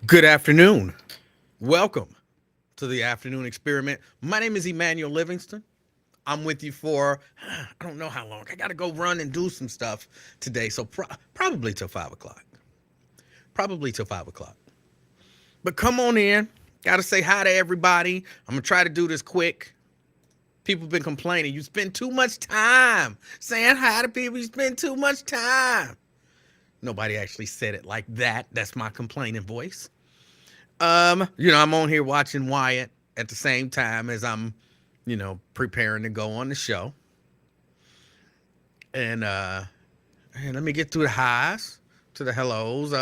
Good afternoon. Welcome to the afternoon experiment. My name is Emanuel Livingston. I'm with you for, I don't know how long. I got to go run and do some stuff today. So probably till 5 o'clock. Probably till 5 o'clock. But come on in. Got to say hi to everybody. I'm going to try to do this quick. People have been complaining. You spend too much time saying hi to people. You spend too much time. Nobody actually said it like that. That's my complaining voice. I'm on here watching Wyatt at the same time as I'm, preparing to go on the show. And let me get to the highs, to the hellos.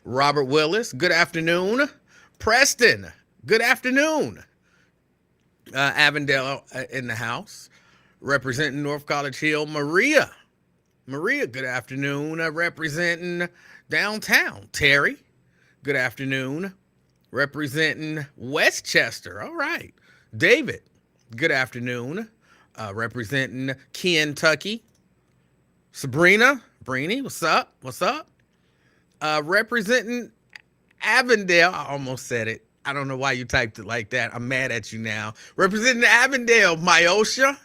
Robert Willis, good afternoon. Preston, good afternoon. Avondale in the house, representing North College Hill. Maria, good afternoon. Representing downtown. Terry, good afternoon. Representing Westchester. All right. David, good afternoon. Representing Kentucky. Sabrina, Brini, what's up? What's up? Representing Avondale. I almost said it. I don't know why you typed it like that. I'm mad at you now. Representing Avondale, Myosha.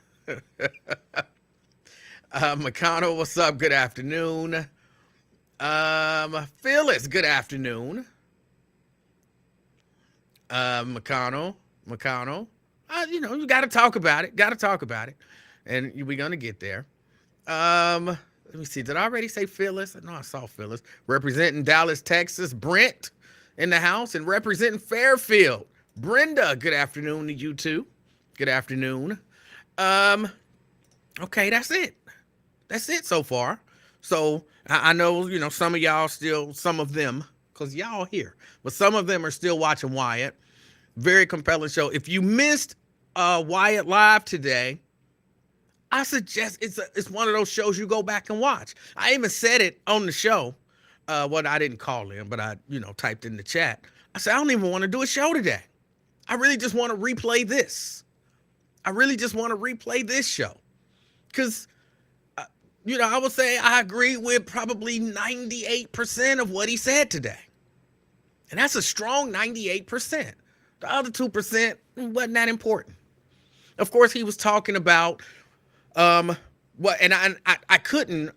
McConnell, what's up? Good afternoon. Phyllis, good afternoon. McConnell. You got to talk about it. And we're going to get there. Let me see. Did I already say Phyllis? No, I saw Phyllis. Representing Dallas, Texas. Brent in the house. And representing Fairfield. Brenda, good afternoon to you too. Good afternoon. Okay, that's it. That's it so far. So I know, some of y'all still, some of them, because y'all here, but some of them are still watching Wyatt. Very compelling show. If you missed Wyatt Live today, I suggest it's one of those shows you go back and watch. I even said it on the show. I didn't call in, but I, typed in the chat. I said, I don't even want to do a show today. I really just want to replay this. I really just want to replay this show. Because, I would say I agree with probably 98% of what he said today. And that's a strong 98%. The other 2% wasn't that important. Of course, he was talking about and I couldn't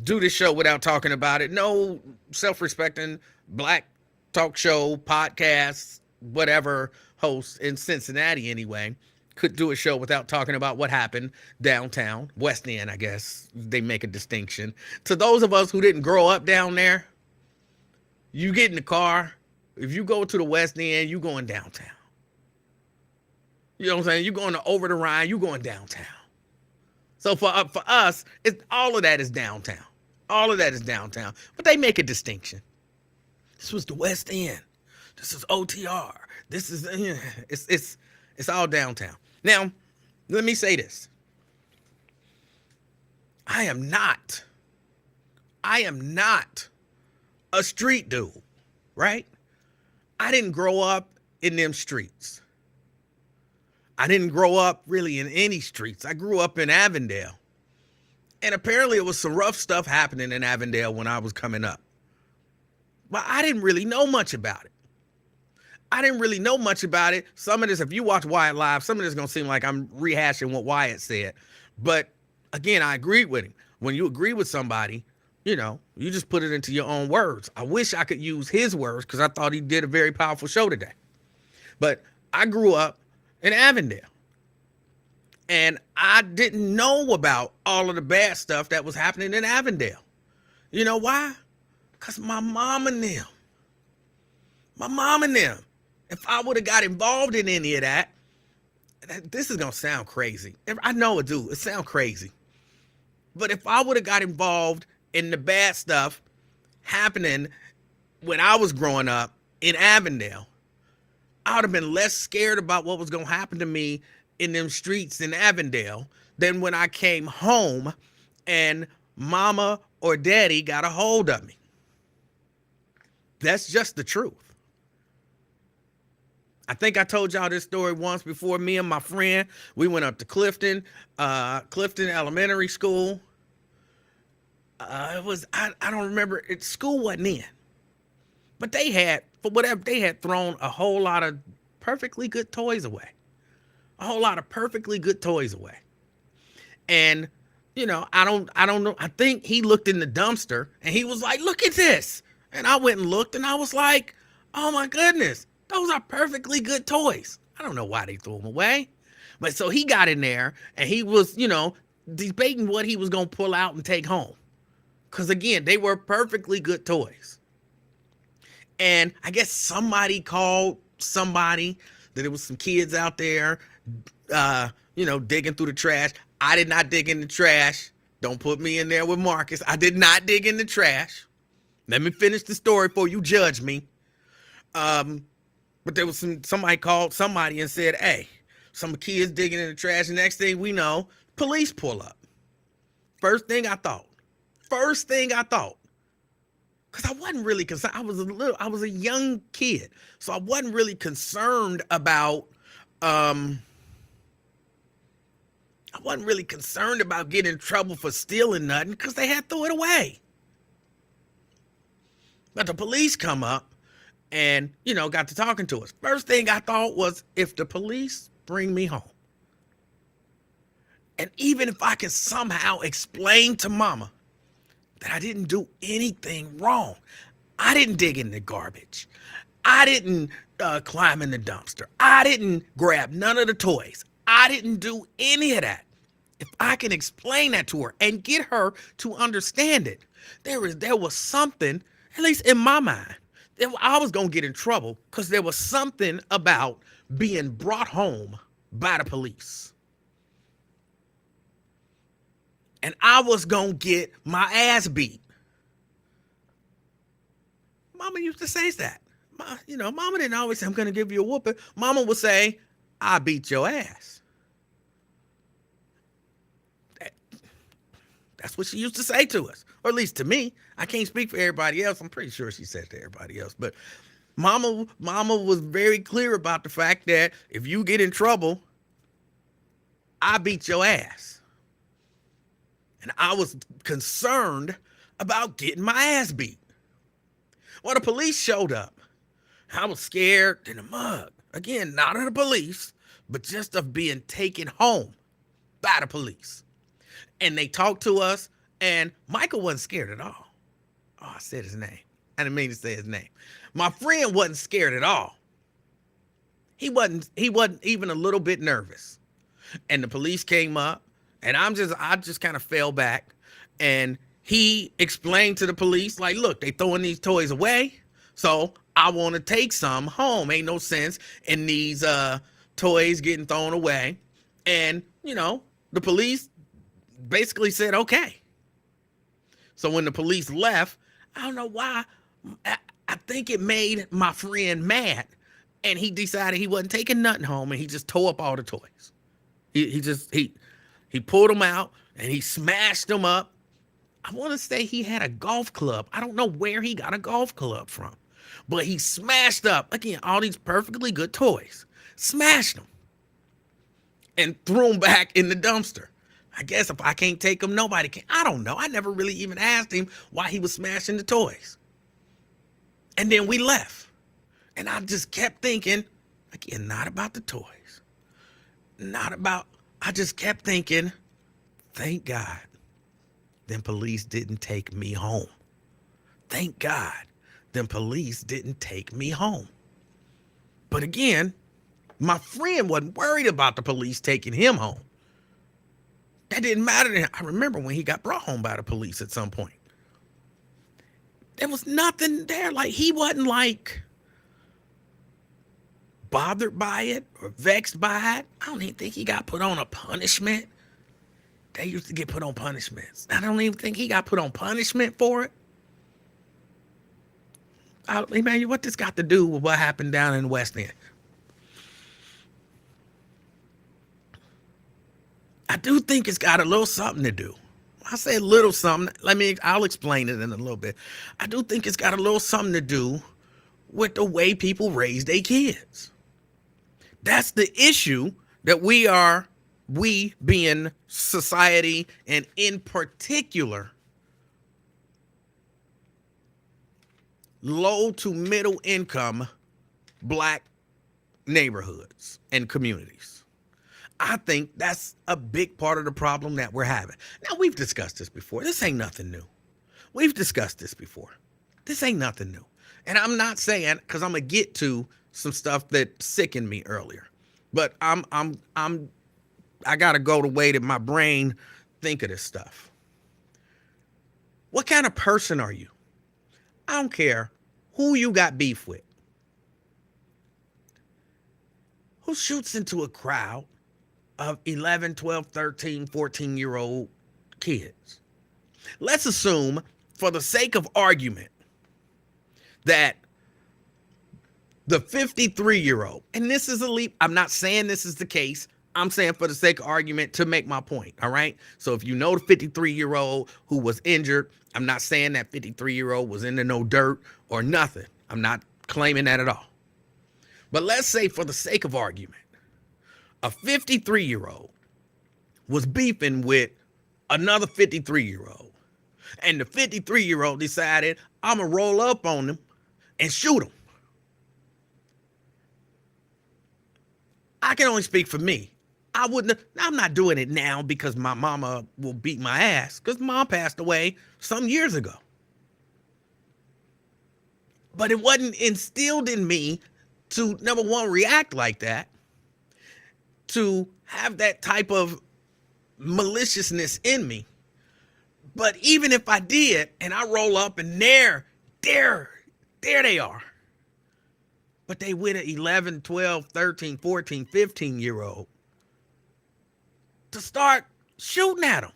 do this show without talking about it. No self-respecting black talk show, podcast, whatever host in Cincinnati anyway could do a show without talking about what happened downtown, West End, I guess. They make a distinction. To those of us who didn't grow up down there, you get in the car. If you go to the West End, you going downtown. You know what I'm saying? You're going to over the Rhine, you going downtown. So for us, all of that is downtown. All of that is downtown. But they make a distinction. This was the West End. This is OTR. This is it's all downtown. Now, let me say this. I am not a street dude, right? I didn't grow up in them streets. I didn't grow up really in any streets. I grew up in Avondale. And apparently it was some rough stuff happening in Avondale when I was coming up. But I didn't really know much about it. Some of this, if you watch Wyatt Live, some of this is going to seem like I'm rehashing what Wyatt said. But again, I agreed with him. When you agree with somebody, you just put it into your own words. I wish I could use his words because I thought he did a very powerful show today. But I grew up in Avondale. And I didn't know about all of the bad stuff that was happening in Avondale. You know why? Because my mom and them. If I would have got involved in any of that, this is going to sound crazy. I know it do. It sounds crazy. But if I would have got involved in the bad stuff happening when I was growing up in Avondale, I would have been less scared about what was going to happen to me in them streets in Avondale than when I came home and mama or daddy got a hold of me. That's just the truth. I think I told y'all this story once before. Me and my friend, we went up to Clifton Elementary School. I don't remember. School wasn't in. But they had, for whatever, they had thrown a whole lot of perfectly good toys away. A whole lot of perfectly good toys away. And, I don't know. I think he looked in the dumpster and he was like, look at this. And I went and looked and I was like, oh my goodness, those are perfectly good toys. I don't know why they threw them away. But so he got in there and he was, debating what he was going to pull out and take home. Because again, they were perfectly good toys. And I guess somebody called somebody that there was some kids out there, digging through the trash. I did not dig in the trash. Don't put me in there with Marcus. I did not dig in the trash. Let me finish the story before you judge me. But there was somebody called somebody and said, hey, some kids digging in the trash. The next thing we know, police pull up. First thing I thought. Because I wasn't really concerned. I was a young kid. So I wasn't really concerned about, getting in trouble for stealing nothing because they had threw it away. But the police come up and, got to talking to us. First thing I thought was, if the police bring me home, and even if I can somehow explain to mama that I didn't do anything wrong, I didn't dig in the garbage, I didn't climb in the dumpster, I didn't grab none of the toys, I didn't do any of that. If I can explain that to her and get her to understand it, there was something, at least in my mind, I was going to get in trouble because there was something about being brought home by the police. And I was going to get my ass beat. Mama used to say that. Mama didn't always say, I'm going to give you a whooping. Mama would say, I beat your ass. That's what she used to say to us, or at least to me. I can't speak for everybody else. I'm pretty sure she said to everybody else. But Mama was very clear about the fact that if you get in trouble, I beat your ass. And I was concerned about getting my ass beat. Well, the police showed up. I was scared in the mug. Again, not of the police, but just of being taken home by the police. And they talked to us, and Michael wasn't scared at all. Oh, I said his name. I didn't mean to say his name. My friend wasn't scared at all. He wasn't even a little bit nervous. And the police came up, and I just kind of fell back, and he explained to the police, like, look, they throwing these toys away, so I want to take some home. Ain't no sense in these toys getting thrown away. And, the police basically said, okay. So when the police left, I don't know why, I think it made my friend mad, and he decided he wasn't taking nothing home, and he just tore up all the toys. He pulled them out and he smashed them up. I want to say he had a golf club. I don't know where he got a golf club from, but he smashed up, again, all these perfectly good toys, smashed them and threw them back in the dumpster. I guess if I can't take them, nobody can. I don't know. I never really even asked him why he was smashing the toys. And then we left. And I just kept thinking, again, not about the toys. I just kept thinking, thank God them police didn't take me home. Thank God them police didn't take me home. But again, my friend wasn't worried about the police taking him home. That didn't matter to him. I remember when he got brought home by the police at some point. There was nothing there. Like, he wasn't like bothered by it or vexed by it. I don't even think he got put on a punishment. They used to get put on punishments. I don't even think he got put on punishment for it. Emanuel, what this got to do with what happened down in the West End? I do think it's got a little something to do. I say a little something. I'll explain it in a little bit. I do think it's got a little something to do with the way people raise their kids. That's the issue that we being society, and in particular, low to middle income black neighborhoods and communities. I think that's a big part of the problem that we're having. Now, we've discussed this before. This ain't nothing new. We've discussed this before. This ain't nothing new. And I'm not saying, because I'm gonna get to some stuff that sickened me earlier, but I gotta go the way that my brain think of this stuff. What kind of person are you? I don't care who you got beef with. Who shoots into a crowd of 11, 12, 13, 14-year-old kids? Let's assume, for the sake of argument, that the 53-year-old, and this is a leap, I'm not saying this is the case, I'm saying for the sake of argument to make my point, all right? So if you know the 53-year-old who was injured, I'm not saying that 53-year-old was into no dirt or nothing. I'm not claiming that at all. But let's say for the sake of argument, a 53-year-old was beefing with another 53-year-old. And the 53-year-old decided, I'm going to roll up on him and shoot him. I can only speak for me. I'm not doing it now because my mama will beat my ass, because mom passed away some years ago. But it wasn't instilled in me to, number one, react like that, to have that type of maliciousness in me. But even if I did, and I roll up and there they are. But they with an 11, 12, 13, 14, 15-year-old to start shooting at them.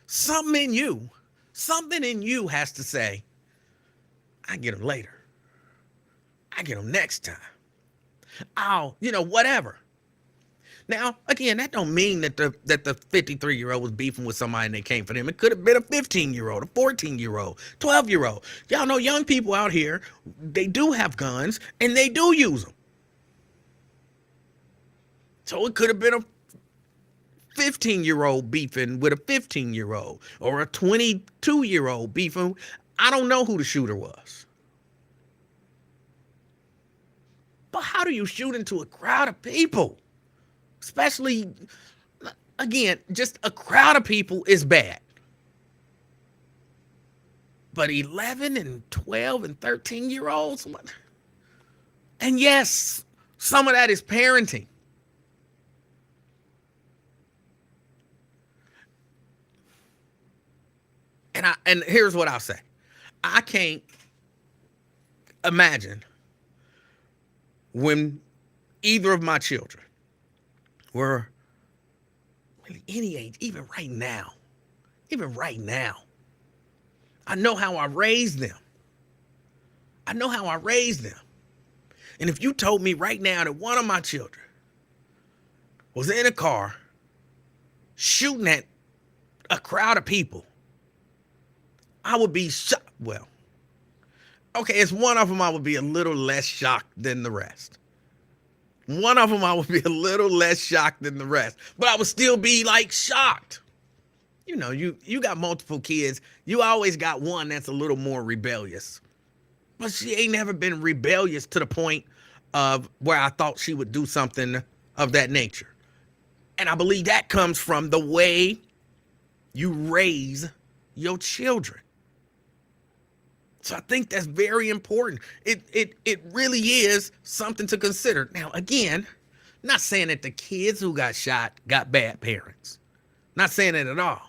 Something in you has to say, I get them later. I get them next time. Whatever. Now, again, that don't mean that the 53-year-old was beefing with somebody and they came for them. It could have been a 15-year-old, a 14-year-old, 12-year-old. Y'all know young people out here, they do have guns and they do use them. So it could have been a 15-year-old beefing with a 15-year-old or a 22-year-old beefing. I don't know who the shooter was. But how do you shoot into a crowd of people? Especially, again, just a crowd of people is bad. But 11 and 12 and 13-year-olds? And yes, some of that is parenting. And here's what I'll say. I can't imagine when either of my children were really any age, even right now, I know how I raised them. And if you told me right now that one of my children was in a car shooting at a crowd of people, I would be shocked. Well, okay, it's one of them I would be a little less shocked than the rest. But I would still be like shocked. You know, you got multiple kids. You always got one that's a little more rebellious. But she ain't never been rebellious to the point of where I thought she would do something of that nature. And I believe that comes from the way you raise your children. So I think that's very important. It really is something to consider. Now, again, not saying that the kids who got shot got bad parents. Not saying that at all.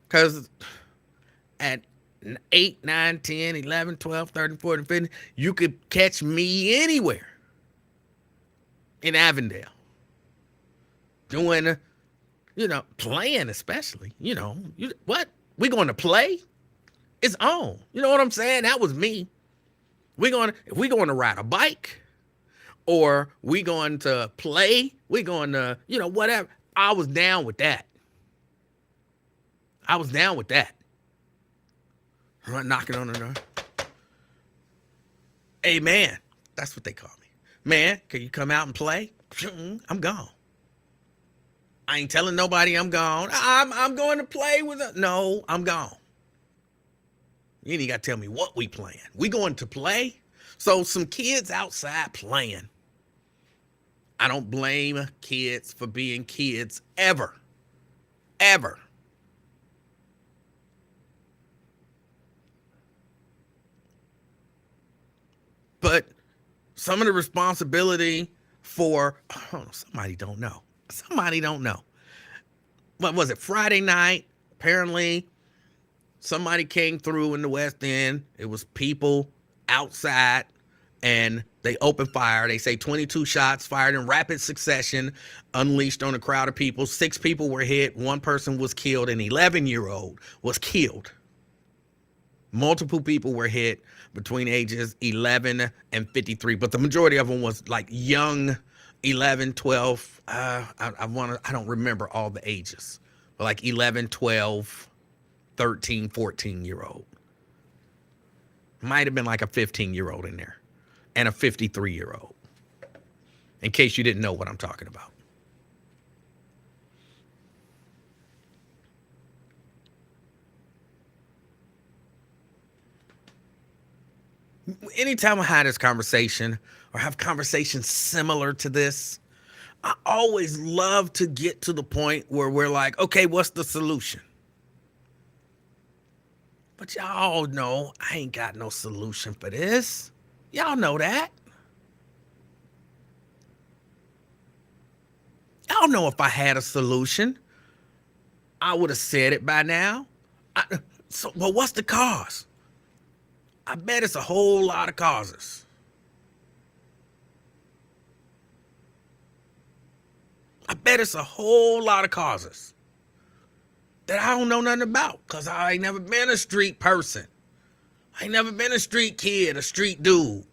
Because at 8, 9, 10, 11, 12, 13, 14, 15, you could catch me anywhere in Avondale. Doing, playing especially. What? We going to play? It's on. You know what I'm saying? That was me. If we going to ride a bike or we going to play, we going to, whatever. I was down with that. I'm not knocking on the door. Hey, man. That's what they call me. Man, can you come out and play? I'm gone. I ain't telling nobody I'm gone. I'm going to play with No, I'm gone. You ain't got to tell me what we playing. We going to play? So some kids outside playing. I don't blame kids for being kids ever. Ever. But some of the responsibility for, oh, somebody don't know. Somebody don't know. What was it? Friday night, apparently somebody came through in the West End. It was people outside and they opened fire. They say 22 shots fired in rapid succession, unleashed on a crowd of people. 6 people were hit. 1 person was killed. An 11-year-old was killed. Multiple people were hit between ages 11 and 53, but the majority of them was like young 11, 12. I don't remember all the ages, but like 11, 12, 13, 14-year-old. Might have been like a 15-year-old in there and a 53-year-old, in case you didn't know what I'm talking about. Anytime I have this conversation or have conversations similar to this, I always love to get to the point where we're like, okay, what's the solution? But y'all know I ain't got no solution for this. Y'all know that. Y'all know if I had a solution, I would have said it by now. Well, what's the cause? I bet it's a whole lot of causes. I bet it's a whole lot of causes that I don't know nothing about because I ain't never been a street person. I ain't never been a street kid, a street dude,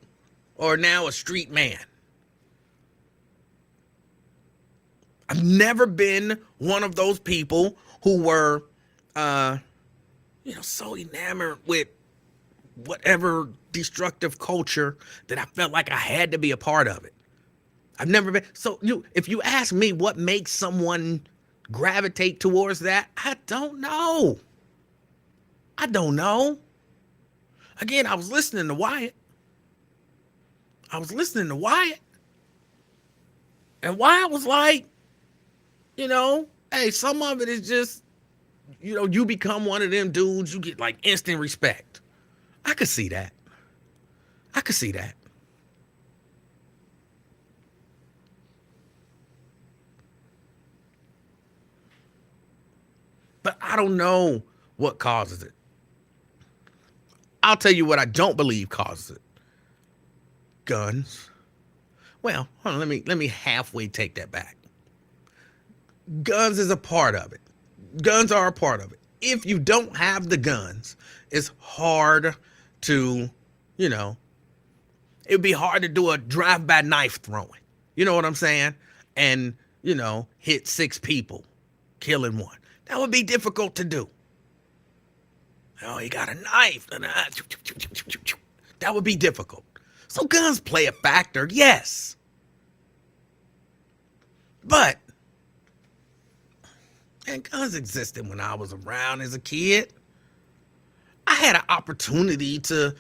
or now a street man. I've never been one of those people who were, so enamored with whatever destructive culture that I felt like I had to be a part of it. I've never been. So if you ask me what makes someone gravitate towards that, I don't know. I don't know. Again, I was listening to Wyatt. And Wyatt was like, hey, some of it is just, you become one of them dudes, you get like instant respect. I could see that. But I don't know what causes it. I'll tell you what I don't believe causes it. Guns. Well, hold on, let me halfway take that back. Guns is a part of it. Guns are a part of it. If you don't have the guns, it's hard to, it'd be hard to do a drive-by knife throwing. You know what I'm saying? And, hit 6 people, killing 1. That would be difficult to do. Oh, he got a knife. That would be difficult. So guns play a factor, yes. But, and guns existed when I was around as a kid. I had an opportunity to,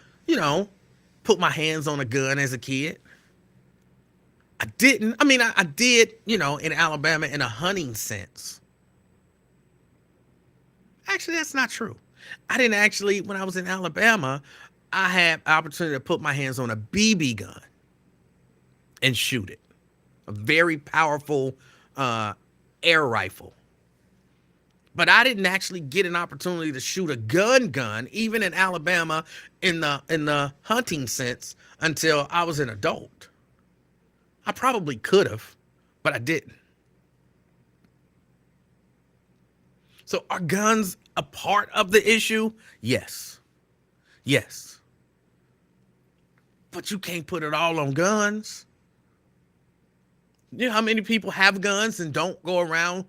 put my hands on a gun as a kid. I didn't. I mean, I did, in Alabama in a hunting sense. Actually, that's not true. I didn't actually, when I was in Alabama, I had opportunity to put my hands on a BB gun and shoot it. A very powerful air rifle. But I didn't actually get an opportunity to shoot a gun, even in Alabama, in the hunting sense, until I was an adult. I probably could have, but I didn't. So are guns a part of the issue? Yes. But you can't put it all on guns. You know how many people have guns and don't go around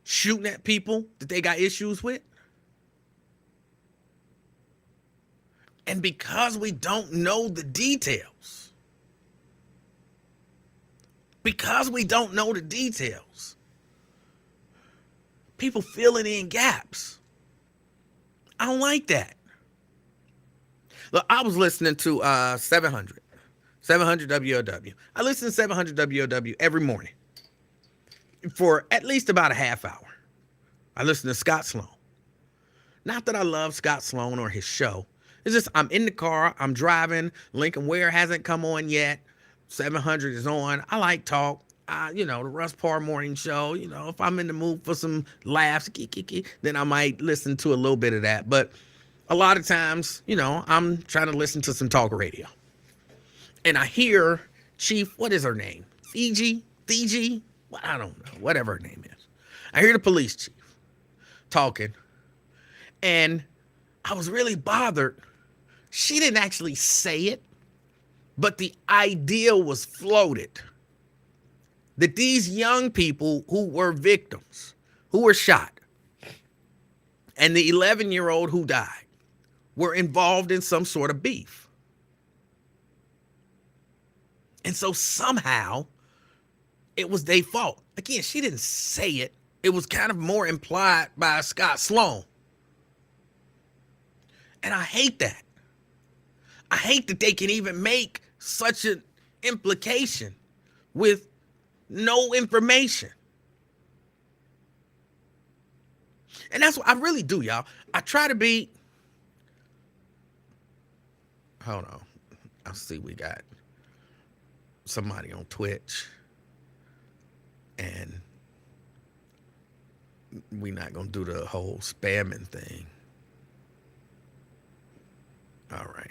shooting at people that they got issues with? And because we don't know the details, people filling in gaps. I don't like that. Look, I was listening to 700 WOW. I listen to 700 WOW every morning for at least about a half hour. I listen to Scott Sloan. Not that I love Scott Sloan or his show. It's just I'm in the car, I'm driving. Lincoln Ware hasn't come on yet. 700 is on. I like talk. The Russ Parr Morning Show. If I'm in the mood for some laughs, then I might listen to a little bit of that. But a lot of times, I'm trying to listen to some talk radio. And I hear Chief, what is her name? Fiji? Well, I don't know, whatever her name is. I hear the police chief talking, and I was really bothered. She didn't actually say it, but the idea was floated that these young people who were victims, who were shot, and the 11-year-old who died were involved in some sort of beef. And so somehow it was their fault. Again, she didn't say it. It was kind of more implied by Scott Sloan. And I hate that. I hate that they can even make such an implication with no information. And that's what I really do, y'all. I try to be. Hold on. I see we got somebody on Twitch. And we're not going to do the whole spamming thing. All right.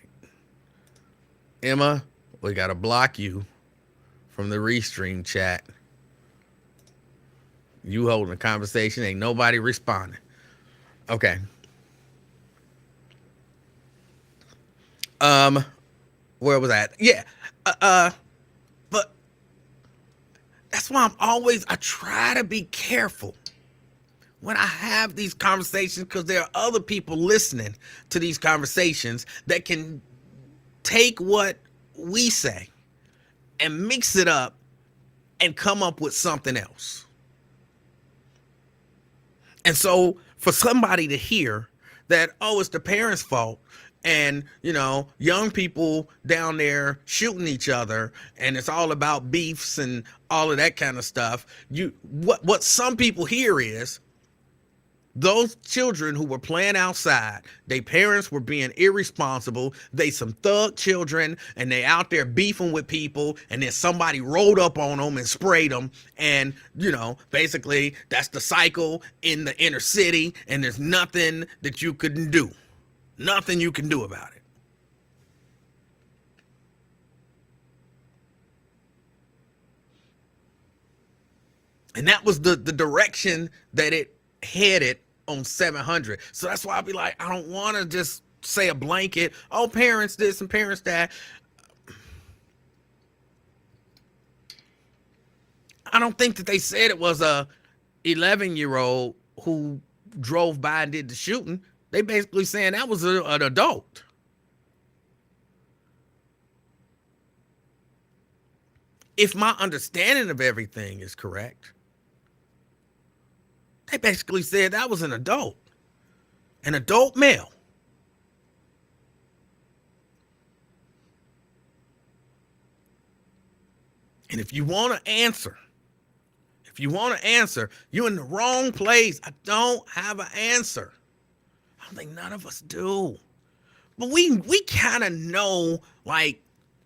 Emma, we got to block you from the Restream chat. You holding a conversation, ain't nobody responding. Okay. Where was that? Yeah. But that's why I try to be careful when I have these conversations, because there are other people listening to these conversations that can take what we say and mix it up and come up with something else. And so for somebody to hear that, oh, it's the parents' fault, and, young people down there shooting each other, and it's all about beefs and all of that kind of stuff. What some people hear is those children who were playing outside, their parents were being irresponsible. They some thug children, and they out there beefing with people, and then somebody rolled up on them and sprayed them. And, basically that's the cycle in the inner city, and there's nothing that you couldn't do. Nothing you can do about it. And that was the direction that it headed on 700. So that's why I'll be like, I don't want to just say a blanket, oh, parents this and parents that. I don't think that they said it was a 11-year-old who drove by and did the shooting. They basically saying that was an adult. If my understanding of everything is correct, they basically said that was an adult male. And if you want to answer, you're in the wrong place. I don't have an answer. I don't think none of us do. But we kind of know, like,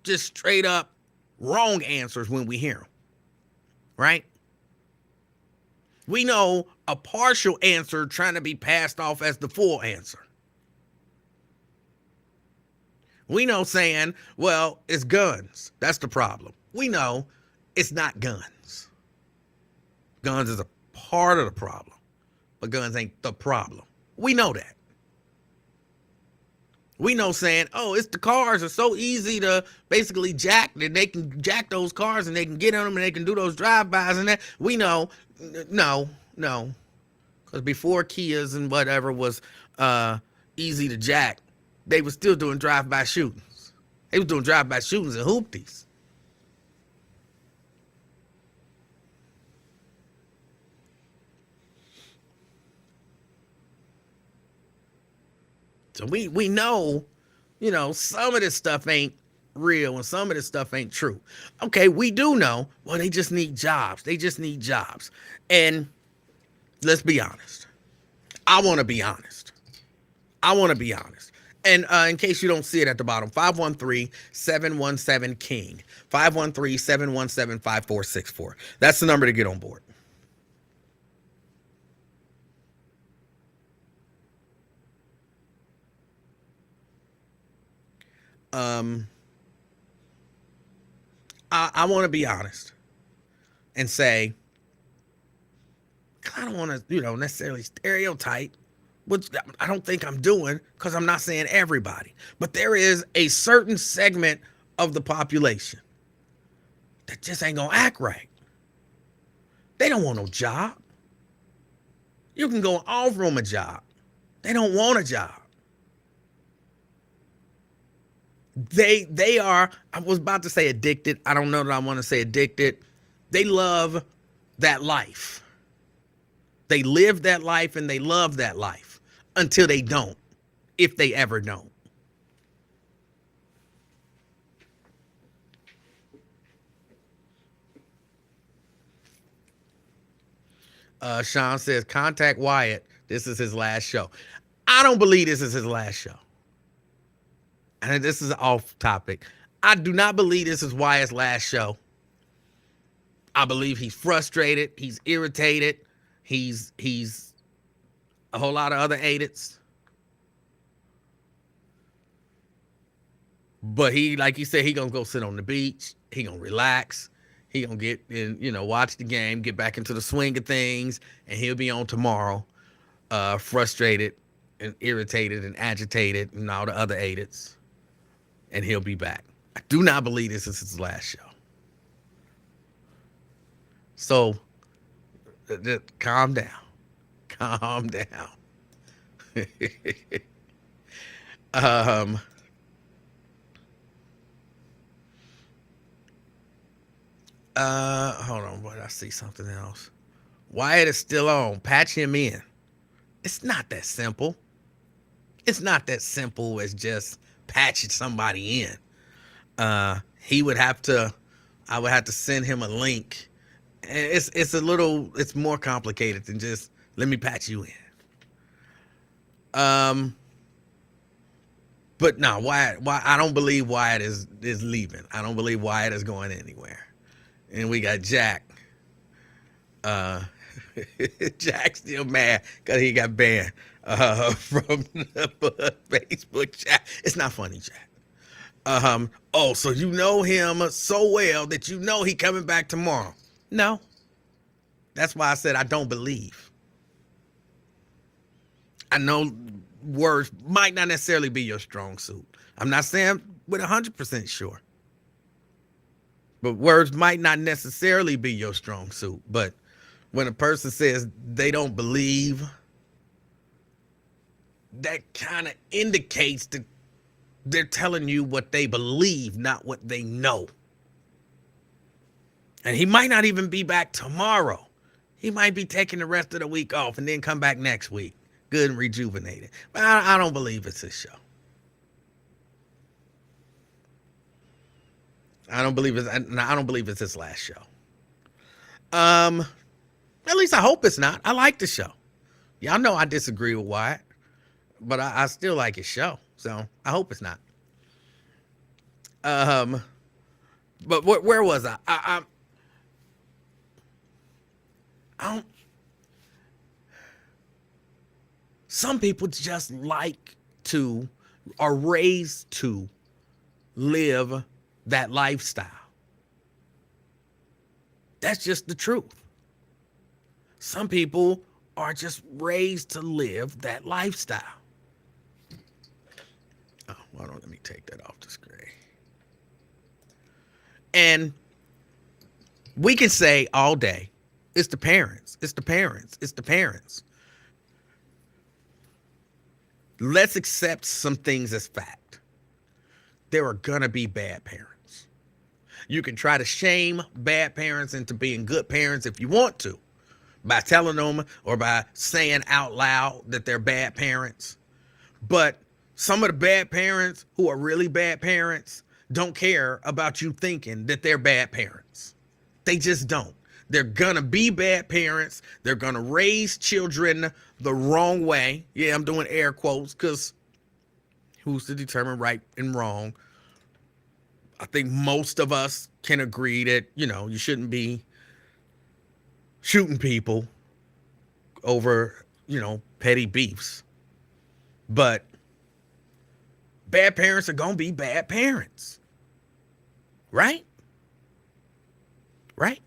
just straight up wrong answers when we hear them, right? We know a partial answer trying to be passed off as the full answer. We know saying, well, it's guns. That's the problem. We know it's not guns. Guns is a part of the problem, but guns ain't the problem. We know that. We know saying, oh, it's the cars are so easy to basically jack, that they can jack those cars and they can get in them and they can do those drive-bys and that. We know, no. Because before Kias and whatever was easy to jack, they were still doing drive-by shootings. They was doing drive-by shootings and hoopties. So we know, some of this stuff ain't real and some of this stuff ain't true. Okay, we do know, well, they just need jobs. They just need jobs. And let's be honest. I want to be honest. I want to be honest. And in case you don't see it at the bottom, 513-717-KING. 513-717-5464. That's the number to get on board. I want to be honest and say, I don't want to, necessarily stereotype, which I don't think I'm doing, because I'm not saying everybody. But there is a certain segment of the population that just ain't going to act right. They don't want no job. You can go and offer them a job. They don't want a job. They are, I was about to say addicted. I don't know that I want to say addicted. They love that life. They live that life and they love that life until they don't, if they ever don't. Sean says, contact Wyatt. This is his last show. I don't believe this is his last show. And this is off topic. I do not believe this is Wyatt's last show. I believe he's frustrated. He's irritated. He's a whole lot of other edits. But he, like he said, he gonna go sit on the beach. He gonna relax. He gonna get in, watch the game, get back into the swing of things, and he'll be on tomorrow, frustrated and irritated and agitated and all the other edits. And he'll be back. I do not believe this is his last show. So, calm down. Calm down. Hold on, but I see something else. Wyatt is still on. Patch him in. It's not that simple. It's not that simple as just patching somebody in. I would have to send him a link. It's more complicated than just let me patch you in. But no, Wyatt, I don't believe Wyatt is leaving. I don't believe Wyatt is going anywhere. And we got Jack. Jack's still mad because he got banned from the Facebook chat. It's not funny, Jack. So you know him so well that you know he coming back tomorrow. No. That's why I said I don't believe. I know words might not necessarily be your strong suit. I'm not saying with 100% sure. But words might not necessarily be your strong suit. But when a person says they don't believe, that kind of indicates that they're telling you what they believe, not what they know. And he might not even be back tomorrow. He might be taking the rest of the week off and then come back next week, good and rejuvenated. But I don't believe it's his show. I don't believe it's his last show. At least I hope it's not. I like the show. Y'all know I disagree with Wyatt, but I still like his show. So I hope it's not. But where was I? I don't. Some people just like to, are raised to live that lifestyle. That's just the truth. Some people are just raised to live that lifestyle. Oh, hold on, let me take that off the screen. And we can say all day, it's the parents, it's the parents, it's the parents. Let's accept some things as fact. There are gonna be bad parents. You can try to shame bad parents into being good parents if you want to, by telling them or by saying out loud that they're bad parents. But Some of the bad parents who are really bad parents don't care about you thinking that they're bad parents. They just don't. They're gonna be bad parents. They're gonna raise children the wrong way. Yeah, I'm doing air quotes because who's to determine right and wrong? I think most of us can agree that, you shouldn't be shooting people over, petty beefs. But bad parents are going to be bad parents. Right? Right?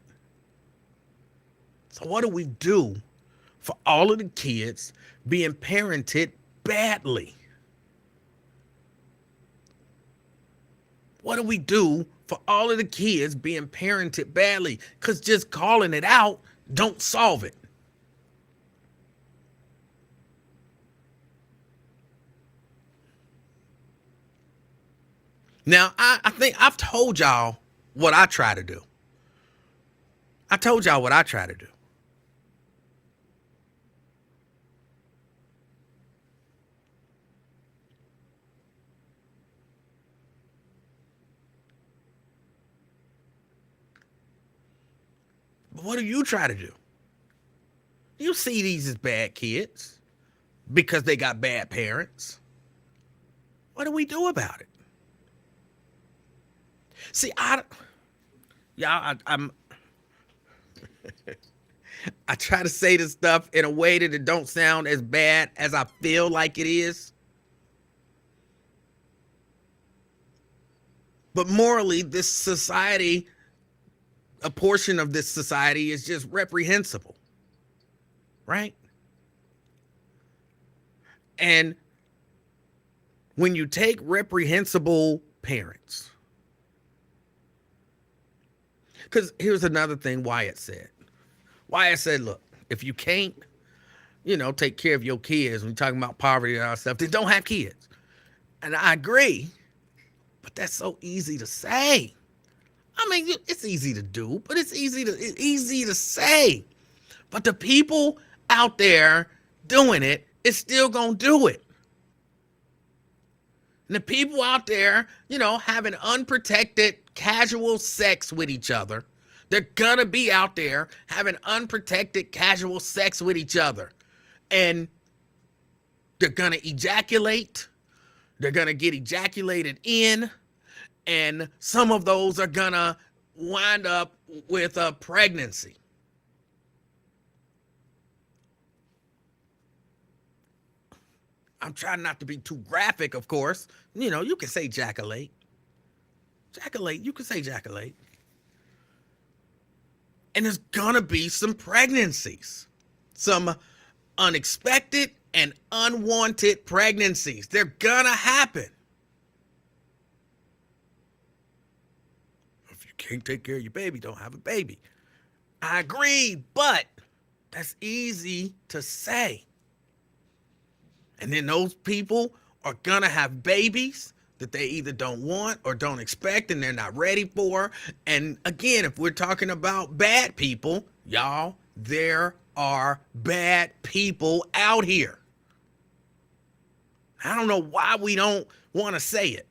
So what do we do for all of the kids being parented badly? What do we do for all of the kids being parented badly? Because just calling it out don't solve it. Now, I think I've told y'all what I try to do. I told y'all what I try to do. But what do you try to do? You see these as bad kids because they got bad parents. What do we do about it? See, I'm I try to say this stuff in a way that it don't sound as bad as I feel like it is. But morally, this society, a portion of this society is just reprehensible. Right? And when you take reprehensible parents, because here's another thing Wyatt said. Wyatt said, look, if you can't, take care of your kids when you're talking about poverty and all that stuff, then don't have kids. And I agree, but that's so easy to say. I mean, it's easy to do, but it's easy to say. But the people out there doing it is still gonna do it. And the people out there, having unprotected casual sex with each other, they're gonna be out there having unprotected casual sex with each other. And they're gonna ejaculate. They're gonna get ejaculated in. And some of those are gonna wind up with a pregnancy. I'm trying not to be too graphic, of course. You can say ejaculate. Ejaculate, you can say ejaculate. And there's gonna be some pregnancies. Some unexpected and unwanted pregnancies. They're gonna happen. If you can't take care of your baby, don't have a baby. I agree, but that's easy to say. And then those people are gonna have babies that they either don't want or don't expect and they're not ready for. And again, if we're talking about bad people, y'all, there are bad people out here. I don't know why we don't want to say it.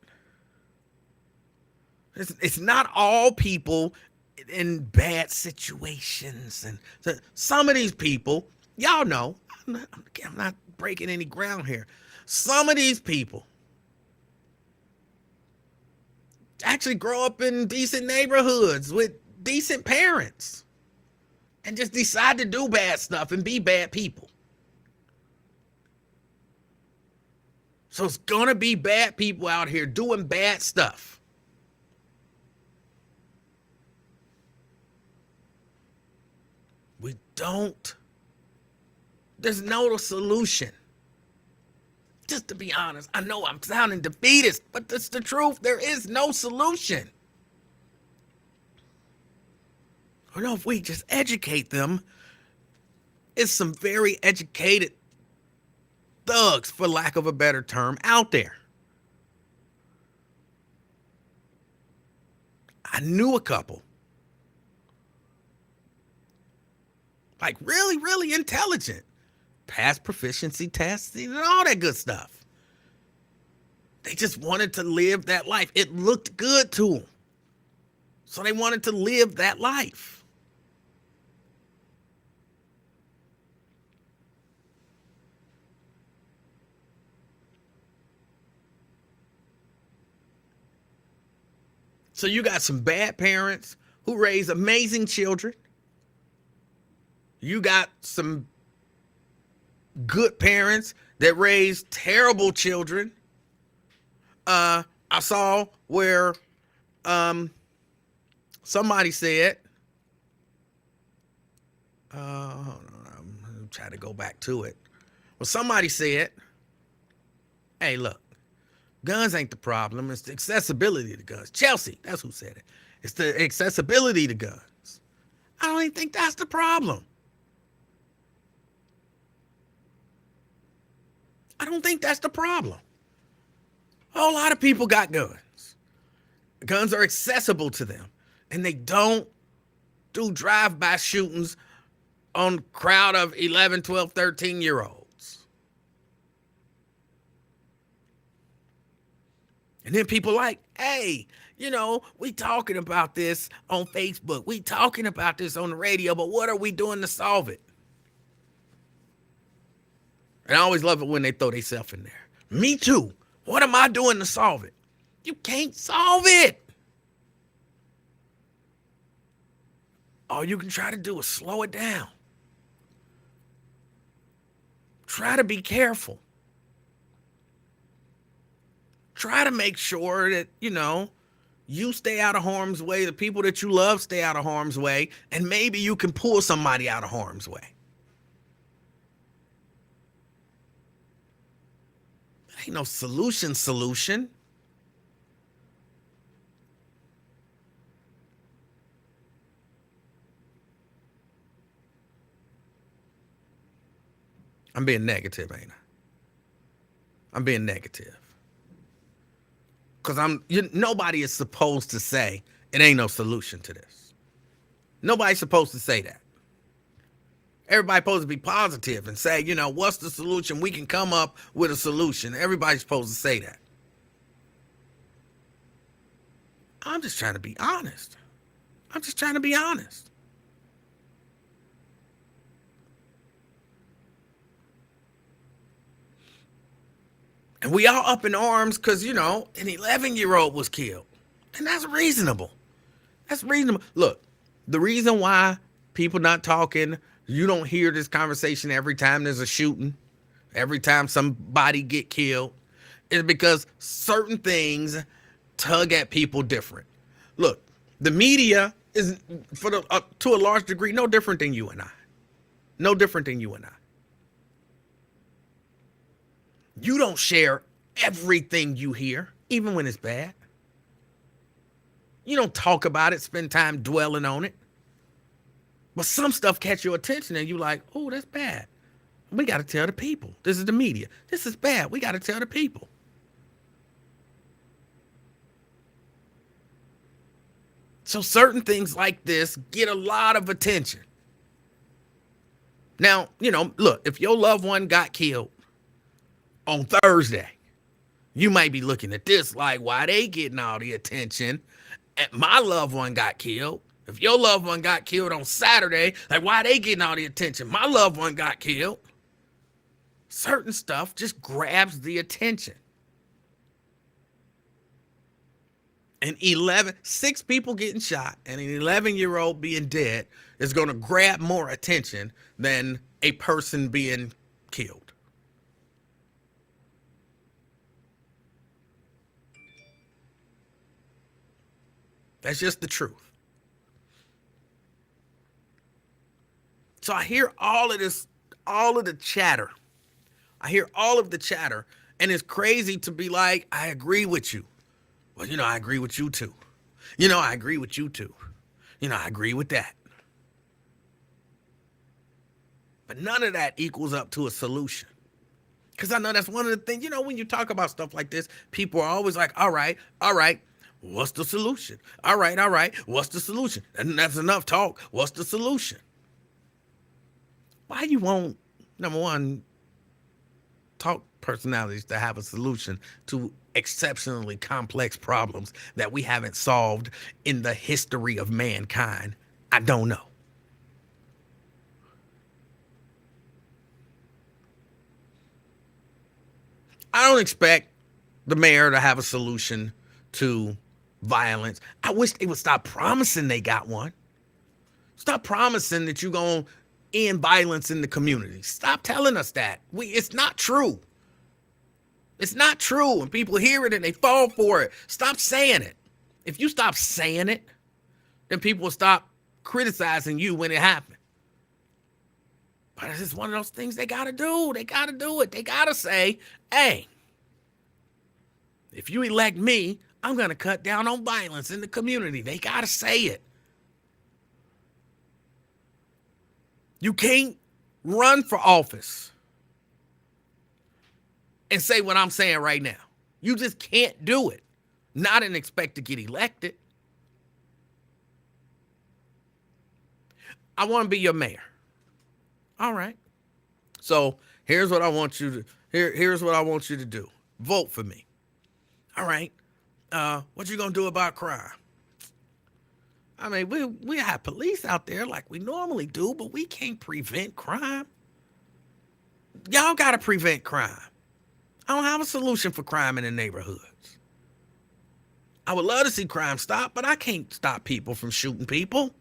It's not all people in bad situations. And some of these people, y'all know, I'm not breaking any ground here. Some of these people actually grow up in decent neighborhoods with decent parents and just decide to do bad stuff and be bad people. So it's gonna be bad people out here doing bad stuff. There's no solution. Just to be honest, I know I'm sounding defeatist, but that's the truth. There is no solution. I know if we just educate them, it's some very educated thugs, for lack of a better term, out there. I knew a couple. Like really, really intelligent. Passed proficiency tests and all that good stuff. They just wanted to live that life. It looked good to them. So they wanted to live that life. So you got some bad parents who raise amazing children. You got some good parents that raise terrible children. I saw where somebody said, hold on, I'm trying to go back to it. Well, somebody said, hey, look, guns ain't the problem. It's the accessibility to guns. Chelsea, that's who said it. It's the accessibility to guns. I don't even think that's the problem. I don't think that's the problem. A whole lot of people got guns. Guns are accessible to them. And they don't do drive-by shootings on a crowd of 11, 12, 13-year-olds. And then people like, hey, we talking about this on Facebook. We talking about this on the radio, but what are we doing to solve it? And I always love it when they throw themselves in there. Me too. What am I doing to solve it? You can't solve it. All you can try to do is slow it down. Try to be careful. Try to make sure that, you stay out of harm's way, the people that you love stay out of harm's way, and maybe you can pull somebody out of harm's way. Ain't no solution. I'm being negative, ain't I? I'm being negative. Because nobody is supposed to say it ain't no solution to this. Nobody's supposed to say that. Everybody's supposed to be positive and say, what's the solution? We can come up with a solution. Everybody's supposed to say that. I'm just trying to be honest. And we all up in arms because, an 11-year-old was killed. And that's reasonable. Look, the reason why people not talking, you don't hear this conversation every time there's a shooting, every time somebody get killed, is because certain things tug at people different. Look, the media is, to a large degree, no different than you and I. You don't share everything you hear, even when it's bad. You don't talk about it, spend time dwelling on it. But some stuff catch your attention and you like, oh, that's bad. We got to tell the people. This is the media. This is bad. We got to tell the people. So certain things like this get a lot of attention. Now, look, if your loved one got killed on Thursday, you might be looking at this like, why they getting all the attention? And my loved one got killed. If your loved one got killed on Saturday, like, why they getting all the attention? My loved one got killed. Certain stuff just grabs the attention. And 6 people getting shot and an 11-year-old being dead is going to grab more attention than a person being killed. That's just the truth. So I hear all of this, all of the chatter. And it's crazy to be like, I agree with you. Well, I agree with you too. I agree with you too. I agree with that. But none of that equals up to a solution. Because I know that's one of the things, when you talk about stuff like this, people are always like, all right, what's the solution? All right, what's the solution? And that's enough talk. What's the solution? Why you number one, talk personalities to have a solution to exceptionally complex problems that we haven't solved in the history of mankind? I don't know. I don't expect the mayor to have a solution to violence. I wish they would stop promising they got one. Stop promising that you're going to end violence in the community. Stop telling us that. It's not true. It's not true. And people hear it and they fall for it. Stop saying it. If you stop saying it, then people will stop criticizing you when it happens. But it's just one of those things they got to do. They got to do it. They got to say, hey, if you elect me, I'm going to cut down on violence in the community. They got to say it. You can't run for office and say what I'm saying right now. You just can't do it. Not and expect to get elected. I want to be your mayor. All right. So here's what I want you to here's what I want you to do. Vote for me. All right. What you gonna do about crime? I mean, we have police out there like we normally do, but we can't prevent crime. Y'all gotta prevent crime. I don't have a solution for crime in the neighborhoods. I would love to see crime stop, but I can't stop people from shooting people.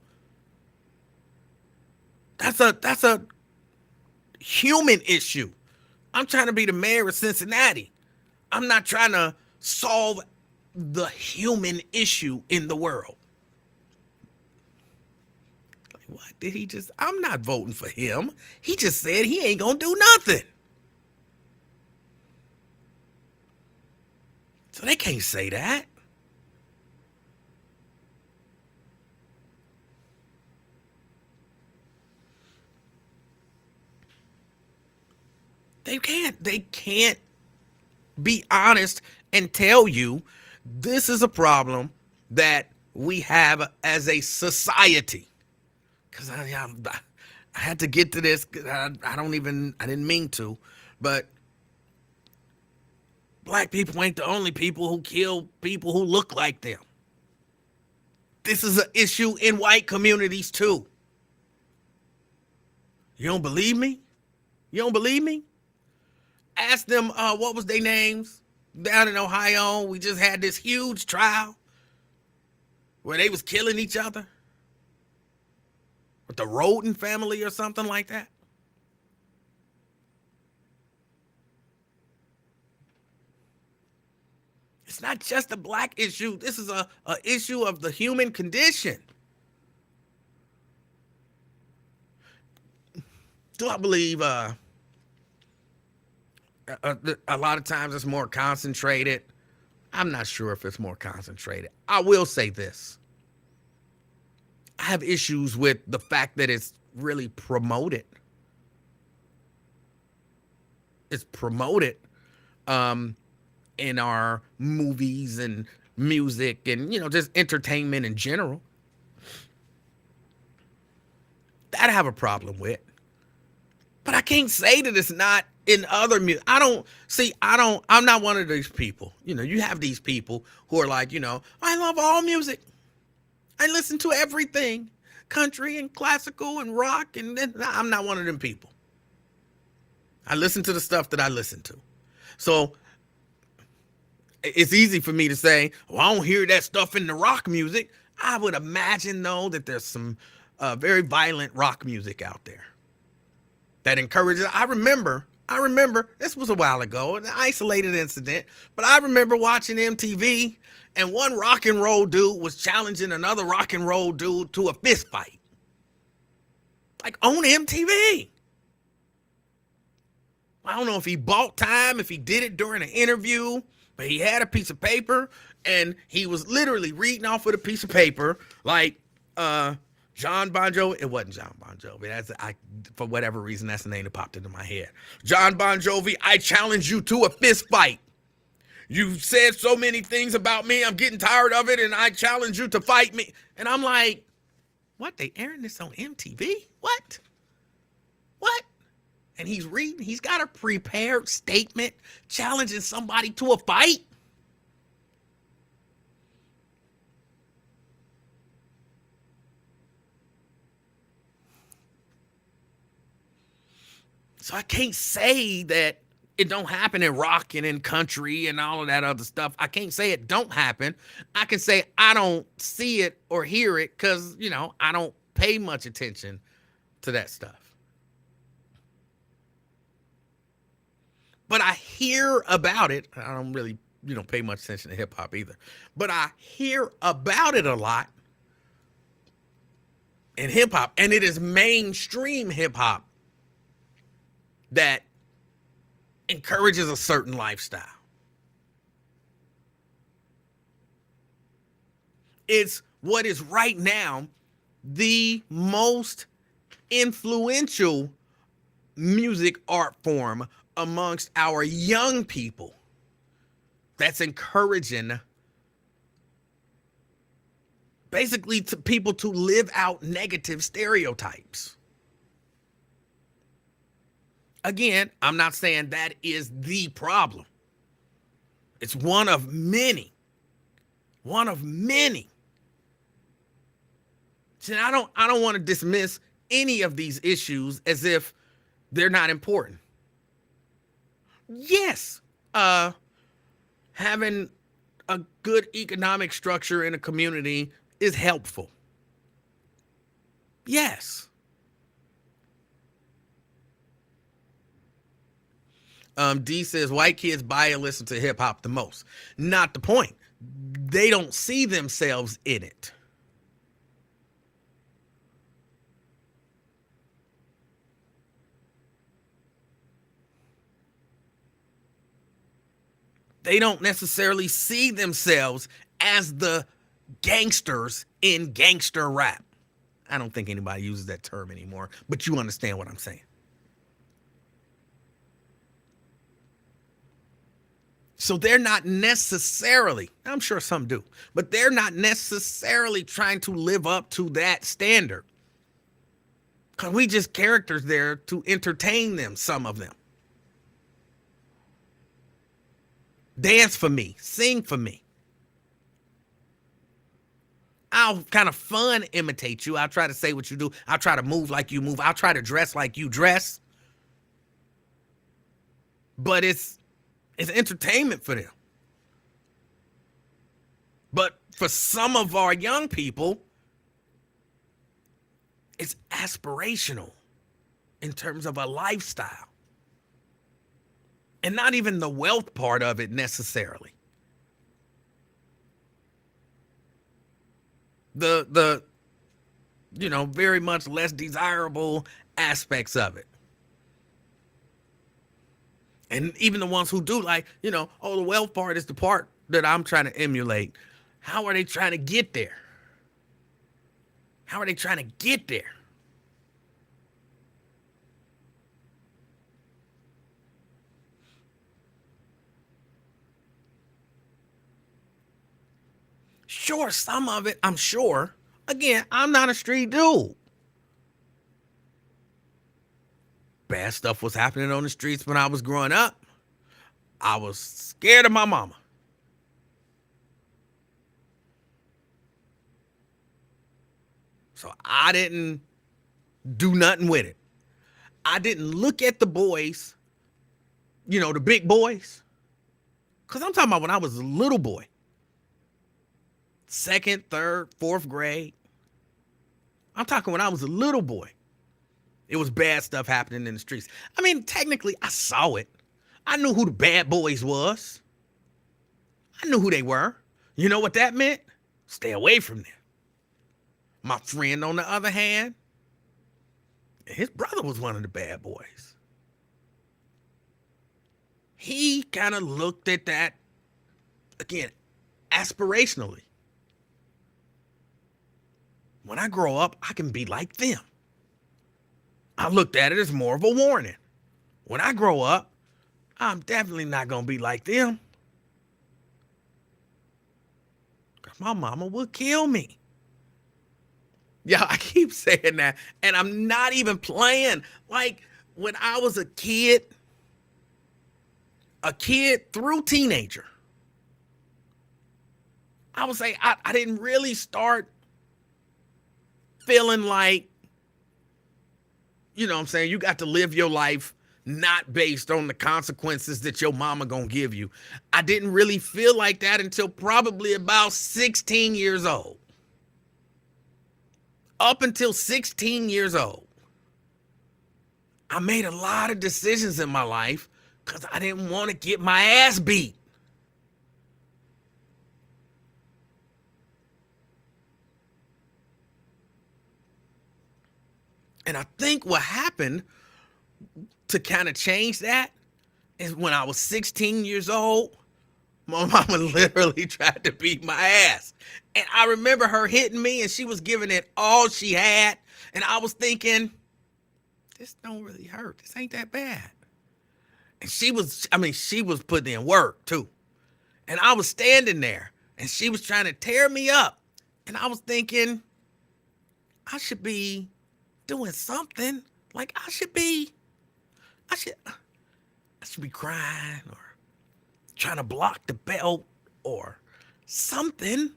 That's a human issue. I'm trying to be the mayor of Cincinnati. I'm not trying to solve the human issue in the world. Like, what did he just? I'm not voting for him. He just said he ain't gonna do nothing. So they can't say that. They can't be honest and tell you this is a problem that we have as a society. Because I had to get to this. I didn't mean to, but black people ain't the only people who kill people who look like them. This is an issue in white communities too. You don't believe me? You don't believe me? Ask them what was their names down in Ohio. We just had this huge trial where they was killing each other with the Roden family or something like that. It's not just a black issue. This is a issue of the human condition. Do I believe a lot of times it's more concentrated? I'm not sure if it's more concentrated. I will say this. I have issues with the fact that it's really promoted. It's promoted in our movies and music and, just entertainment in general. That I have a problem with. But I can't say that it's not in other music. I'm not one of these people. You have these people who are like, I love all music. I listen to everything, country and classical and rock. And I'm not one of them people. I listen to the stuff that I listen to. So it's easy for me to say, well, I don't hear that stuff in the rock music. I would imagine, though, that there's some very violent rock music out there that encourages. I remember, this was a while ago, an isolated incident, but I remember watching MTV and one rock and roll dude was challenging another rock and roll dude to a fist fight. Like on MTV. I don't know if he bought time, if he did it during an interview, but he had a piece of paper and he was literally reading off with a piece of paper like, John Bon Jovi. It wasn't John Bon Jovi. For whatever reason, that's the name that popped into my head. John Bon Jovi, I challenge you to a fist fight. You said so many things about me. I'm getting tired of it, and I challenge you to fight me. And I'm like, what? They airing this on MTV? What? And he's reading. He's got a prepared statement challenging somebody to a fight. So I can't say that it don't happen in rock and in country and all of that other stuff. I can't say it don't happen. I can say I don't see it or hear it because, I don't pay much attention to that stuff. But I hear about it. I don't really, pay much attention to hip hop either. But I hear about it a lot in hip hop. And it is mainstream hip hop that encourages a certain lifestyle. It's what is right now the most influential music art form amongst our young people that's encouraging basically to people to live out negative stereotypes. Again, I'm not saying that is the problem. It's one of many. One of many. See, I don't want to dismiss any of these issues as if they're not important. Yes, having a good economic structure in a community is helpful. Yes. D says white kids buy and listen to hip hop the most. Not the point. They don't see themselves in it. They don't necessarily see themselves as the gangsters in gangster rap. I don't think anybody uses that term anymore, but you understand what I'm saying. So they're not necessarily, I'm sure some do, but they're not necessarily trying to live up to that standard. Because we just characters there to entertain them, some of them. Dance for me, sing for me. I'll kind of fun imitate you. I'll try to say what you do. I'll try to move like you move. I'll try to dress like you dress. But it's entertainment for them. But for some of our young people, it's aspirational in terms of a lifestyle. And not even the wealth part of it necessarily. The very much less desirable aspects of it. And even the ones who do the wealth part is the part that I'm trying to emulate. How are they trying to get there? How are they trying to get there? Sure, some of it, I'm sure. Again, I'm not a street dude. Bad stuff was happening on the streets when I was growing up. I was scared of my mama. So I didn't do nothing with it. I didn't look at the boys, the big boys. Because I'm talking about when I was a little boy. 2nd, 3rd, 4th grade. I'm talking when I was a little boy. It was bad stuff happening in the streets. I mean, technically, I saw it. I knew who the bad boys was. I knew who they were. You know what that meant? Stay away from them. My friend, on the other hand, his brother was one of the bad boys. He kind of looked at that, again, aspirationally. When I grow up, I can be like them. I looked at it as more of a warning. When I grow up, I'm definitely not going to be like them. Because my mama will kill me. Yeah, I keep saying that. And I'm not even playing. Like, when I was a kid through teenager, I would say I didn't really start feeling like, you know what I'm saying, you got to live your life not based on the consequences that your mama gonna give you. I didn't really feel like that until probably about 16 years old. Up until 16 years old, I made a lot of decisions in my life because I didn't want to get my ass beat. And I think what happened to kind of change that is when I was 16 years old, my mama literally tried to beat my ass. And I remember her hitting me and she was giving it all she had. And I was thinking, this don't really hurt. This ain't that bad. And she was putting in work too. And I was standing there and she was trying to tear me up. And I was thinking, I should be doing something. Like I should be crying or trying to block the belt or something,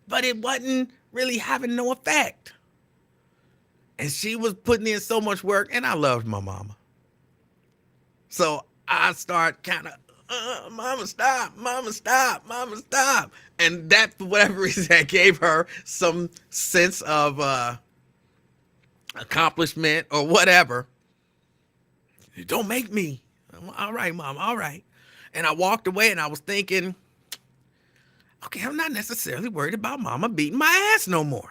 but it wasn't really having no effect. And she was putting in so much work, and I loved my mama. So I start kind of, mama, stop, mama, stop, mama, stop. And that, for whatever reason, that gave her some sense of accomplishment or whatever. Don't make me. All right, mom, all right. And I walked away and I was thinking, okay, I'm not necessarily worried about mama beating my ass no more.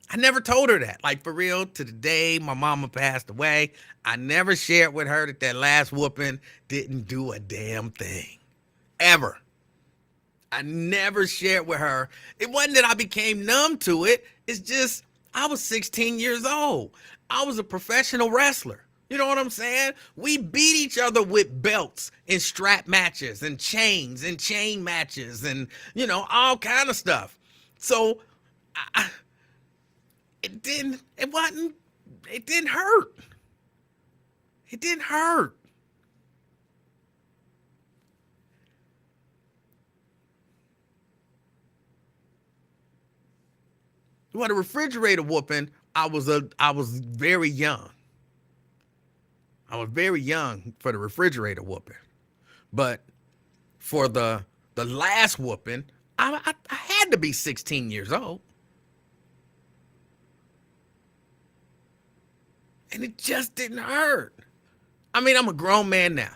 I never told her that. Like, for real, to the day my mama passed away, I never shared with her that last whooping didn't do a damn thing. Ever. I never shared with her. It wasn't that I became numb to it. It's just I was 16 years old. I was a professional wrestler. You know what I'm saying? We beat each other with belts in strap matches and chains and chain matches and, all kind of stuff. So it didn't hurt. It didn't hurt. Well, the refrigerator whooping, I was very young. I was very young for the refrigerator whooping. But for the last whooping, I had to be 16 years old. And it just didn't hurt. I mean, I'm a grown man now.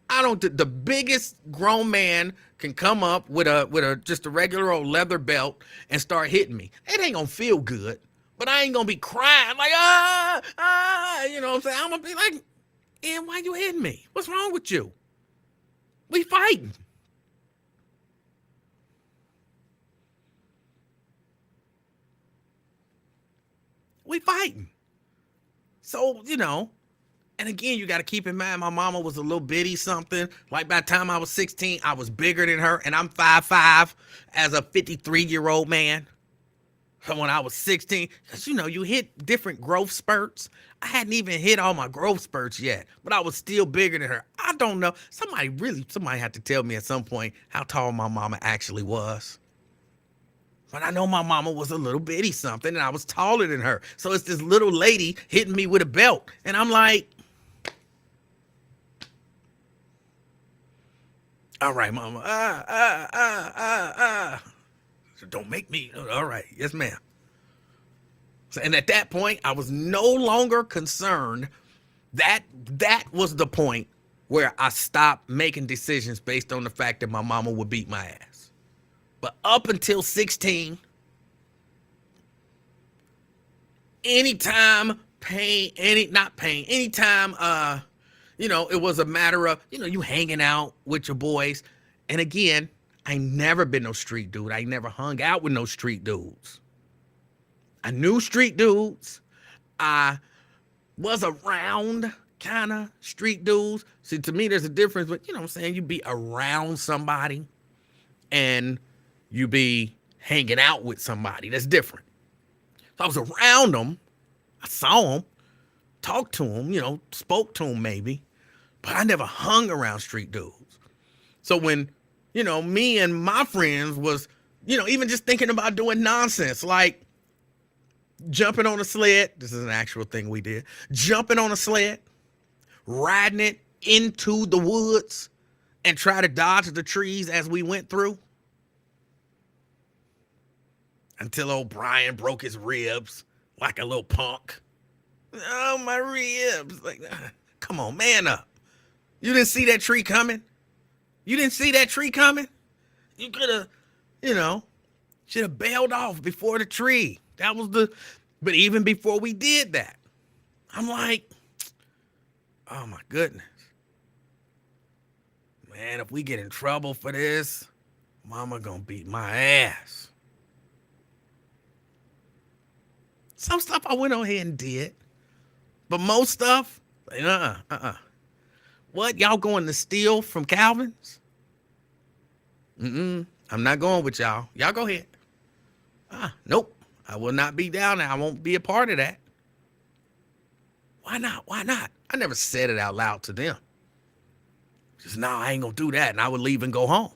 The biggest grown man can come up with just a regular old leather belt and start hitting me. It ain't gonna feel good, but I ain't gonna be crying like, you know what I'm saying? I'm gonna be like, and why you hitting me? What's wrong with you? We fighting. We fighting. So, and again, you got to keep in mind, my mama was a little bitty something. Like by the time I was 16, I was bigger than her, and I'm 5'5" as a 53-year-old man. So when I was 16, because you hit different growth spurts. I hadn't even hit all my growth spurts yet, but I was still bigger than her. I don't know. Somebody had to tell me at some point how tall my mama actually was. But I know my mama was a little bitty something, and I was taller than her. So it's this little lady hitting me with a belt, and I'm like, all right, mama, So don't make me, all right, yes, ma'am. So, and at that point, I was no longer concerned. That was the point where I stopped making decisions based on the fact that my mama would beat my ass. But up until 16, anytime it was a matter of, you hanging out with your boys. And again, I ain't never been no street dude. I ain't never hung out with no street dudes. I knew street dudes. I was around kind of street dudes. See, to me, there's a difference, but you know what I'm saying? You be around somebody and you be hanging out with somebody. That's different. So I was around them. I saw them, talked to them, spoke to them maybe, but I never hung around street dudes. So when, me and my friends was, even just thinking about doing nonsense, like jumping on a sled. This is an actual thing we did. Jumping on a sled, riding it into the woods, and try to dodge the trees as we went through. Until old Brian broke his ribs like a little punk. Oh, my ribs. Like, come on, man up. You didn't see that tree coming? You didn't see that tree coming? You could have, you know, should have bailed off before the tree. That was but even before we did that, I'm like, oh my goodness. Man, if we get in trouble for this, mama gonna beat my ass. Some stuff I went on ahead and did. But most stuff, like, What, y'all going to steal from Calvin's? I'm not going with y'all. Y'all go ahead. Nope. I will not be down there. I won't be a part of that. Why not? Why not? I never said it out loud to them. Just, no, I ain't gonna do that. And I would leave and go home.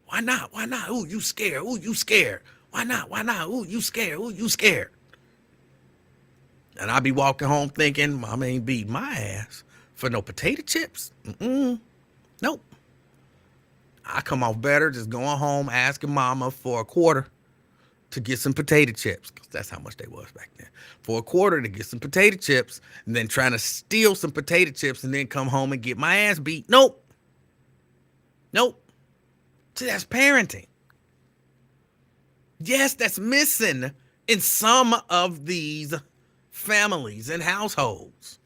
Why not? Why not? Ooh, you scared. Ooh, you scared. Why not? Why not? Ooh, you scared. Ooh, you scared. And I'd be walking home thinking, mama ain't beat my ass for no potato chips. Nope. I come off better just going home asking mama for a quarter to get some potato chips. Because that's how much they was back then. For a quarter to get some potato chips, and then trying to steal some potato chips and then come home and get my ass beat. Nope. Nope. See, that's parenting. Yes, that's missing in some of these families and households.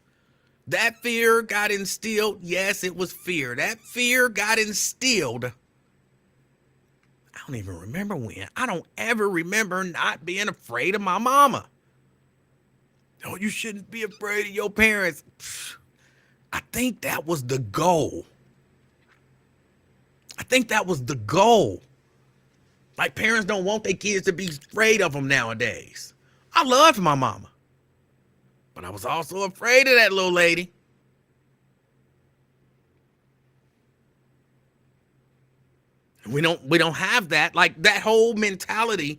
That fear got instilled. Yes, it was fear. That fear got instilled. I don't even remember when. I don't ever remember not being afraid of my mama. Oh, you shouldn't be afraid of your parents. I think that was the goal. I think that was the goal. Like, parents don't want their kids to be afraid of them nowadays. I loved my mama, but I was also afraid of that little lady. We don't have that. Like, that whole mentality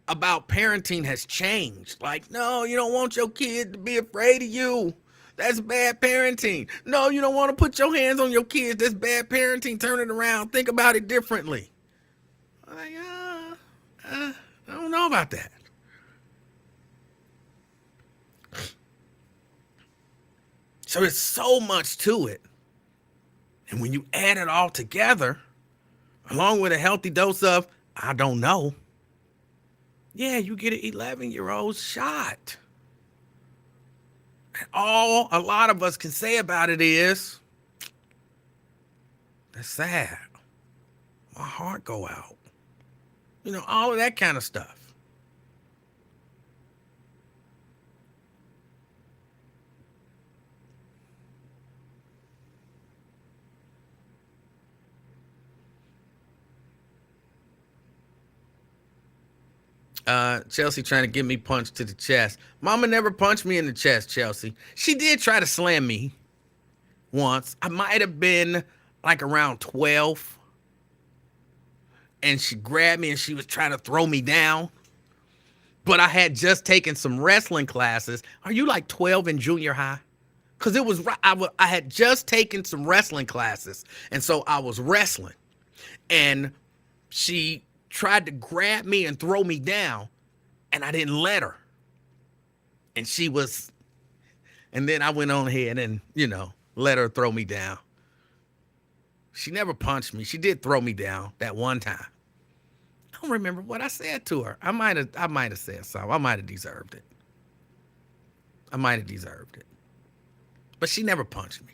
about parenting has changed. Like, no, you don't want your kid to be afraid of you. That's bad parenting. No, you don't want to put your hands on your kids. That's bad parenting. Turn it around. Think about it differently. Like, I don't know about that. So there's so much to it. And when you add it all together, along with a healthy dose of, I don't know. Yeah, you get an 11-year-old shot. And all a lot of us can say about it is, that's sad. My heart go out. You know, all of that kind of stuff. Chelsea trying to get me punched to the chest. Mama never punched me in the chest, Chelsea. She did try to slam me once. I might have been like around 12. And she grabbed me and she was trying to throw me down. But I had just taken some wrestling classes. Are you like 12 in junior high? Because it was, I had just taken some wrestling classes. And so I was wrestling. And she tried to grab me and throw me down, and I didn't let her. And then I went on ahead and, let her throw me down. She never punched me. She did throw me down that one time. I don't remember what I said to her. I might have said something. I might have deserved it. But she never punched me.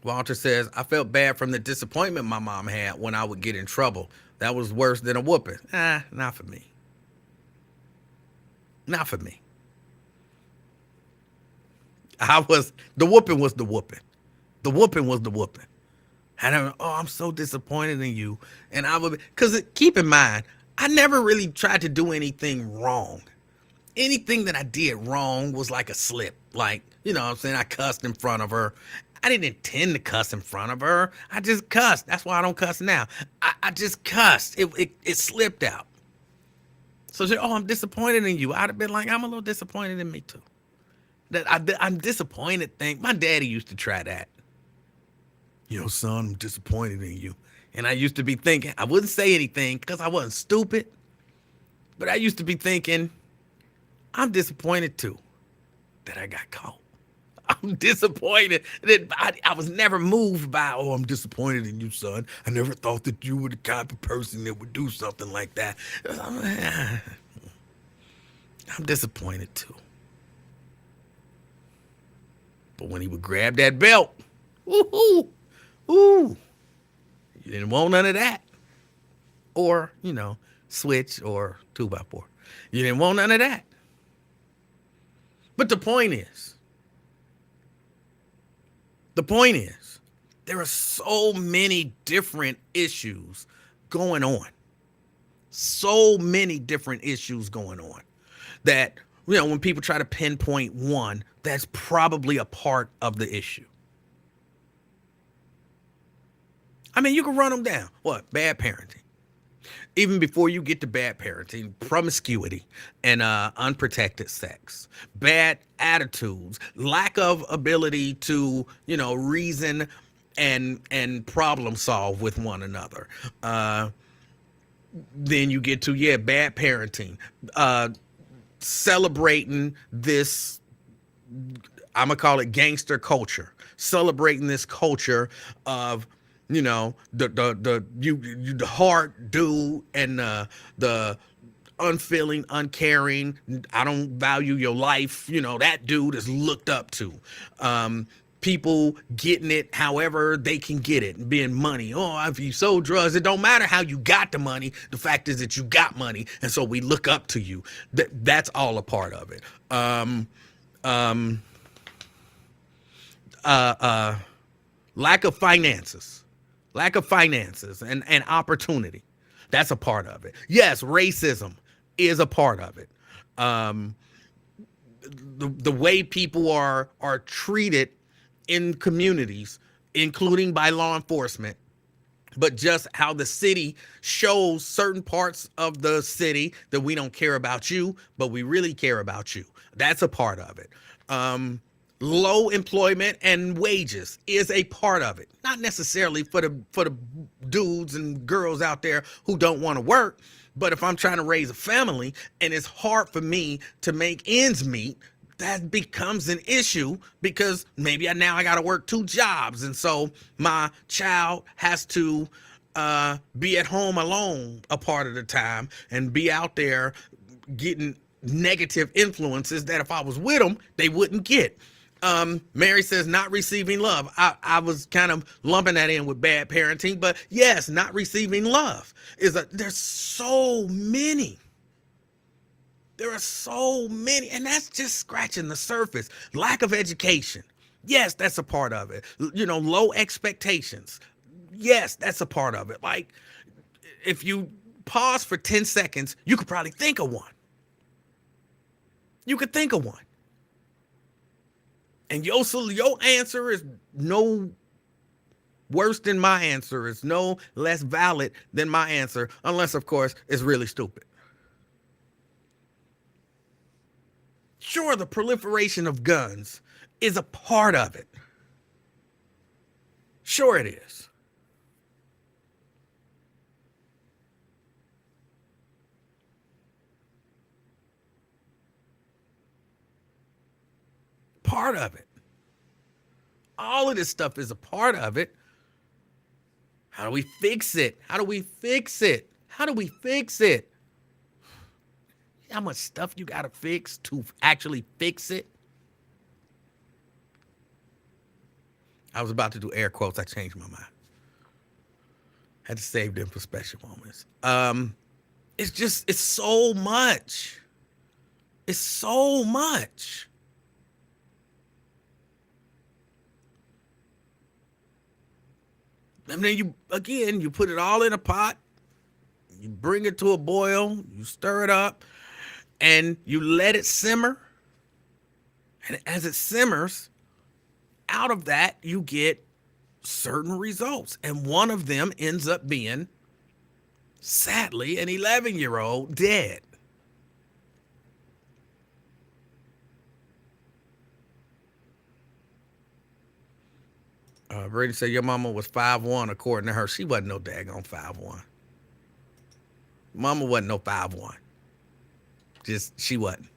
Walter says, I felt bad from the disappointment my mom had when I would get in trouble. That was worse than a whooping. Not for me. Not for me. The whooping was the whooping. The whooping was the whooping. And I'm so disappointed in you. And because keep in mind, I never really tried to do anything wrong. Anything that I did wrong was like a slip. Like, You know what I'm saying? I cussed in front of her. I didn't intend to cuss in front of her. I just cussed. That's why I don't cuss now. I just cussed. It slipped out. So she said, oh, I'm disappointed in you. I'd have been like, I'm a little disappointed in me too. I'm disappointed thing. My daddy used to try that. You know, son, I'm disappointed in you. And I used to be thinking, I wouldn't say anything because I wasn't stupid. But I used to be thinking, I'm disappointed too that I got caught. I'm disappointed that I was never moved by, oh, I'm disappointed in you, son. I never thought that you were the type of person that would do something like that. I'm disappointed too. But when he would grab that belt, woohoo, ooh, you didn't want none of that. Or, switch or 2x4. You didn't want none of that. But the point is, there are so many different issues going on. So many different issues going on that, when people try to pinpoint one, that's probably a part of the issue. I mean, you can run them down. What? Bad parenting. Even before you get to bad parenting, promiscuity and unprotected sex, bad attitudes, lack of ability to, reason and problem solve with one another. Then you get to, bad parenting, celebrating this, I'm going to call it gangster culture, celebrating this culture of, the hard dude and the unfeeling, uncaring, I don't value your life, that dude is looked up to. People getting it however they can get it and being money. Oh, if you sold drugs, it don't matter how you got the money. The fact is that you got money, and so we look up to you. That's all a part of it. Lack of finances and opportunity. That's a part of it. Yes, racism is a part of it. The way people are treated in communities, including by law enforcement, but just how the city shows certain parts of the city that we don't care about you, but we really care about you. That's a part of it. Low employment and wages is a part of it. Not necessarily for the dudes and girls out there who don't want to work, but if I'm trying to raise a family and it's hard for me to make ends meet, that becomes an issue because maybe I got to work 2 jobs, and so my child has to be at home alone a part of the time and be out there getting negative influences that if I was with them, they wouldn't get. Mary says not receiving love. I was kind of lumping that in with bad parenting, but yes, not receiving love there's so many. There are so many, and that's just scratching the surface. Lack of education. Yes, that's a part of it. Low expectations. Yes, that's a part of it. Like, if you pause for 10 seconds, you could probably think of one. You could think of one. And your answer is no worse than my answer. It's no less valid than my answer, unless, of course, it's really stupid. Sure, the proliferation of guns is a part of it. Sure it is. Part of it. All of this stuff is a part of it. How do we fix it? How do we fix it? How do we fix it? How much stuff you got to fix to actually fix it? I was about to do air quotes. I changed my mind. Had to save them for special moments. It's so much. It's so much. And then you put it all in a pot, you bring it to a boil, you stir it up, and you let it simmer. And as it simmers, out of that, you get certain results. And one of them ends up being, sadly, an 11-year-old dead. Brady said your mama was 5'1", according to her. She wasn't no daggone 5'1". Mama wasn't no 5'1". Just, she wasn't.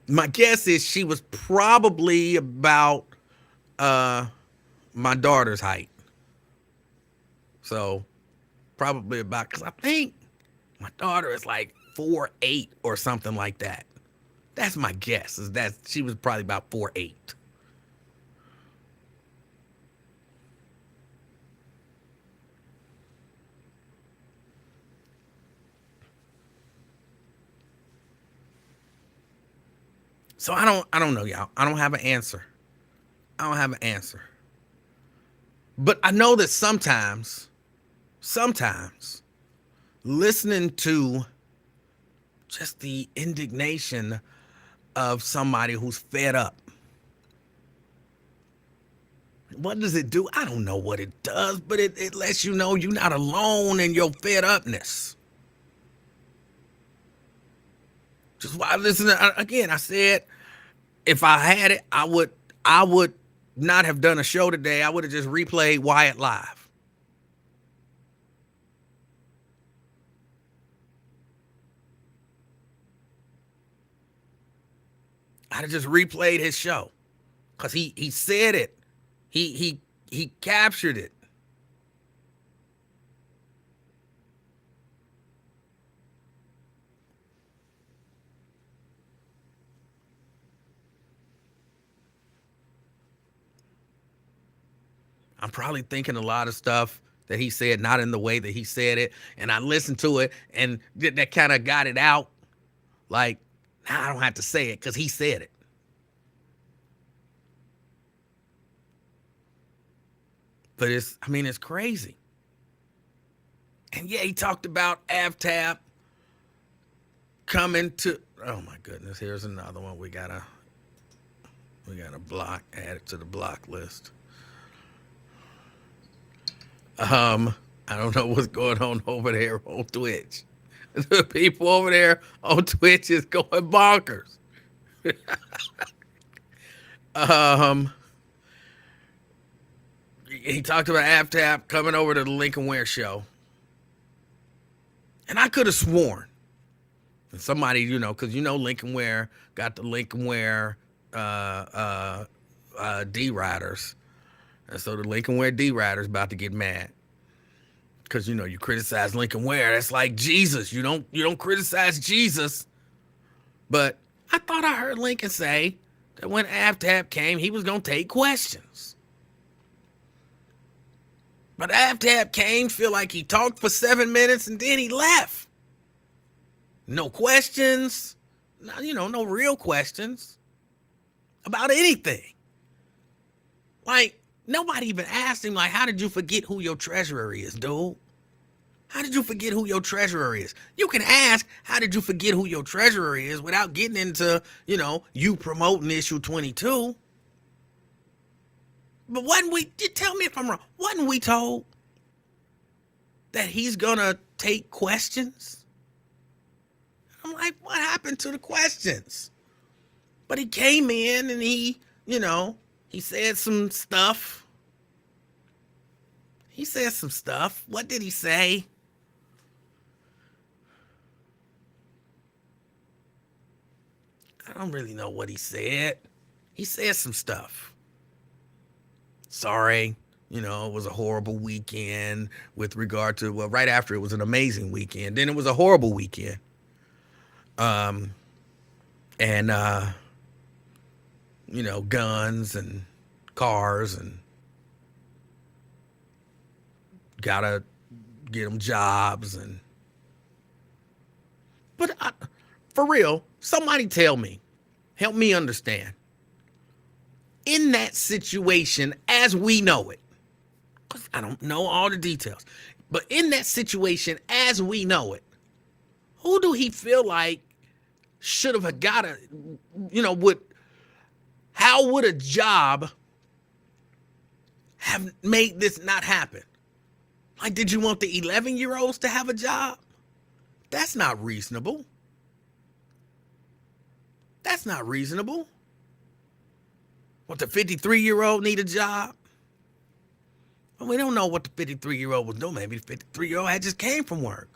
My guess is she was probably about my daughter's height. So probably about, because I think my daughter is like 4'8" or something like that. That's my guess, is that she was probably about 4'8". So I don't know, y'all. I don't have an answer. I don't have an answer. But I know that sometimes listening to just the indignation of somebody who's fed up. What does it do? I don't know what it does, but it lets you know you're not alone in your fed upness. Just why listen again, I said if I had it, I would not have done a show today. I would have just replayed Wyatt live. I'd have just replayed his show. Because he said it. He captured it. I'm probably thinking a lot of stuff that he said, not in the way that he said it. And I listened to it, and that kind of got it out. Like, now I don't have to say it because he said it. But it's crazy. And yeah, he talked about AvTab coming to, oh my goodness, here's another one we gotta block, add it to the block list. I don't know what's going on over there on Twitch. The people over there on Twitch is going bonkers. He talked about AvTab coming over to the Lincoln Ware show. And I could have sworn, and somebody, because Lincoln Ware got the Lincoln Ware D-Riders. And so the Lincoln Ware D-Riders about to get mad. Because, you criticize Lincoln Ware. That's like Jesus. You don't criticize Jesus. But I thought I heard Lincoln say that when AvTab came, he was going to take questions. But AvTab came, feel like he talked for 7 minutes, and then he left. No questions. No real questions about anything. Like, nobody even asked him, like, how did you forget who your treasurer is, dude? How did you forget who your treasurer is? You can ask, how did you forget who your treasurer is without getting into, you promoting issue 22. But tell me if I'm wrong, wasn't we told that he's gonna take questions? I'm like, what happened to the questions? But he came in and he said some stuff. What did he say? I don't really know what he said. He said some stuff. Sorry, it was a horrible weekend with regard to, well, right after it was an amazing weekend. Then it was a horrible weekend. And, guns and cars and gotta get them jobs but for real, somebody help me understand. In that situation, as we know it, because I don't know all the details, but in that situation, as we know it, who do he feel like should have would how would a job have made this not happen? Like, did you want the 11-year-olds to have a job? That's not reasonable. That's not reasonable. What, the 53-year-old need a job? Well, we don't know what the 53-year-old was doing. Maybe the 53-year-old had just came from work.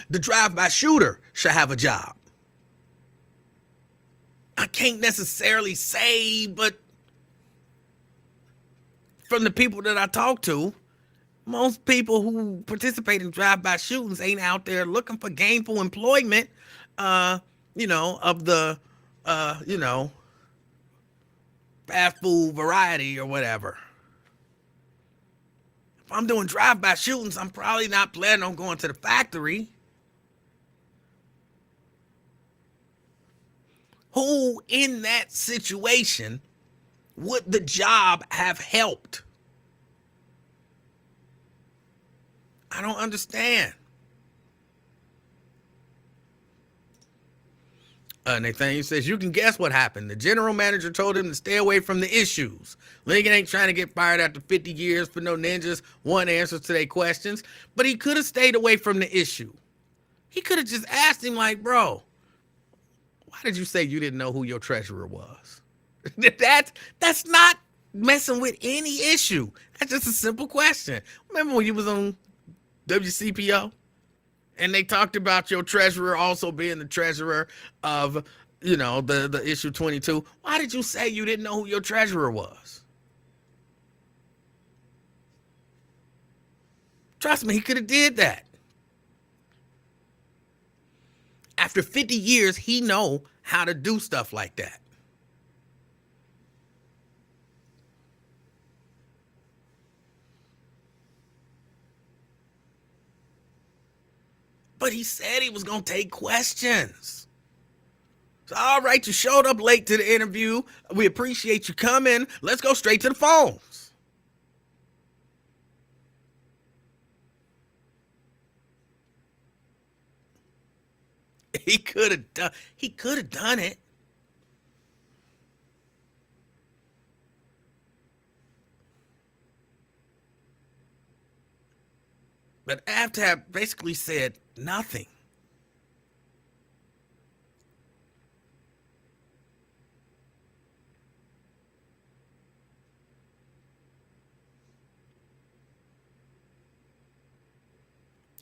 The drive-by shooter should have a job. I can't necessarily say, but from the people that I talk to, most people who participate in drive-by shootings ain't out there looking for gainful employment, of the, fast food variety or whatever. If I'm doing drive-by shootings, I'm probably not planning on going to the factory. Who in that situation would the job have helped? I don't understand. Nathaniel says, you can guess what happened. The general manager told him to stay away from the issues. Lincoln ain't trying to get fired after 50 years for no ninjas want answers to their questions, but he could have stayed away from the issue. He could have just asked him, like, bro, why did you say you didn't know who your treasurer was? That's not messing with any issue. That's just a simple question. Remember when you was on WCPO and they talked about your treasurer also being the treasurer of, the issue 22? Why did you say you didn't know who your treasurer was? Trust me, he could have did that. After 50 years, he know how to do stuff like that. But he said he was going to take questions. So, all right, you showed up late to the interview. We appreciate you coming. Let's go straight to the phones. He could have done it. But Aftab basically said nothing.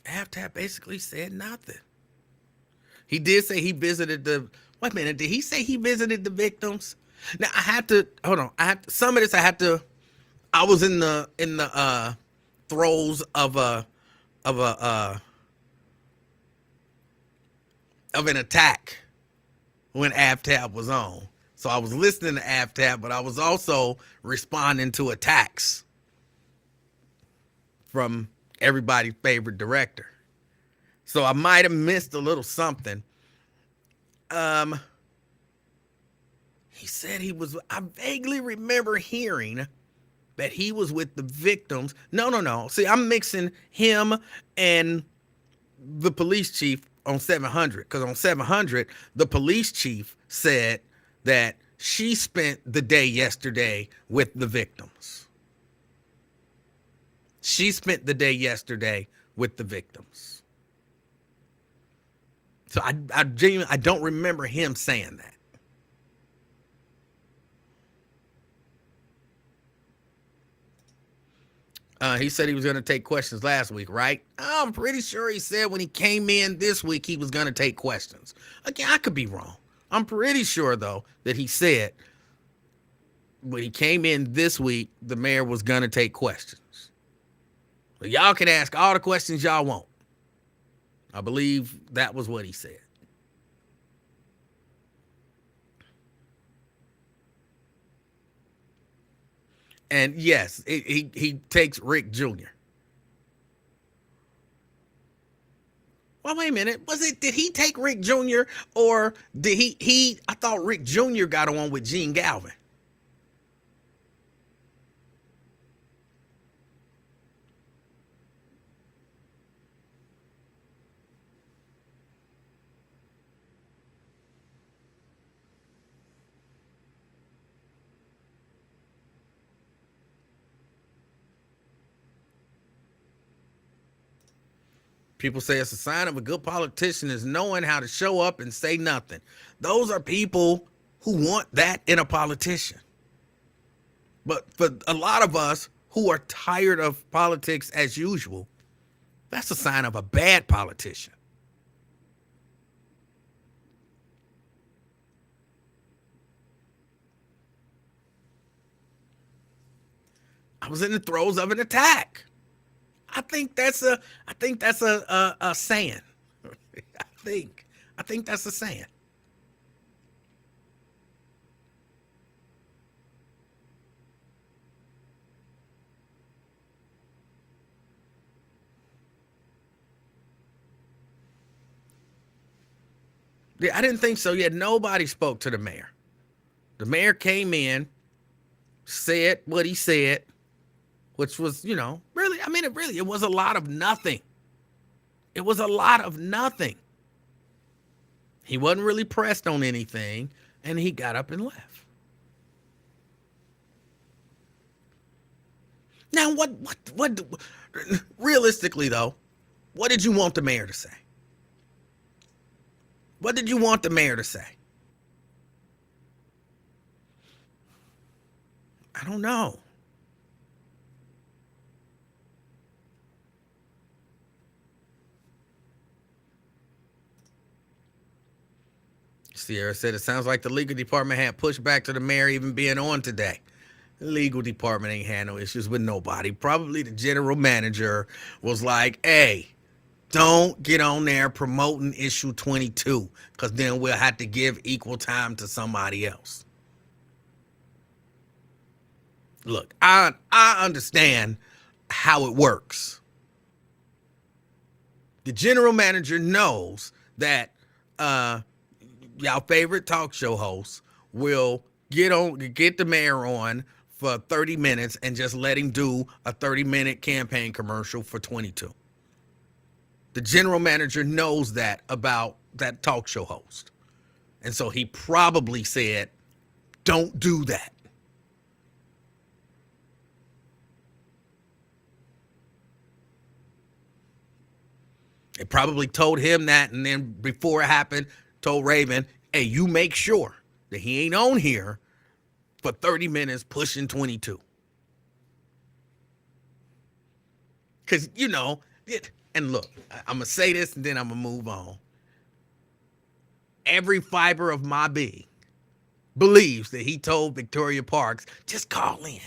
Aftab basically said nothing. He did say he visited the. Wait a minute. Did he say he visited the victims? Now I have to hold on. Some of this. I was in the throes of an attack when Aftab was on. So I was listening to Aftab, but I was also responding to attacks from everybody's favorite director. So I might have missed a little something. He said I vaguely remember hearing that he was with the victims. No. See, I'm mixing him and the police chief on 700. Because on 700, the police chief said that she spent the day yesterday with the victims. She spent the day yesterday with the victims. So I genuinely, I don't remember him saying that. He said he was going to take questions last week, right? I'm pretty sure he said when he came in this week he was going to take questions. Again, I could be wrong. I'm pretty sure, though, that he said when he came in this week, the mayor was going to take questions. But y'all can ask all the questions y'all want. I believe that was what he said. And yes, he takes Rick Jr. Well, wait a minute. Did he take Rick Jr. or did I thought Rick Jr. got on with Gene Galvin. People say it's a sign of a good politician is knowing how to show up and say nothing. Those are people who want that in a politician. But for a lot of us who are tired of politics as usual, that's a sign of a bad politician. I was in the throes of an attack. I think that's a saying. I think that's a saying. Yeah, I didn't think so. Yet nobody spoke to the mayor. The mayor came in, said what he said, which was, really, I mean, it was a lot of nothing. It was a lot of nothing. He wasn't really pressed on anything, and he got up and left. Now, realistically, though, what did you want the mayor to say? What did you want the mayor to say? I don't know. Sierra said it sounds like the legal department had pushback to the mayor even being on today. The legal department ain't had no issues with nobody. Probably the general manager was like, hey, don't get on there promoting issue 22 because then we'll have to give equal time to somebody else. Look, I understand how it works. The general manager knows that y'all favorite talk show host will get the mayor on for 30 minutes and just let him do a 30-minute campaign commercial for 22. The general manager knows that about that talk show host. And so he probably said, don't do that. It probably told him that, and then before it happened, told Raven, hey, you make sure that he ain't on here for 30 minutes pushing 22. Because, and look, I'm going to say this and then I'm going to move on. Every fiber of my being believes that he told Victoria Parks, just call in.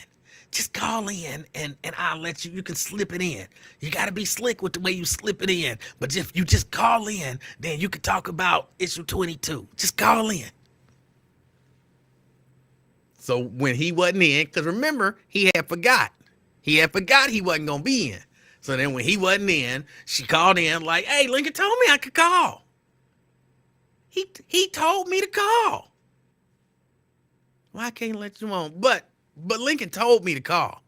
Just call in and I'll let you can slip it in. You got to be slick with the way you slip it in. But if you just call in, then you can talk about issue 22. Just call in. So when he wasn't in, because remember, he had forgot. He wasn't going to be in. So then when he wasn't in, she called in like, hey, Lincoln told me I could call. He told me to call. Well, I can't let you on. But Lincoln told me to call.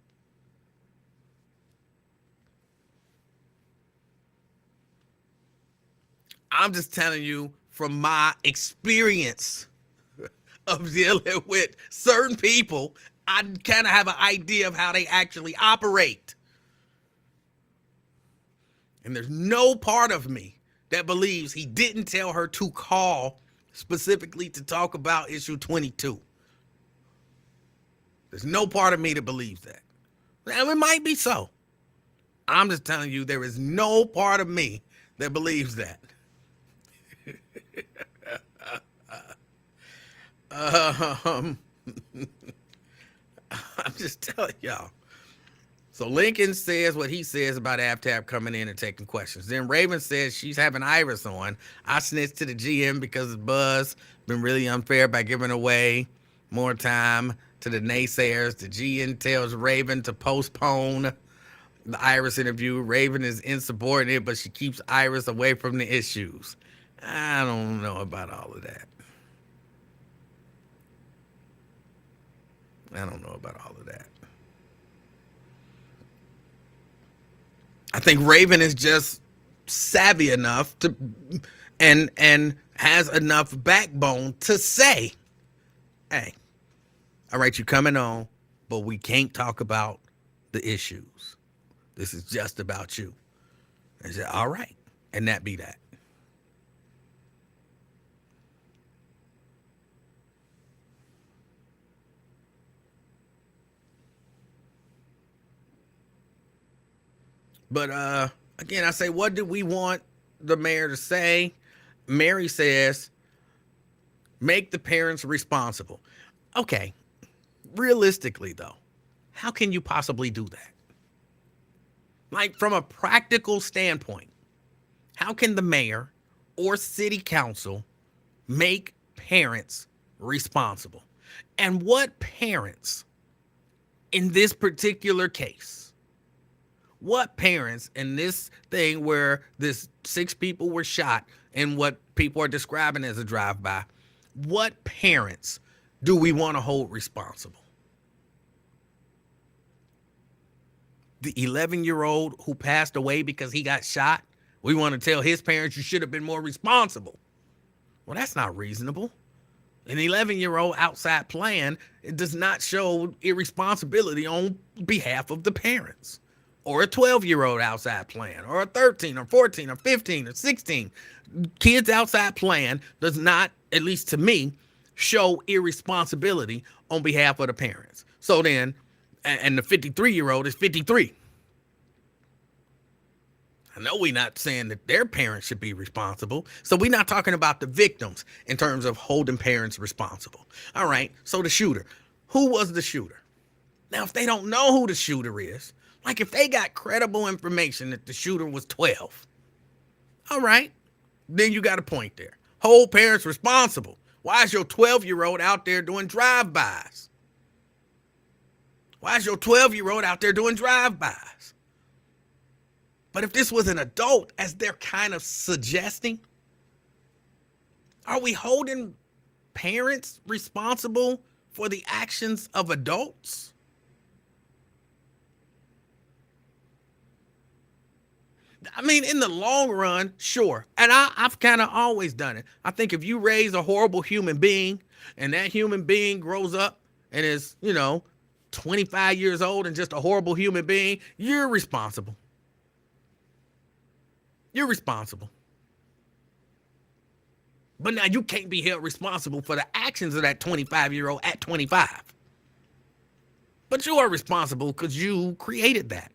I'm just telling you from my experience of dealing with certain people, I kind of have an idea of how they actually operate. And there's no part of me that believes he didn't tell her to call specifically to talk about issue 22. There's no part of me that believes that. Now, it might be so. I'm just telling you, there is no part of me that believes that. I'm just telling y'all. So Lincoln says what he says about AbTab coming in and taking questions. Then Raven says she's having Iris on. I snitched to the GM because Buzz been really unfair by giving away more time to the naysayers. The GM tells Raven to postpone the Iris interview. Raven is insubordinate, but she keeps Iris away from the issues. I don't know about all of that. I don't know about all of that. I think Raven is just savvy enough to and has enough backbone to say, hey, all right, you coming on, but we can't talk about the issues. This is just about you. I said, all right. And that be that. But again, I say, what do we want the mayor to say? Mary says, make the parents responsible. Okay, realistically though, how can you possibly do that? Like from a practical standpoint, how can the mayor or city council make parents responsible? And what parents in this particular case, what parents in this thing where this 6 people were shot in what people are describing as a drive-by, what parents do we want to hold responsible? The 11-year-old who passed away because he got shot, we want to tell his parents you should have been more responsible. Well, that's not reasonable. An 11-year-old outside playing, it does not show irresponsibility on behalf of the parents. Or a 12-year-old outside playing, or a 13 or 14 or 15 or 16. Kids outside playing does not, at least to me, show irresponsibility on behalf of the parents. So then, and the 53-year-old is 53. I know we're not saying that their parents should be responsible. So we're not talking about the victims in terms of holding parents responsible. All right, so the shooter. Who was the shooter? Now, if they don't know who the shooter is, like if they got credible information that the shooter was 12, all right, then you got a point there. Hold parents responsible. Why is your 12-year-old out there doing drive-bys? Why is your 12-year-old out there doing drive-bys? But if this was an adult, as they're kind of suggesting, are we holding parents responsible for the actions of adults? I mean, in the long run, sure. And I've kind of always done it. I think if you raise a horrible human being and that human being grows up and is, 25 years old and just a horrible human being, you're responsible. You're responsible. But now you can't be held responsible for the actions of that 25-year-old at 25. But you are responsible because you created that.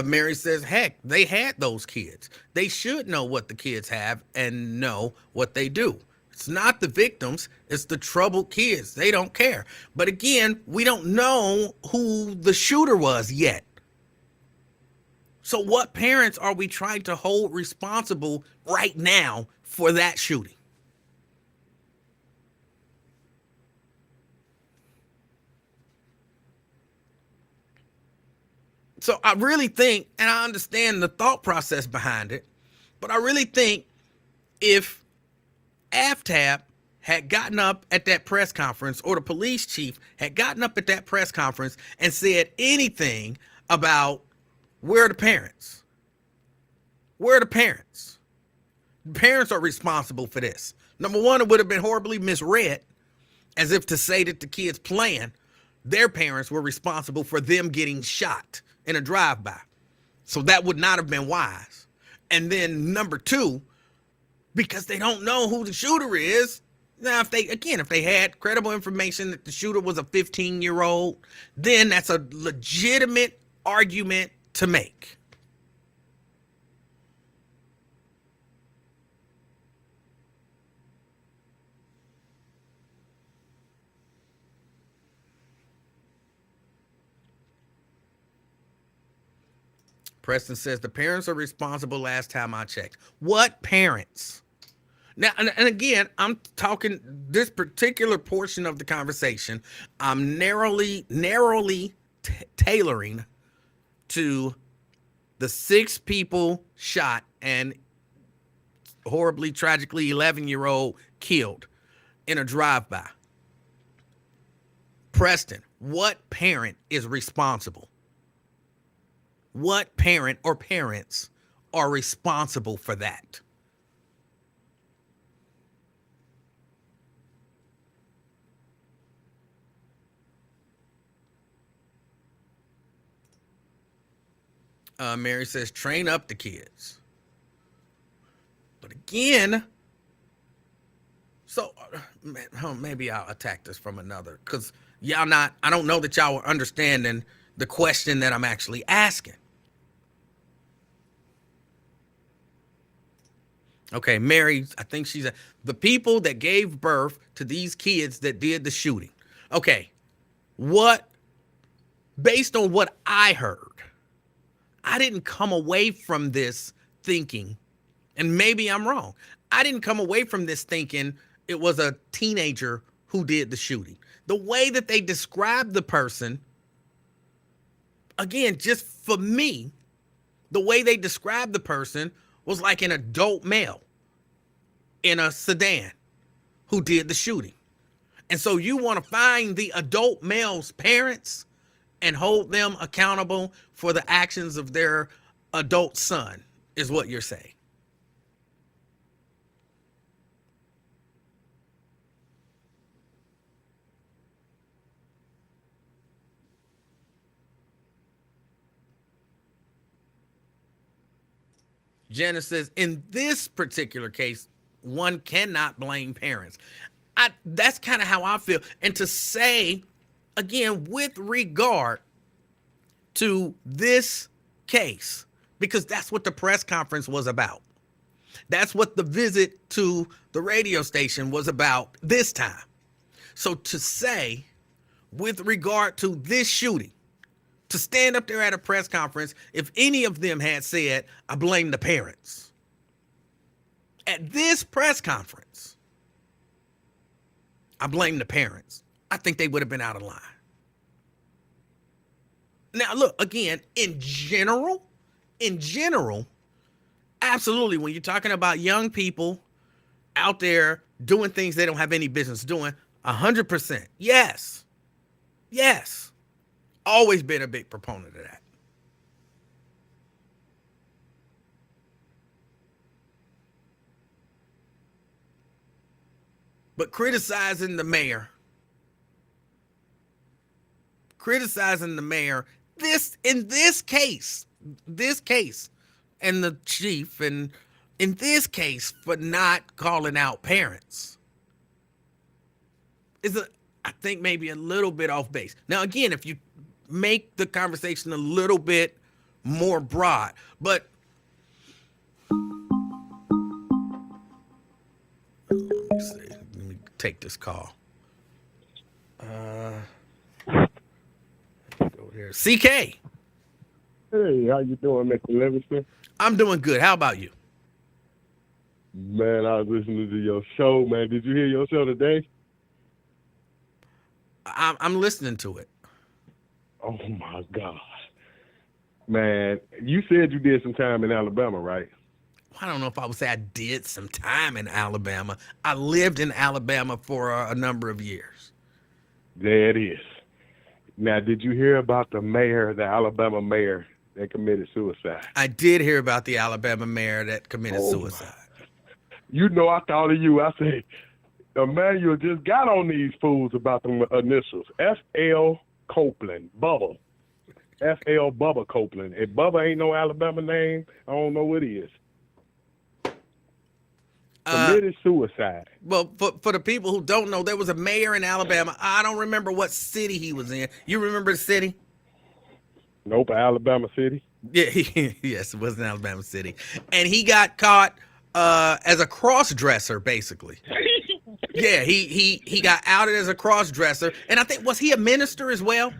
Mary says, heck, they had those kids. They should know what the kids have and know what they do. It's not the victims, it's the troubled kids. They don't care. But again, we don't know who the shooter was yet. So what parents are we trying to hold responsible right now for that shooting? So I really think, and I understand the thought process behind it, but I really think if AFTAB had gotten up at that press conference, or the police chief had gotten up at that press conference and said anything about where are the parents? Where are the parents? The parents are responsible for this. Number one, it would have been horribly misread, as if to say that the kids playing, their parents were responsible for them getting shot in a drive-by. So that would not have been wise. And then number two, because they don't know who the shooter is. Now, if they had credible information that the shooter was a 15-year-old, then that's a legitimate argument to make. Preston says the parents are responsible last time I checked. What parents? Now, and again, I'm talking this particular portion of the conversation, I'm narrowly tailoring to the 6 people shot and horribly, tragically 11-year-old killed in a drive-by. Preston, what parent is responsible? What parent or parents are responsible for that? Mary says, train up the kids. But again, so maybe I'll attack this from another, because I don't know that y'all are understanding the question that I'm actually asking. Okay, Mary, I think she's the people that gave birth to these kids that did the shooting. Okay, based on what I heard, I didn't come away from this thinking, and maybe I'm wrong, I didn't come away from this thinking it was a teenager who did the shooting. The way that they described the person, again, just for me, the way they described the person was like an adult male in a sedan who did the shooting. And so you want to find the adult male's parents and hold them accountable for the actions of their adult son, is what you're saying. Janice says, in this particular case, one cannot blame parents. That's kind of how I feel. And to say, again, with regard to this case, because that's what the press conference was about. That's what the visit to the radio station was about this time. So to say, with regard to this shooting, to stand up there at a press conference, if any of them had said, I blame the parents. At this press conference, I blame the parents, I think they would have been out of line. Now, look, again, in general, absolutely, when you're talking about young people out there doing things they don't have any business doing, 100%, yes. Always been a big proponent of that. But criticizing the mayor, in this case, and the chief, and in this case, for not calling out parents, I think maybe a little bit off base. Now, again, if you make the conversation a little bit more broad, but let me see. Let me take this call. Go there. CK. Hey, how you doing, Mr. Livingston? I'm doing good. How about you? Man, I was listening to your show, man. Did you hear your show today? I'm listening to it. Oh, my God. Man, you said you did some time in Alabama, right? I don't know if I would say I did some time in Alabama. I lived in Alabama for a number of years. There it is. Now, did you hear about the Alabama mayor that committed suicide? I did hear about the Alabama mayor that committed suicide. You know, I thought of you. I said, Emanuel just got on these fools about the initials. F.L. Copeland, Bubba. F.L. Bubba Copeland. If Bubba ain't no Alabama name, I don't know what is. Committed suicide. Well, for the people who don't know, there was a mayor in Alabama. I don't remember what city he was in. You remember the city? Nope, Alabama City. Yeah, yes, it was in Alabama City. And he got caught as a cross-dresser, basically. Yeah, he got outed as a cross-dresser. And I think, was he a minister as well?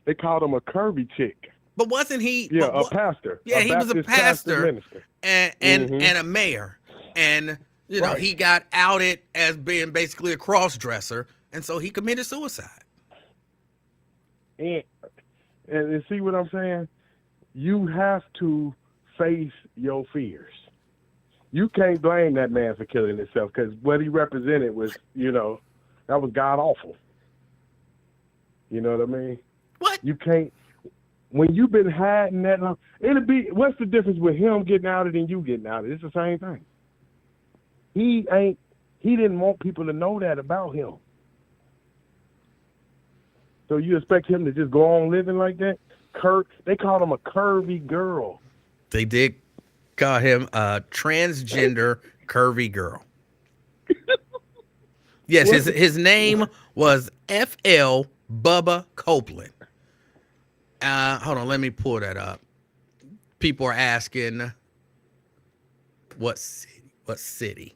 They called him a curvy chick. But wasn't he? Yeah, a pastor. Yeah, he was a pastor and a mayor. And, you know, he got outed as being basically a cross-dresser. And so he committed suicide. And see what I'm saying? You have to face your fears. You can't blame that man for killing himself, because what he represented was, you know, that was god awful. You know what I mean? What? You can't. When you've been hiding that long, what's the difference with him getting outed and you getting outed? It's the same thing. He didn't want people to know that about him. So you expect him to just go on living like that? They called him a curvy girl. They did call him a transgender curvy girl. Yes, What? his name was F.L. Bubba Copeland. Hold on, let me pull that up. People are asking, what city? What city?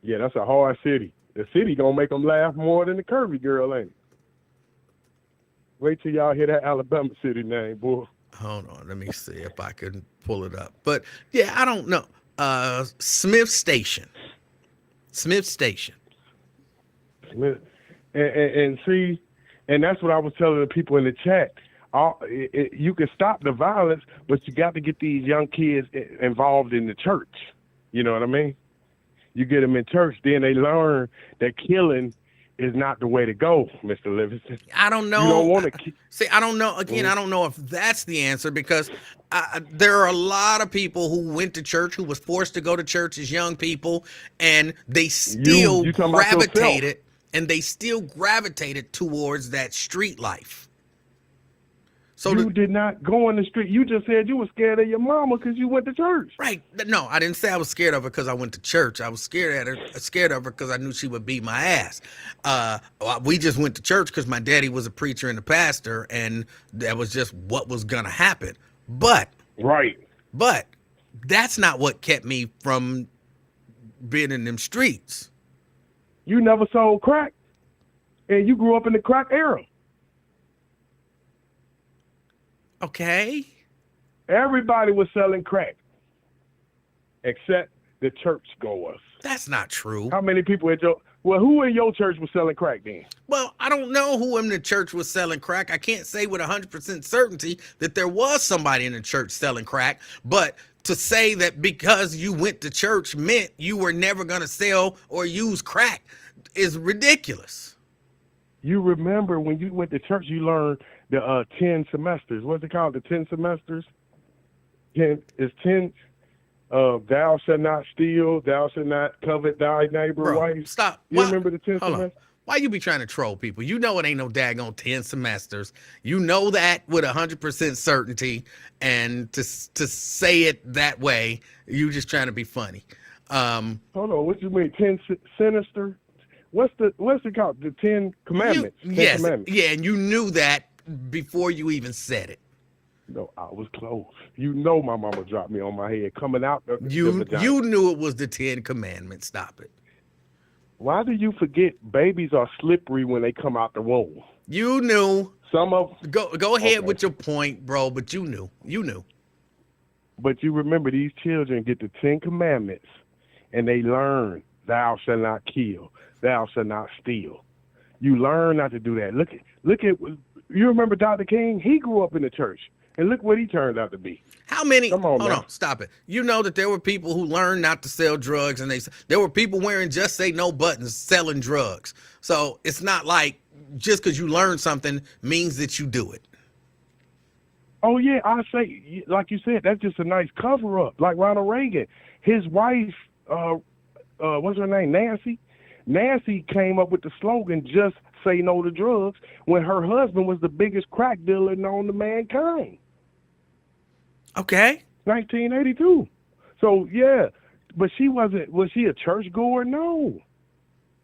Yeah, that's a hard city. The city gonna make them laugh more than the curvy girl, ain't it? Wait till y'all hear that Alabama city name, boy. Hold on, let me see if I can pull it up. But yeah, I don't know. Smith Station. Smith Station. And see, and that's what I was telling the people in the chat. You can stop the violence, but you got to get these young kids involved in the church. You know what I mean? You get them in church, then they learn that killing is not the way to go, Mr. Livingston. I don't know. You don't want to see. I don't know. Again, I don't know if that's the answer because there are a lot of people who went to church, who was forced to go to church as young people, and they still gravitated, towards that street life. So you did not go in the street. You just said you were scared of your mama because you went to church. Right. No, I didn't say I was scared of her because I went to church. I was scared of her because I knew she would beat my ass. We just went to church because my daddy was a preacher and a pastor, and that was just what was going to happen. But that's not what kept me from being in them streets. You never sold crack, and you grew up in the crack era. Okay. Everybody was selling crack, except the church goers. That's not true. How many people who in your church was selling crack then? Well, I don't know who in the church was selling crack. I can't say with 100% certainty that there was somebody in the church selling crack, but to say that because you went to church meant you were never going to sell or use crack is ridiculous. You remember when you went to church, you learned the 10 semesters. What's it called? The 10 semesters? It's 10. Thou shalt not steal. Thou shalt not covet thy neighbor wife. Stop. You remember the 10 semesters? Why you be trying to troll people? You know it ain't no daggone 10 semesters. You know that with 100% certainty, and to say it that way, you just trying to be funny. Hold on, what you mean 10 sinister? What's it called? The 10 commandments. Yes, yeah, and you knew that before you even said it. No, I was close. You know my mama dropped me on my head coming out. You knew it was the 10 commandments. Stop it. Why do you forget babies are slippery when they come out the womb? You knew. Some of go ahead with your point, bro. But you knew. But you remember these children get the 10 commandments, and they learn, "Thou shalt not kill, thou shalt not steal." You learn not to do that. Look at. You remember Dr. King? He grew up in the church, and look what he turned out to be. How many? Come on, hold on, stop it. You know that there were people who learned not to sell drugs, and there were people wearing "Just Say No" buttons selling drugs. So it's not like just because you learn something means that you do it. Oh yeah, I say, like you said, that's just a nice cover up. Like Ronald Reagan, his wife, what's her name, Nancy. Nancy came up with the slogan "Just Say No to Drugs" when her husband was the biggest crack dealer known to mankind. Okay. 1982. So yeah, but she wasn't. Was she a church goer? No.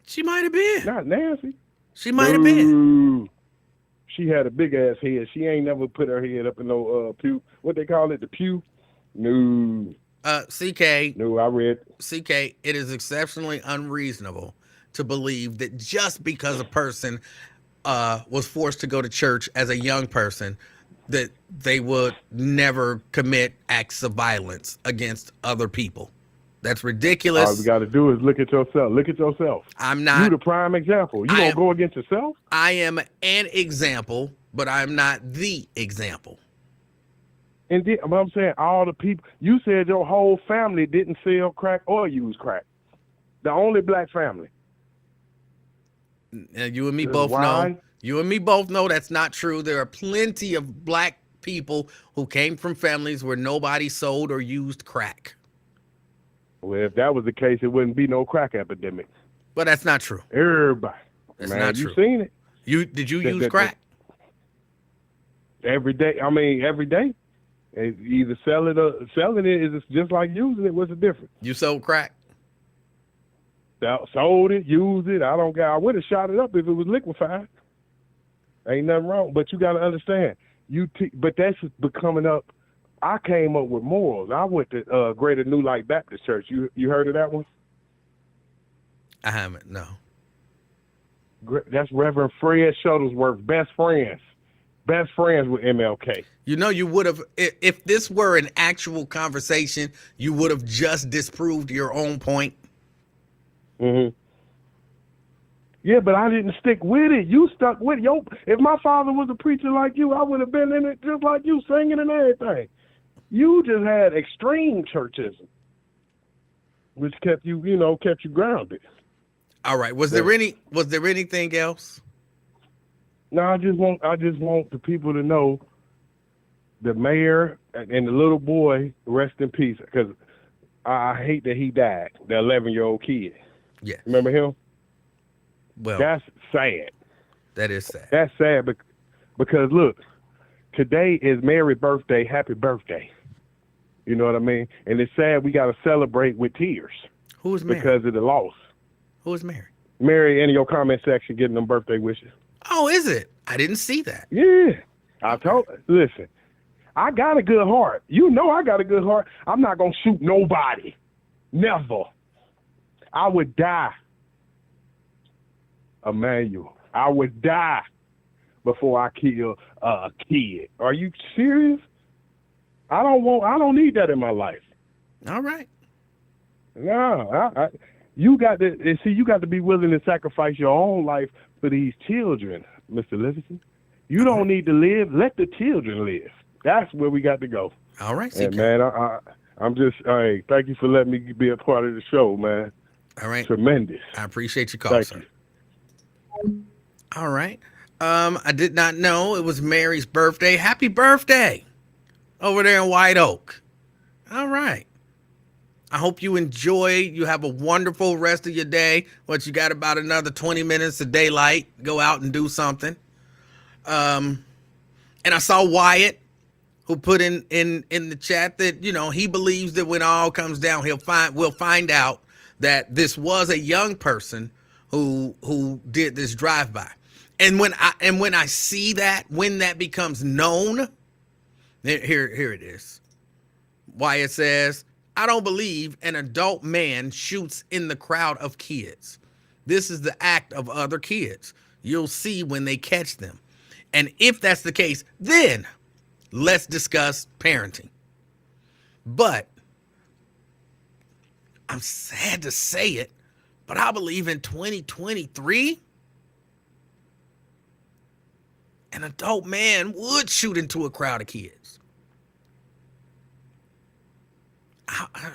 She might have been. Not Nancy. She might have been. She had a big ass head. She ain't never put her head up in no pew. What they call it, the pew? No. CK. No, I read. CK, it is exceptionally unreasonable to believe that just because a person was forced to go to church as a young person, that they would never commit acts of violence against other people. That's ridiculous. All you got to do is look at yourself. Look at yourself. I'm not. You the prime example. You don't go against yourself? I am an example, but I'm not the example. And then, I'm saying all the people, you said your whole family didn't sell crack or use crack. The only black family. And you and me both know. You and me both know that's not true. There are plenty of black people who came from families where nobody sold or used crack. Well, if that was the case, it wouldn't be no crack epidemic. But that's not true. Everybody. That's Man, not true. You seen it. Did you use crack? every day. I mean, every day. Either selling it is just like using it. What's the difference? You sold crack? Sold it, used it. I would have shot it up if it was liquefied. Ain't nothing wrong. But you got to understand, but that's becoming up. I came up with morals. I went to Greater New Light Baptist Church. You heard of that one? I haven't. No. That's Reverend Fred Shuttlesworth, best friends with MLK. You know, you would have, if this were an actual conversation, you would have just disproved your own point. Mm-hmm. Yeah, but I didn't stick with it. You stuck with it. If my father was a preacher like you, I would have been in it just like you, singing and everything. You just had extreme churchism, which kept you grounded. All right. Was there anything else? No, I just want the people to know the mayor and the little boy, rest in peace, because I hate that he died, the 11-year-old kid. Yeah. Remember him? Well, that's sad. That is sad. That's sad because look, today is Mary's birthday. Happy birthday. You know what I mean? And it's sad we got to celebrate with tears. Who is Mary? Because of the loss. Who is Mary? Mary, in your comment section, getting them birthday wishes. Oh, is it? I didn't see that. Yeah. Listen, I got a good heart. You know I got a good heart. I'm not going to shoot nobody. Never. I would die. Emanuel, I would die before I kill a kid. Are you serious? I don't need that in my life. All right. No, you got to be willing to sacrifice your own life for these children, Mr. Livingston. You don't need to live. Let the children live. That's where we got to go. All right, CK. And man, I'm just, hey, thank you for letting me be a part of the show, man. All right. Tremendous. I appreciate your call, sir. All right. I did not know it was Mary's birthday. Happy birthday over there in White Oak. All right. I hope you enjoy. You have a wonderful rest of your day. You got about another 20 minutes of daylight. Go out and do something. And I saw Wyatt, who put in the chat that, he believes that when all comes down, we'll find out that this was a young person who did this drive-by. And when I see that, when that becomes known, here it is. Wyatt says, I don't believe an adult man shoots in the crowd of kids. This is the act of other kids. You'll see when they catch them. And if that's the case, then let's discuss parenting. But I'm sad to say it, but I believe in 2023, an adult man would shoot into a crowd of kids. I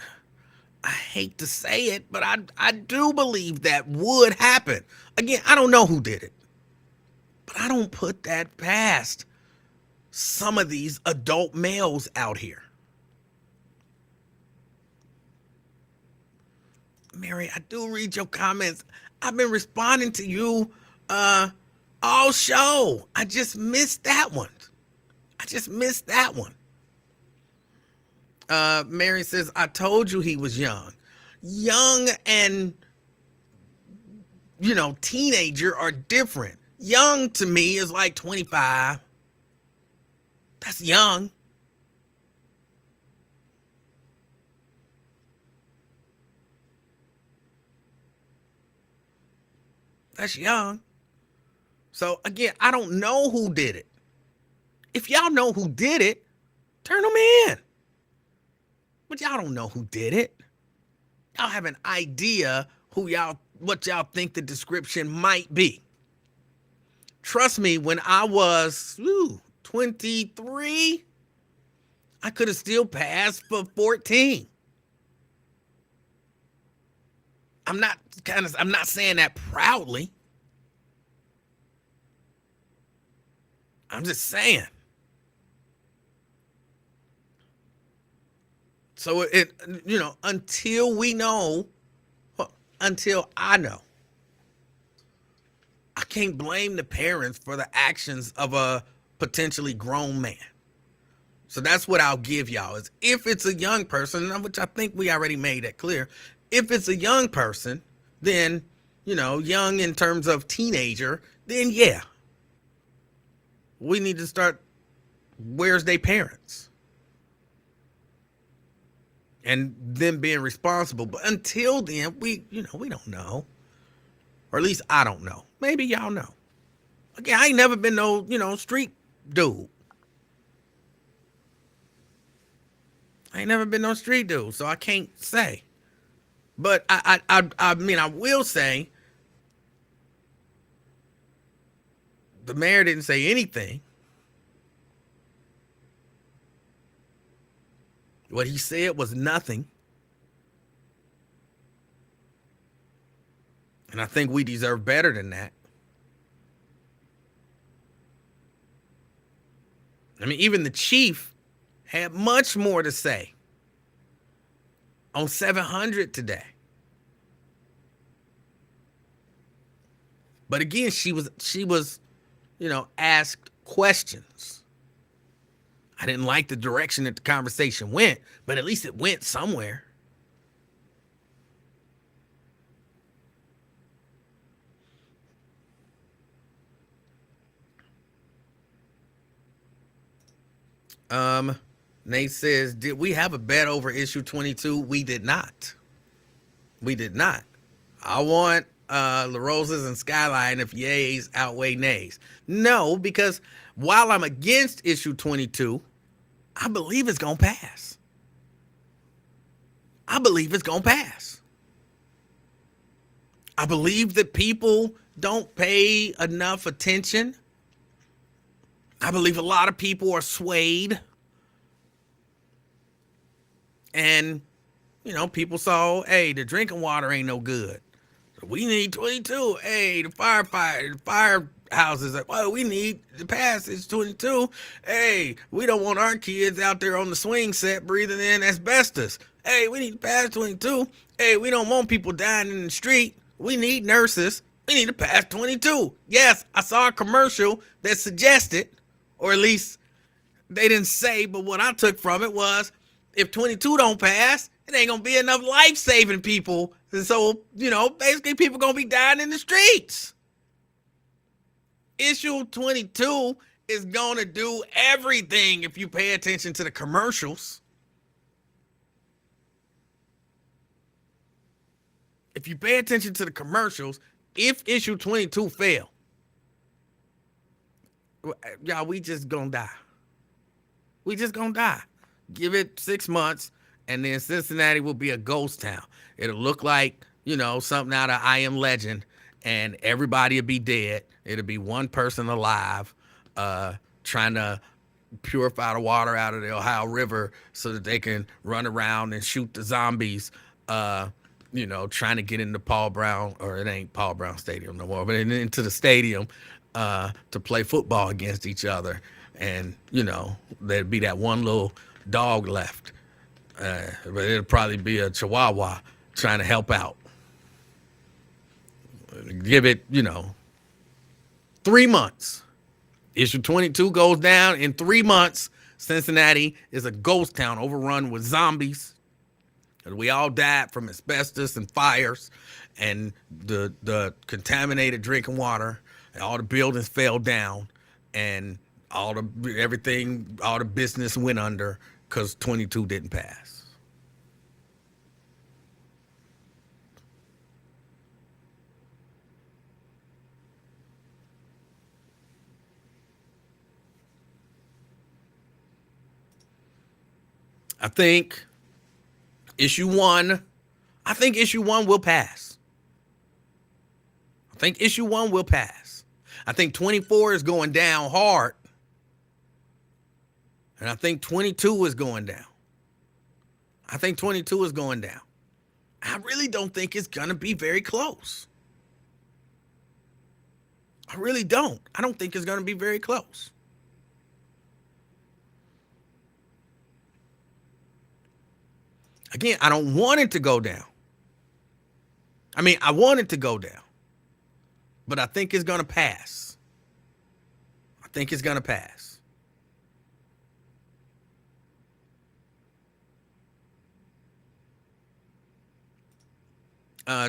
hate to say it, but I do believe that would happen. Again, I don't know who did it, but I don't put that past some of these adult males out here. Mary, I do read your comments. I've been responding to you all show. I just missed that one. Mary says, I told you he was young. Young and, teenager are different. Young to me is like 25. That's young. That's young. So again, I don't know who did it. If y'all know who did it, turn them in. But y'all don't know who did it. Y'all have an idea what y'all think the description might be. Trust me, when I was 23, I could have still passed for 14. I'm not saying that proudly. I'm just saying. So until I know, I can't blame the parents for the actions of a potentially grown man. So that's what I'll give y'all is if it's a young person, which I think we already made that clear. If it's a young person, then, young in terms of teenager, then yeah, we need to start, where's their parents? And them being responsible. But until then, we don't know. Or at least I don't know. Maybe y'all know. Again, I ain't never been no, street dude. I ain't never been no street dude, so I can't say. But I mean, I will say the mayor didn't say anything. What he said was nothing. And I think we deserve better than that. I mean, even the chief had much more to say on 700 today. But again, she was, asked questions. I didn't like the direction that the conversation went, but at least it went somewhere. Nate says, did we have a bet over issue 22? We did not. We did not. I want La Rosa's and Skyline if yays outweigh nays. No, because while I'm against issue 22, I believe it's going to pass. I believe it's going to pass. I believe that people don't pay enough attention. I believe a lot of people are swayed. And, people saw, hey, the drinking water ain't no good. We need 22. Hey, the firehouses, well, we need the passage 22. Hey, we don't want our kids out there on the swing set breathing in asbestos. Hey, we need to pass 22. Hey, we don't want people dying in the street. We need nurses. We need to pass 22. Yes, I saw a commercial that suggested, or at least they didn't say, but what I took from it was, if 22 don't pass, it ain't gonna be enough life-saving people. And so, basically people gonna be dying in the streets. Issue 22 is gonna do everything if you pay attention to the commercials. If you pay attention to the commercials, if issue 22 fail, y'all, we just gonna die. We just gonna die. Give it 6 months, and then Cincinnati will be a ghost town. It'll look like, something out of I Am Legend, and everybody will be dead. It'll be one person alive, trying to purify the water out of the Ohio River so that they can run around and shoot the zombies, trying to get into Paul Brown, or it ain't Paul Brown Stadium no more, but into the stadium to play football against each other. And, there'd be that one little dog left. But it'll probably be a Chihuahua trying to help out. Give it, 3 months. Issue 22 goes down in 3 months. Cincinnati is a ghost town overrun with zombies. We all died from asbestos and fires and the contaminated drinking water, and all the buildings fell down, and all the business went under because 22 didn't pass. I think issue 1 will pass. I think issue 1 will pass. I think 24 is going down hard. And I think 22 is going down. I think 22 is going down. I really don't think it's going to be very close. I really don't. I don't think it's going to be very close. Again, I don't want it to go down. I mean, I want it to go down. But I think it's going to pass. I think it's going to pass.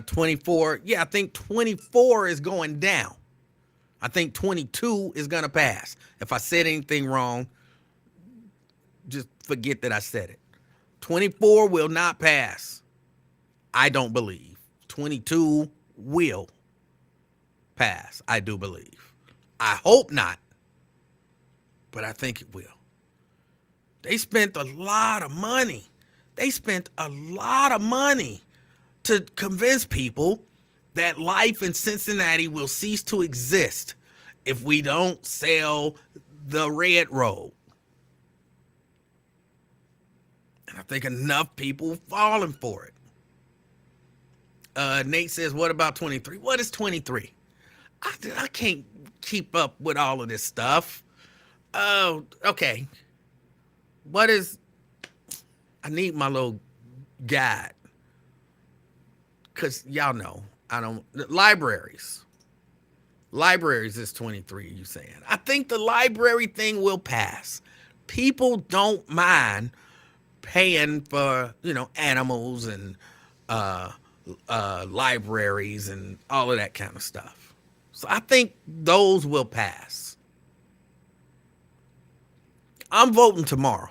24. Yeah, I think 24 is going down. I think 22 is going to pass. If I said anything wrong, just forget that I said it. 24 will not pass. I don't believe. 22 will pass. I do believe. I hope not, but I think it will. They spent a lot of money. They spent a lot of money to convince people that life in Cincinnati will cease to exist if we don't sell the red road. And I think enough people falling for it. Nate says, what about 23? What is 23? I can't keep up with all of this stuff. Oh, okay. What is... I need my little guide. Because y'all know, I don't... Libraries. Libraries is 23, you saying. I think the library thing will pass. People don't mind paying for, animals and libraries and all of that kind of stuff. So I think those will pass. I'm voting tomorrow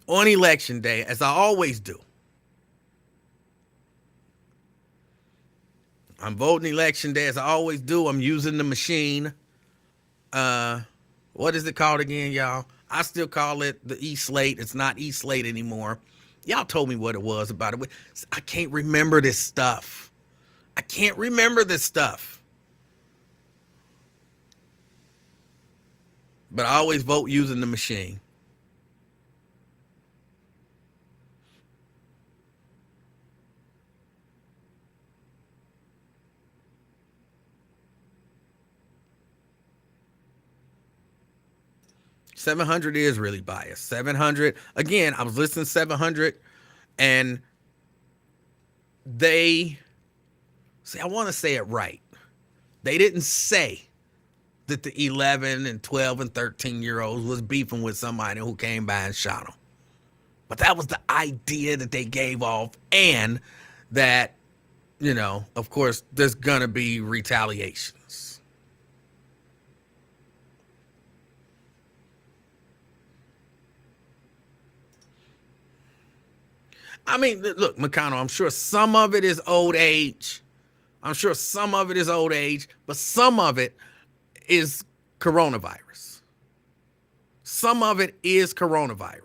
on election day, as I always do. I'm voting election day as I always do. I'm using the machine. What is it called again, y'all? I still call it the E-Slate. It's not E-Slate anymore. Y'all told me what it was about it. I can't remember this stuff. I can't remember this stuff. But I always vote using the machine. $700 is really biased. $700. Again, I was listening to $700, and they see. I want to say it right. They didn't say that the 11 and 12 and 13-year-olds was beefing with somebody who came by and shot them. But that was the idea that they gave off, and that, of course, there's going to be retaliations. I mean, look, McConnell, I'm sure some of it is old age. But some of it is coronavirus. Some of it is coronavirus.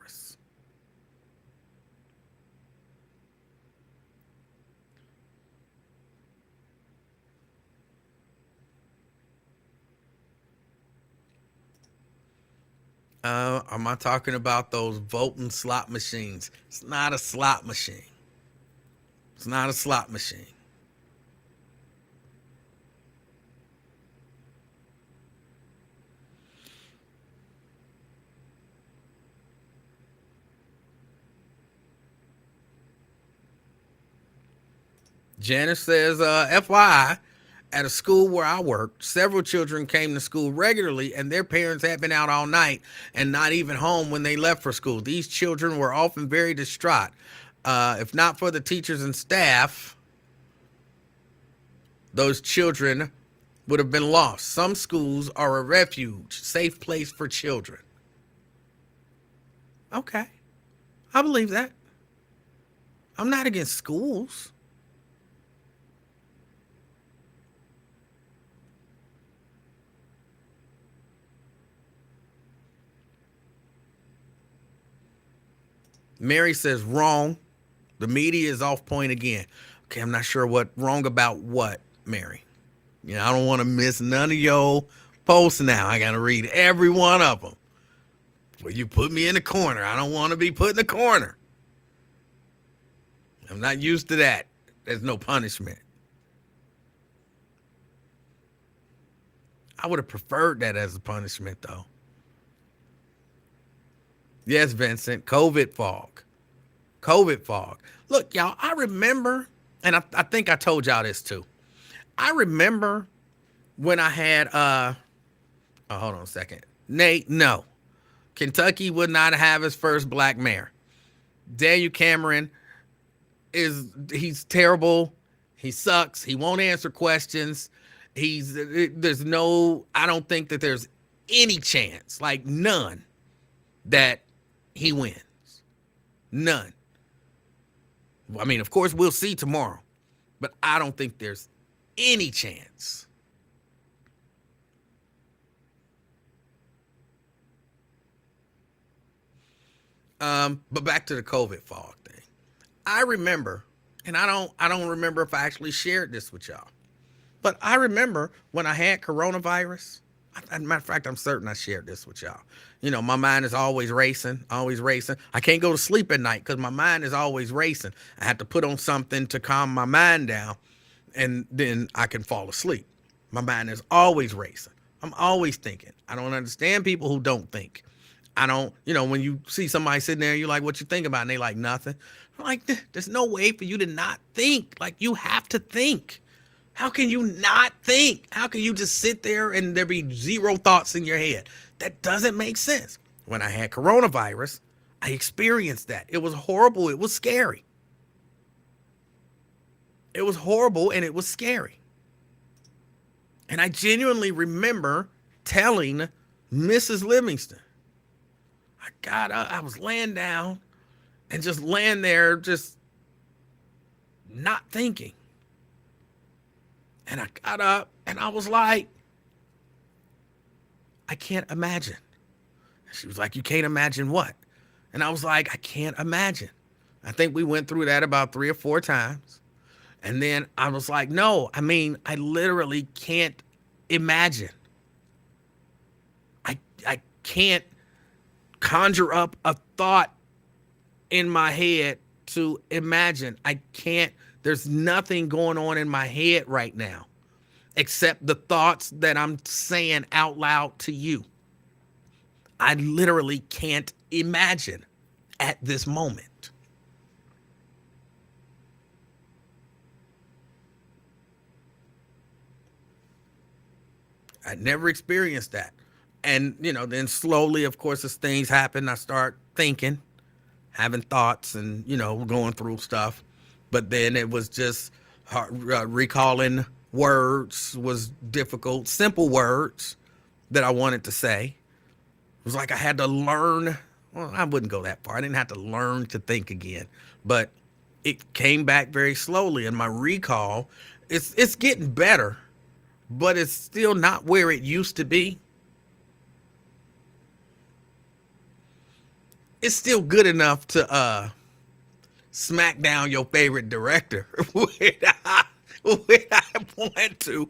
Am I talking about those voting slot machines? It's not a slot machine. It's not a slot machine. Janice says, FYI, at a school where I worked, several children came to school regularly, and their parents had been out all night and not even home when they left for school. These children were often very distraught. If not for the teachers and staff, those children would have been lost. Some schools are a refuge, safe place for children. Okay, I believe that. I'm not against schools. Mary says wrong. The media is off point again. Okay, I'm not sure what wrong about what, Mary. I don't want to miss none of your posts now. I got to read every one of them. Well, you put me in the corner. I don't want to be put in the corner. I'm not used to that. There's no punishment. I would have preferred that as a punishment, though. Yes, Vincent, COVID fog. COVID fog. Look, y'all, I remember, and I think I told y'all this too. I remember when I had, hold on a second. Nate, no. Kentucky would not have his first black mayor. Daniel Cameron he's terrible. He sucks. He won't answer questions. There's no, I don't think that there's any chance, like none, that he wins. None. I mean, of course, we'll see tomorrow, but I don't think there's any chance. But back to the COVID fog thing. I remember, and I don't remember if I actually shared this with y'all, but I remember when I had coronavirus. As a matter of fact, I'm certain I shared this with y'all. You know, my mind is always racing, always racing. I can't go to sleep at night because my mind is always racing. I have to put on something to calm my mind down, and then I can fall asleep. My mind is always racing. I'm always thinking. I don't understand people who don't think. I don't, you know, when you see somebody sitting there, you're like, what you think about? And they like, nothing. I'm like, there's no way for you to not think. Like, you have to think. How can you not think? How can you just sit there and there be zero thoughts in your head? That doesn't make sense. When I had coronavirus, I experienced that. It was horrible. It was scary. It was horrible and it was scary. And I genuinely remember telling Mrs. Livingston, I was laying down and just laying there, just not thinking. And I got up and I was like, I can't imagine. She was like, you can't imagine what? And I was like, I can't imagine. I think we went through that about 3 or 4 times. And then I was like, no, I mean, I literally can't imagine. I can't conjure up a thought in my head to imagine. I can't, there's nothing going on in my head right now except the thoughts that I'm saying out loud to you. I literally can't imagine at this moment. I never experienced that. And, you know, then slowly, of course, as things happen, I start thinking, having thoughts and, you know, going through stuff. But then it was just recalling words was difficult, simple words that I wanted to say. It was like I had to learn. Well, I wouldn't go that far. I didn't have to learn to think again, but it came back very slowly. And my recall, it's getting better, but it's still not where it used to be. It's still good enough to smack down your favorite director when I want to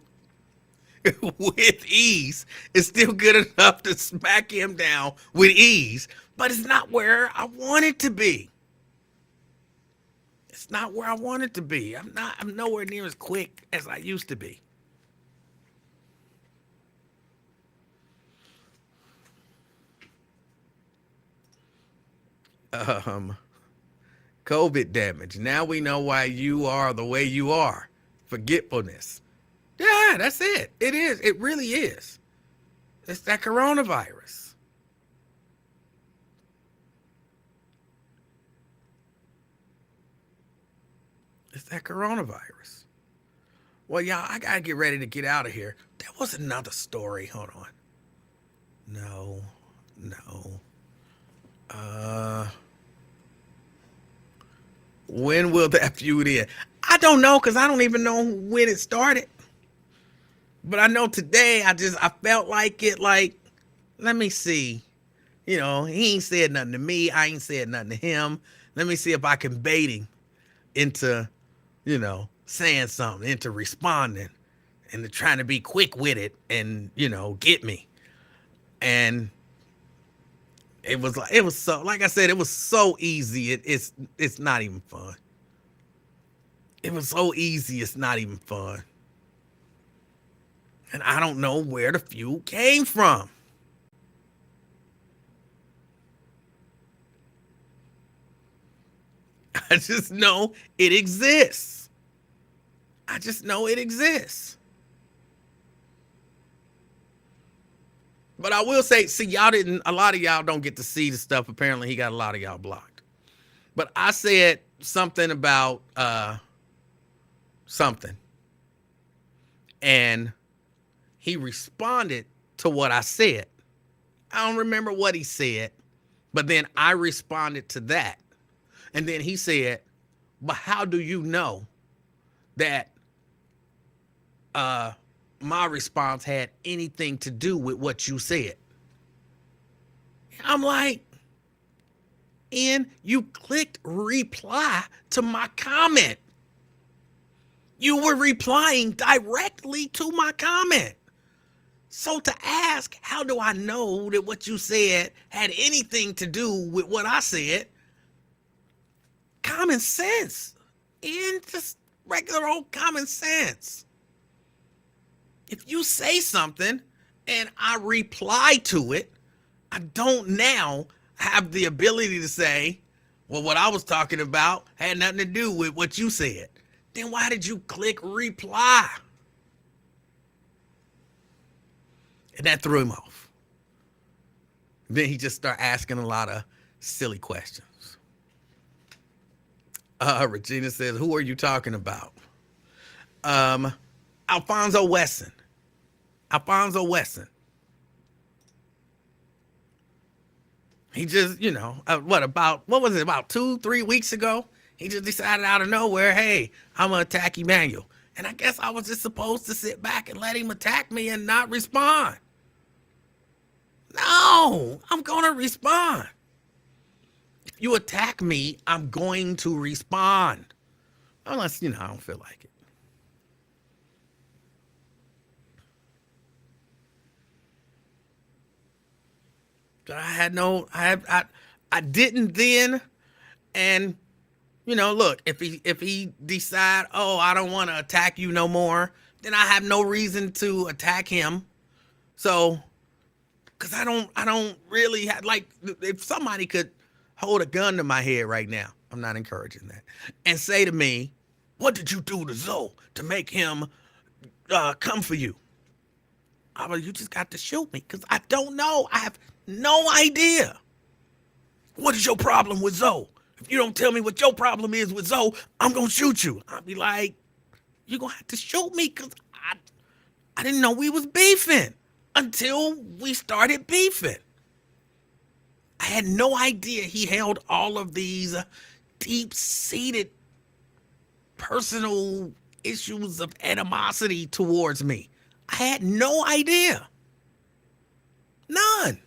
with ease. It's still good enough to smack him down with ease, but it's not where I want it to be. It's not where I want it to be. I'm nowhere near as quick as I used to be. COVID damage. Now we know why you are the way you are. Forgetfulness. Yeah, that's it. It is. It really is. It's that coronavirus. It's that coronavirus. Well, y'all, I gotta get ready to get out of here. There was another story. Hold on. No. When will that feud end? I don't know, because I don't even know when it started. But I know today I felt like it, like, let me see. You know, he ain't said nothing to me. I ain't said nothing to him. Let me see if I can bait him into, you know, saying something, into responding, and trying to be quick with it and, you know, get me. And it was so, like I said, it was so easy. It's not even fun. It was so easy. It's not even fun. And I don't know where the feud came from. I just know it exists. I just know it exists. But I will say, see, a lot of y'all don't get to see the stuff. Apparently he got a lot of y'all blocked. But I said something about something, and he responded to what I said. I don't remember what he said, but then I responded to that. And then he said, but how do you know that my response had anything to do with what you said? I'm like, and you clicked reply to my comment. You were replying directly to my comment. So to ask, how do I know that what you said had anything to do with what I said? Common sense. And just regular old common sense. If you say something and I reply to it, I don't now have the ability to say, well, what I was talking about had nothing to do with what you said. Then why did you click reply? And that threw him off. Then he just started asking a lot of silly questions. Regina says, who are you talking about? Alfonso Wesson. Alfonso Wesson. He just, what was it, about 2-3 weeks ago? He just decided out of nowhere, hey, I'm going to attack Emanuel. And I guess I was just supposed to sit back and let him attack me and not respond. No, I'm going to respond. If you attack me, I'm going to respond. Unless, I don't feel like it. I didn't then. And, look, if he decide, I don't want to attack you no more, then I have no reason to attack him. So, because I don't really have, like, if somebody could hold a gun to my head right now, I'm not encouraging that, and say to me, what did you do to Zoe to make him come for you? You just got to shoot me, because I don't know. I have no idea. What is your problem with Zoe? If you don't tell me what your problem is with Zoe, I'm going to shoot you. I'll be like, you're going to have to shoot me, because I didn't know we was beefing until we started beefing. I had no idea he held all of these deep-seated personal issues of animosity towards me. I had no idea. None.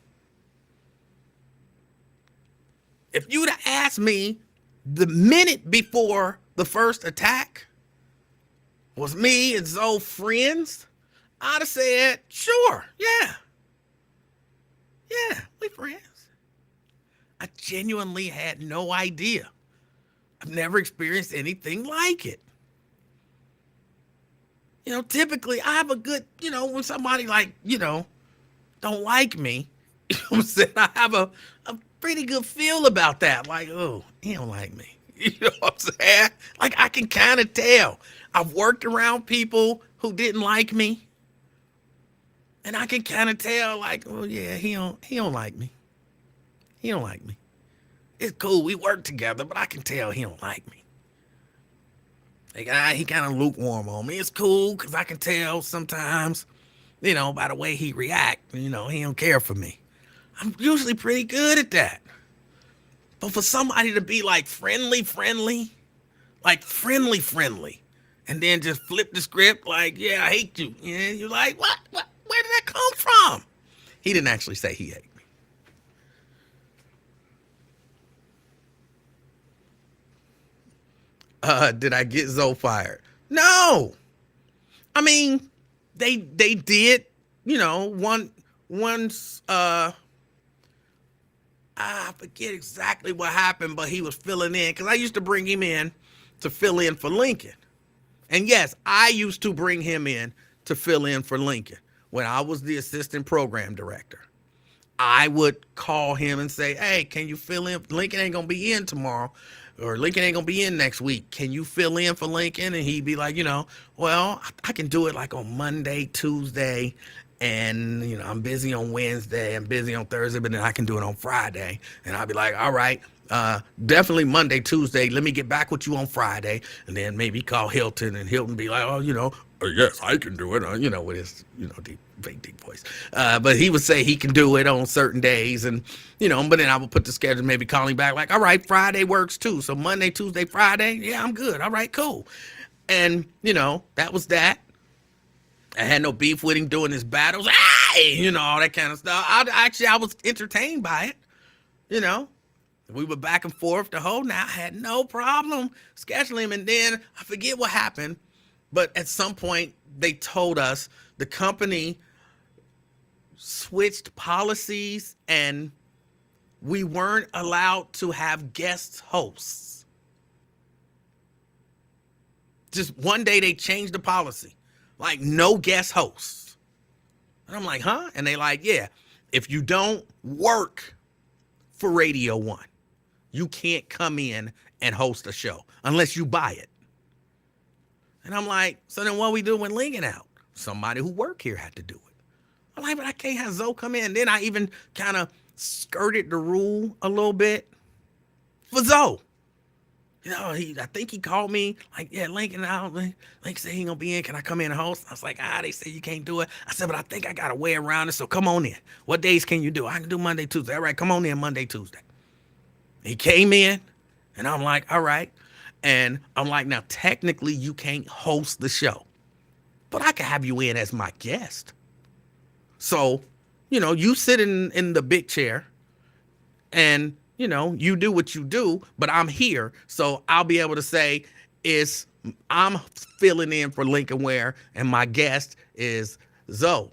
If you'd have asked me the minute before the first attack, was me and Zoe friends, I'd have said, sure, yeah. Yeah, we friends. I genuinely had no idea. I've never experienced anything like it. Typically I have a good, when somebody don't like me, I have a pretty good feel about that. Like, oh, he don't like me. You know what I'm saying? Like, I can kind of tell. I've worked around people who didn't like me. And I can kind of tell, like, oh yeah, he don't like me. He don't like me. It's cool. We work together, but I can tell he don't like me. Like, he kind of lukewarm on me. It's cool because I can tell sometimes, by the way he react, he don't care for me. I'm usually pretty good at that. But for somebody to be like friendly, and then just flip the script like, yeah, I hate you. Yeah, you're like, what? Where did that come from? He didn't actually say he hated me. Did I get Zoe fired? No. I mean, they did, once, I forget exactly what happened, but he was filling in, because I used to bring him in to fill in for Lincoln. And yes, I used to bring him in to fill in for Lincoln when I was the assistant program director. I would call him and say, hey, can you fill in? Lincoln ain't going to be in tomorrow, or Lincoln ain't going to be in next week. Can you fill in for Lincoln? And he'd be like, well, I can do it like on Monday, Tuesday, and, I'm busy on Wednesday, I'm busy on Thursday, but then I can do it on Friday. And I'd be like, all right, Definitely Monday, Tuesday. Let me get back with you on Friday, and then maybe call Hilton, and Hilton be like, oh, yes, I can do it. With his, deep, very deep voice. But he would say he can do it on certain days, and but then I would put the schedule, maybe calling back like, all right, Friday works too. So Monday, Tuesday, Friday, yeah, I'm good. All right, cool. And that was that. I had no beef with him doing his battles, all that kind of stuff. I was entertained by it, you know. We were back and forth the whole night. I had no problem scheduling him. And then I forget what happened, but at some point they told us the company switched policies and we weren't allowed to have guest hosts. Just one day they changed the policy, like no guest hosts. And I'm like, huh? And they like, yeah, if you don't work for Radio 1, you can't come in and host a show unless you buy it. And I'm like, so then what we do when Lincoln out? Somebody who work here had to do it. I'm like, but I can't have Zoe come in. Then I even kind of skirted the rule a little bit for Zoe. I think he called me like, yeah, Lincoln out. Lincoln said he ain't gonna be in. Can I come in and host? I was like, they said you can't do it. I said, but I think I got a way around it. So come on in. What days can you do? I can do Monday, Tuesday. All right, come on in Monday, Tuesday. He came in, and I'm like, all right. And I'm like, now, technically, you can't host the show, but I can have you in as my guest. So, you sit in the big chair, and, you do what you do, but I'm here. So I'll be able to say, I'm filling in for Lincoln Ware, and my guest is Zoe,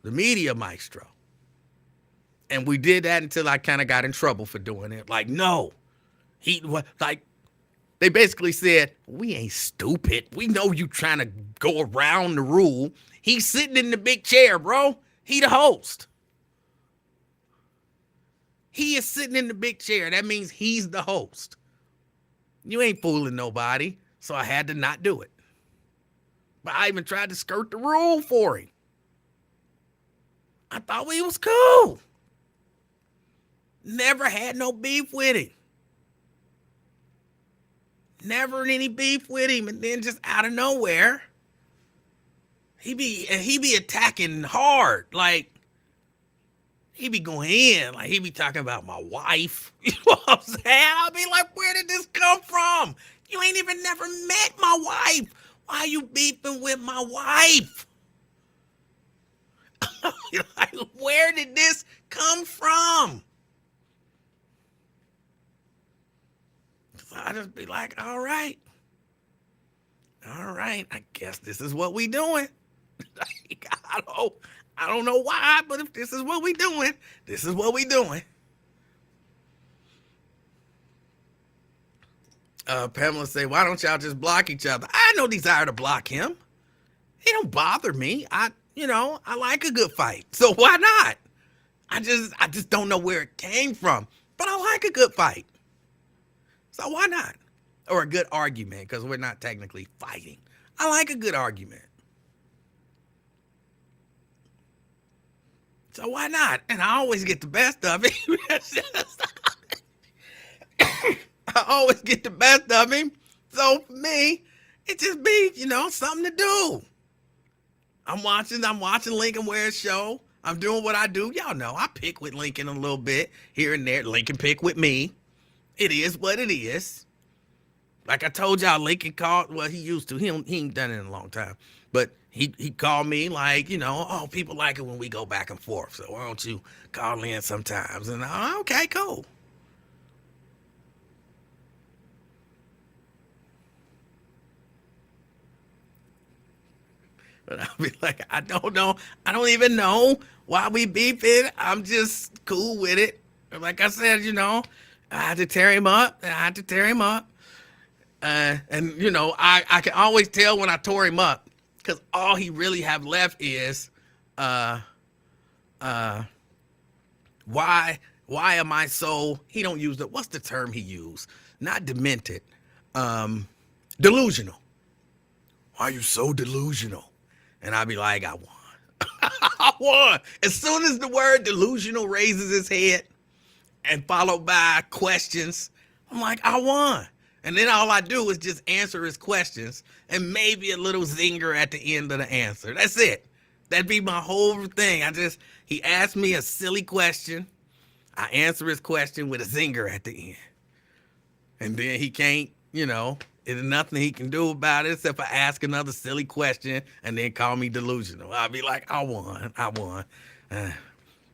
the media maestro. And we did that until I kind of got in trouble for doing it. Like, no, they basically said, we ain't stupid. We know you trying to go around the rule. He's sitting in the big chair, bro. He the host. He is sitting in the big chair. That means he's the host. You ain't fooling nobody. So I had to not do it. But I even tried to skirt the rule for him. I thought he was cool. Never had no beef with him. Never any beef with him. And then just out of nowhere, he be attacking hard. Like, he be going in. Like, he be talking about my wife. You know what I'm saying? I'll be like, where did this come from? You ain't even never met my wife. Why are you beefing with my wife? Like, where did this come from? I just be like, all right, I guess this is what we doing. I don't know why, but if this is what we doing, this is what we doing. Pamela say, why don't y'all just block each other? I had no desire to block him. He don't bother me. I like a good fight. So why not? I just don't know where it came from, but I like a good fight. So why not? Or a good argument, because we're not technically fighting. I like a good argument. So why not? And I always get the best of it. I always get the best of him. So for me, it just be, something to do. I'm watching Lincoln Ware's show. I'm doing what I do. Y'all know I pick with Lincoln a little bit here and there. Lincoln pick with me. It is what it is. Like I told y'all, Lincoln called. Well, he used to. He ain't done it in a long time. But he called me like, people like it when we go back and forth. So why don't you call in sometimes? And okay, cool. But I'll be like, I don't know. I don't even know why we beefing. I'm just cool with it. Like I said, I had to tear him up. And, I can always tell when I tore him up because all he really have left is, why am I so, he don't use what's the term he used? Not demented, delusional. Why are you so delusional? And I'd be like, I won. I won. As soon as the word delusional raises its head, and followed by questions. I'm like, I won. And then all I do is just answer his questions and maybe a little zinger at the end of the answer. That's it. That'd be my whole thing. He asked me a silly question. I answer his question with a zinger at the end. And then he can't, there's nothing he can do about it except for ask another silly question and then call me delusional. I'll be like, I won.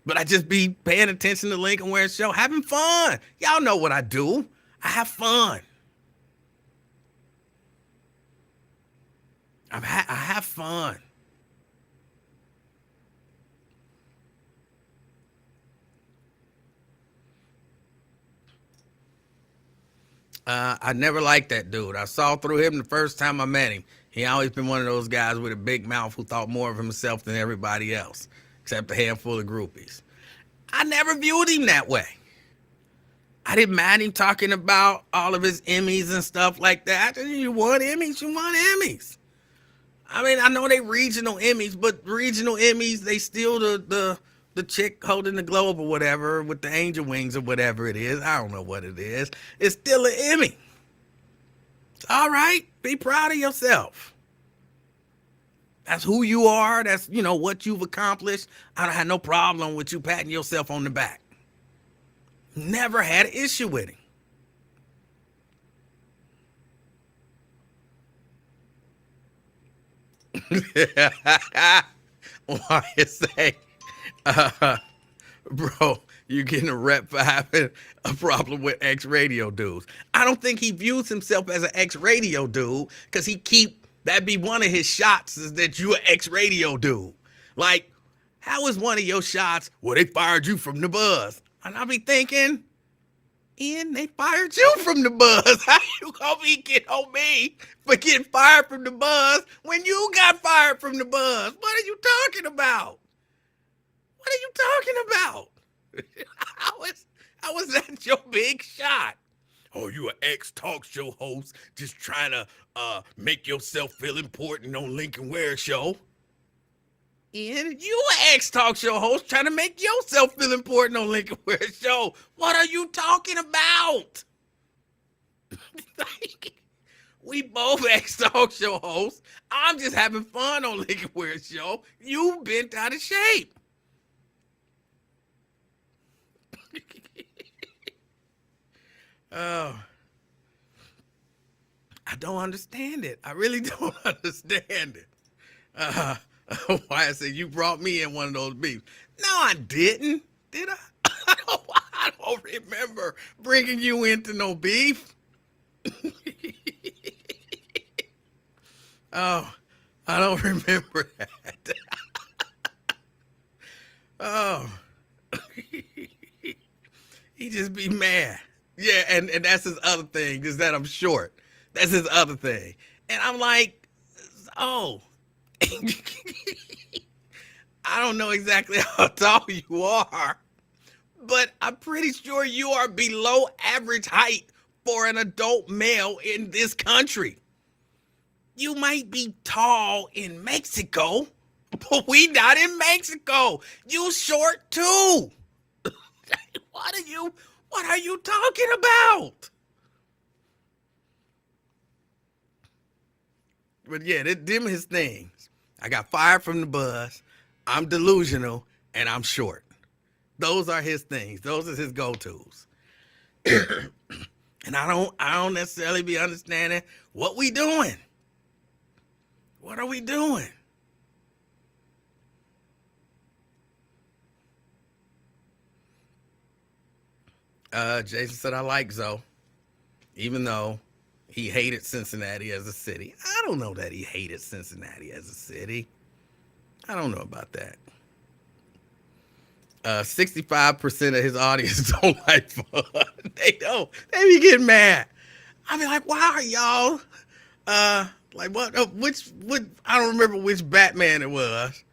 But I just be paying attention to Lincoln Ware's show, having fun. Y'all know what I do. I have fun. I have fun. I never liked that dude. I saw through him the first time I met him. He always been one of those guys with a big mouth who thought more of himself than everybody else, except a handful of groupies. I never viewed him that way. I didn't mind him talking about all of his Emmys and stuff like that. You won Emmys. I mean, I know they regional Emmys, but regional Emmys, they still the chick holding the globe or whatever with the angel wings or whatever it is. I don't know what it is. It's still an Emmy. It's all right. Be proud of yourself. That's who you are. That's, what you've accomplished. I don't have no problem with you patting yourself on the back. Never had an issue with him. Why you say, bro, you're getting a rep for having a problem with ex-radio dudes. I don't think he views himself as an ex-radio dude because that'd be one of his shots is that you an ex-radio dude. Like, how is one of your shots, well, they fired you from the buzz? And I'll be thinking, Ian, they fired you from the buzz. How you gonna be getting on me for getting fired from the buzz when you got fired from the buzz? What are you talking about? What are you talking about? How was that your big shot? Oh, you an ex-talk show host just trying to make yourself feel important on Lincoln Ware show? Ian, you an ex-talk show host trying to make yourself feel important on Lincoln Ware show. What are you talking about? We both ex-talk show hosts. I'm just having fun on Lincoln Ware show. You bent out of shape. Oh, I don't understand it. I really don't understand it. Why I said you brought me in one of those beefs. No, I didn't. Did I? I don't remember bringing you into no beef. Oh, I don't remember that. Oh, he just be mad. Yeah, and that's his other thing, is that I'm short. That's his other thing. And I'm like, oh. I don't know exactly how tall you are, but I'm pretty sure you are below average height for an adult male in this country. You might be tall in Mexico, but we not in Mexico. You short too. What are you talking about? But yeah, them his things. I got fired from the buzz. I'm delusional and I'm short. Those are his things. Those are his go-tos. And I don't necessarily be understanding what we doing. What are we doing? Jason said I like Zoe, even though he hated Cincinnati as a city. I don't know that he hated Cincinnati as a city. I don't know about that. 65% of his audience don't like fun. They don't. They be getting mad. I be like, why are y'all? Like what? I don't remember which Batman it was,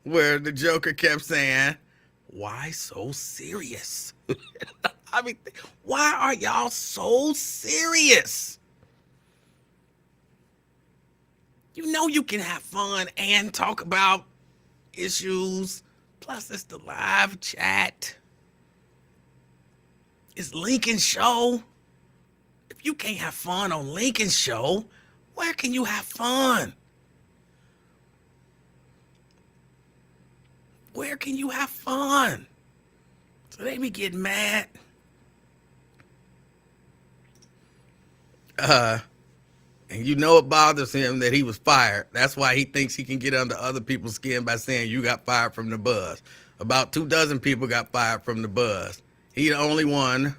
where the Joker kept saying, "Why so serious?" I mean, why are y'all so serious? You know you can have fun and talk about issues. Plus, it's the live chat. It's Lincoln's show. If you can't have fun on Lincoln's show, where can you have fun? Where can you have fun? So they be getting mad. And you know it bothers him that he was fired. That's why he thinks he can get under other people's skin by saying you got fired from the buzz. About 24 people got fired from the buzz. He the only one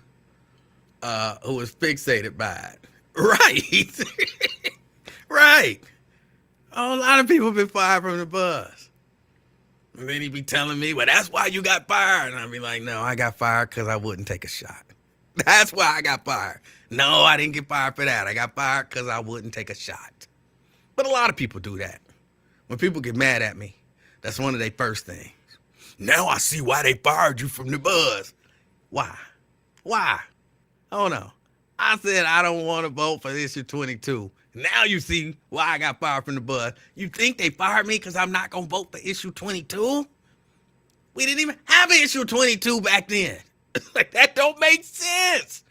who was fixated by it. Right. Right. A lot of people been fired from the buzz. And then he be telling me, well, that's why you got fired. And I be like, no, I got fired because I wouldn't take a shot. That's why I got fired. No, I didn't get fired for that. I got fired because I wouldn't take a shot. But a lot of people do that. When people get mad at me, that's one of their first things. Now I see why they fired you from the buzz. Why? Why? Oh no. I said I don't want to vote for issue 22. Now you see why I got fired from the buzz. You think they fired me because I'm not going to vote for issue 22? We didn't even have an issue 22 back then. Like, that don't make sense.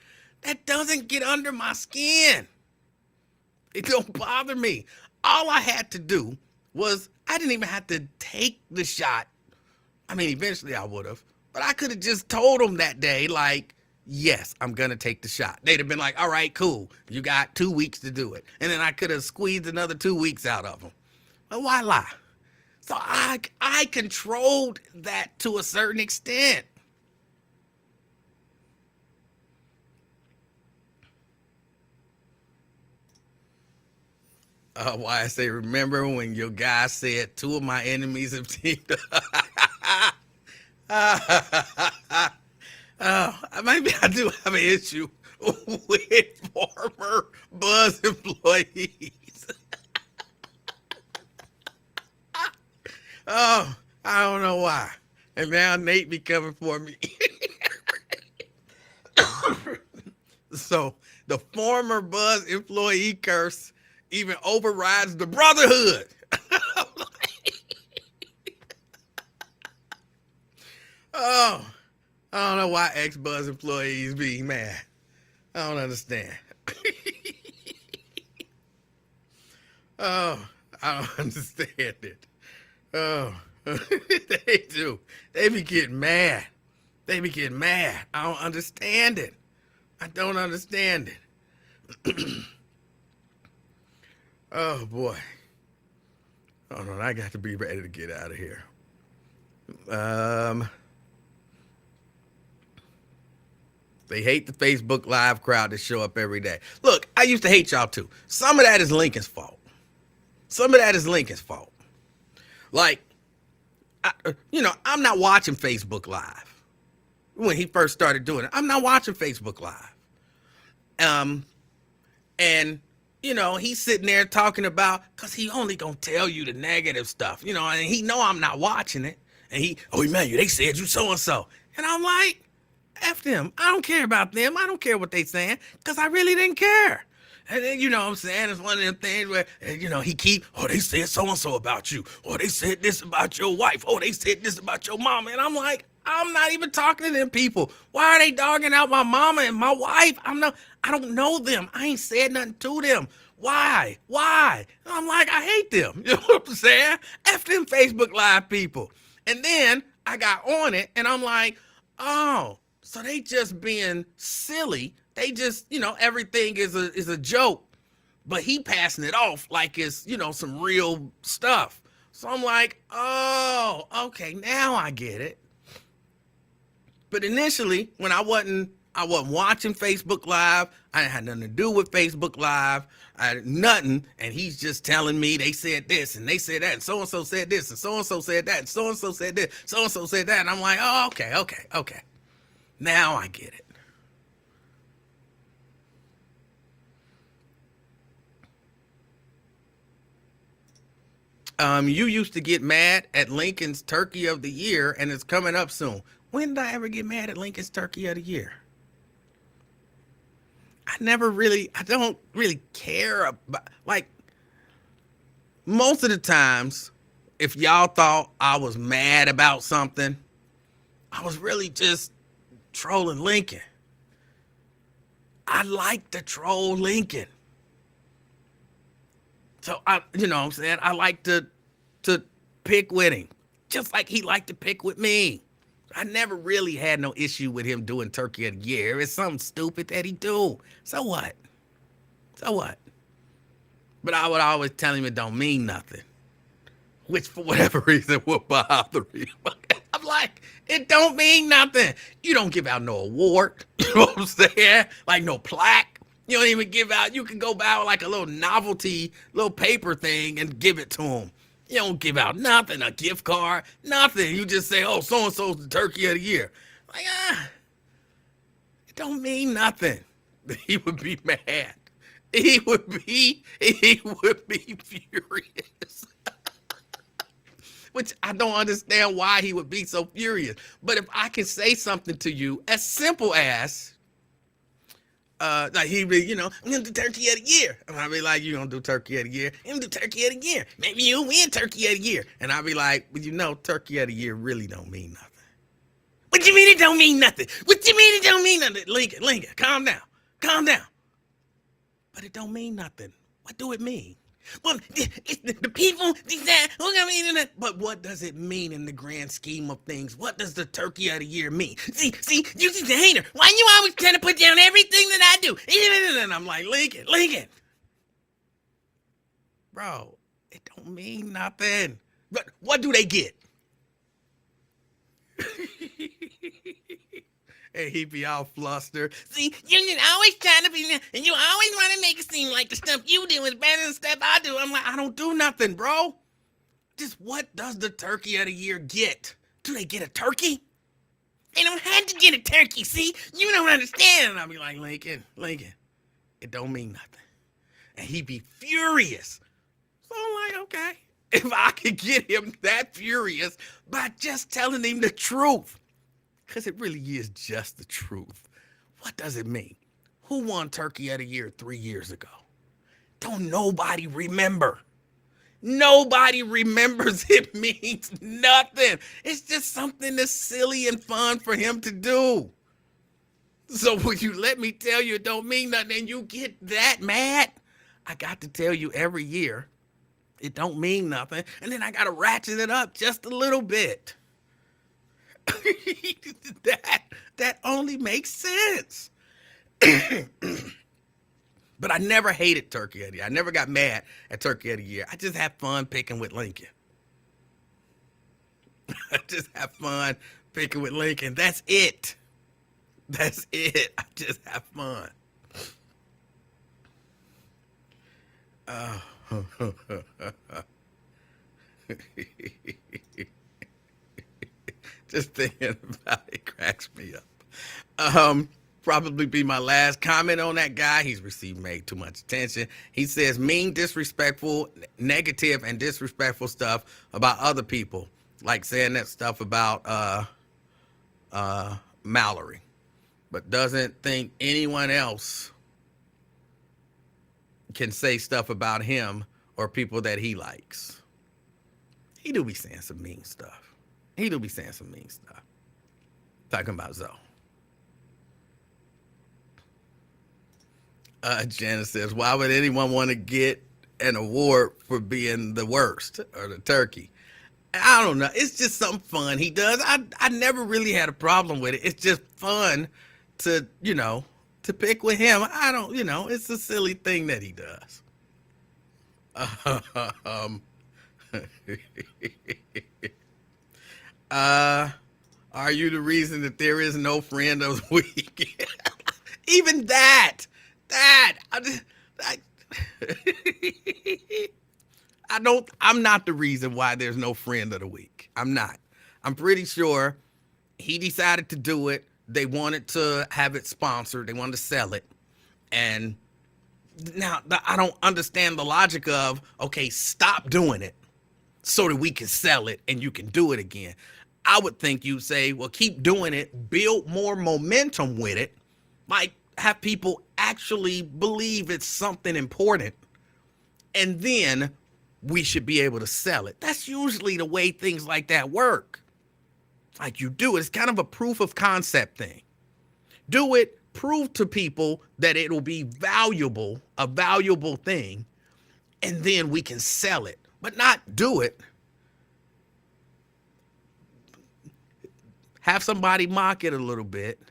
That doesn't get under my skin. It don't bother me. All I had to do was, I didn't even have to take the shot. I mean, eventually I would have. But I could have just told them that day, like, yes, I'm going to take the shot. They'd have been like, all right, cool. You got 2 weeks to do it. And then I could have squeezed another 2 weeks out of them. But why lie? So I controlled that to a certain extent. Why I say, remember when your guy said 2 of my enemies have teamed up? Maybe I do have an issue with former Buzz employees. Oh, I don't know why. And now Nate be coming for me. So the former Buzz employee curse even overrides the brotherhood. Oh, I don't know why ex-Buzz employees be mad. I don't understand. Oh, I don't understand it. Oh, they do. They be getting mad. They be getting mad. I don't understand it. I don't understand it. Oh, boy. Hold on, I got to be ready to get out of here. They hate the Facebook Live crowd that show up every day. Look, I used to hate y'all too. Some of that is Lincoln's fault. Some of that is Lincoln's fault. Like, I'm not watching Facebook Live. When he first started doing it, I'm not watching Facebook Live. And he's sitting there talking about, because he only gonna tell you the negative stuff, and he know I'm not watching it. And Emanuel, they said you so-and-so. And I'm like, F them. I don't care about them. I don't care what they saying, because I really didn't care. And then, what I'm saying, it's one of them things where, he they said so-and-so about you. Or they said this about your wife. Oh, they said this about your mama. And I'm like, I'm not even talking to them people. Why are they dogging out my mama and my wife? I don't know them. I ain't said nothing to them. Why? And I'm like, I hate them. You know what I'm saying? F them Facebook Live people. And then I got on it and I'm like, oh, so they just being silly. They just, everything is a joke. But he passing it off like it's, some real stuff. So I'm like, oh, okay, now I get it. But initially, when I wasn't watching Facebook Live, I had nothing to do with Facebook Live. I had nothing, and he's just telling me they said this and they said that, and so-and-so said this, and so-and-so said that, and so-and-so said this, so-and-so said that, and I'm like, oh, okay. Now I get it. You used to get mad at Lincoln's Turkey of the Year, and it's coming up soon. When did I ever get mad at Lincoln's Turkey of the Year? I don't really care about, like, most of the times, if y'all thought I was mad about something, I was really just trolling Lincoln. I like to troll Lincoln. So you know what I'm saying? I like to pick with him, just like he liked to pick with me. I never really had no issue with him doing Turkey of the Year. It's something stupid that he do. So what? So what? But I would always tell him it don't mean nothing, which for whatever reason would bother me. I'm like, it don't mean nothing. You don't give out no award. You know what I'm saying? Like no plaque. You don't even give out. You can go buy like a little novelty, little paper thing and give it to him. You don't give out nothing, a gift card, nothing. You just say, oh, so and so's the Turkey of the Year. Like, it don't mean nothing. He would be mad. He would be furious. Which I don't understand why he would be so furious. But if I can say something to you as simple as, like he'd be, I'm gonna do Turkey of the Year. And I'd be like, you gonna do Turkey of the Year? You gonna do Turkey of the Year? Maybe you'll win Turkey of the Year. And I'd be like, well, Turkey of the Year really don't mean nothing. What you mean it don't mean nothing? What you mean it don't mean nothing? Lincoln, calm down. Calm down. But it don't mean nothing. What do it mean? Well, it's the people, but what does it mean in the grand scheme of things? What does the Turkey of the Year mean? See, you just a hater. Why you always trying to put down everything that I do? And I'm like, Lincoln. Bro, it don't mean nothing. But what do they get? And he be all flustered. See, you're always trying to be, and you always want to make it seem like the stuff you do is better than the stuff I do. I'm like, I don't do nothing, bro. Just what does the Turkey of the Year get? Do they get a turkey? They don't have to get a turkey, see? You don't understand. And I'll be like, Lincoln, it don't mean nothing. And he'd be furious. So I'm like, okay. If I could get him that furious by just telling him the truth. Because it really is just the truth. What does it mean? Who won Turkey of the Year 3 years ago? Don't nobody remember. Nobody remembers. It means nothing. It's just something that's silly and fun for him to do. So when you let me tell you it don't mean nothing and you get that mad, I got to tell you every year it don't mean nothing. And then I got to ratchet it up just a little bit. that only makes sense. But I never hated Turkey of the Year. I never got mad at Turkey of the Year. I just have fun picking with Lincoln. I just have fun picking with Lincoln. That's it. That's it. I just have fun. Just thinking about it cracks me up. Probably be my last comment on that guy. He's received made too much attention. He says mean, disrespectful, negative, and disrespectful stuff about other people, like saying that stuff about Mallory, but doesn't think anyone else can say stuff about him or people that he likes. He do be saying some mean stuff. Talking about Zoe. Janice says, why would anyone want to get an award for being the worst or the turkey? I don't know. It's just something fun he does. I never really had a problem with it. It's just fun to pick with him. I don't, it's a silly thing that he does. Are you the reason that there is no friend of the week? Even I'm not the reason why there's no friend of the week. I'm not. I'm pretty sure he decided to do it. They wanted to have it sponsored. They wanted to sell it. And now I don't understand the logic of, okay, stop doing it so that we can sell it and you can do it again. I would think you'd say, well, keep doing it, build more momentum with it, like have people actually believe it's something important, and then we should be able to sell it. That's usually the way things like that work. Like you do it. It's kind of a proof of concept thing. Do it, prove to people that it'll be valuable, a valuable thing, and then we can sell it, but not do it. Have somebody mock it a little bit,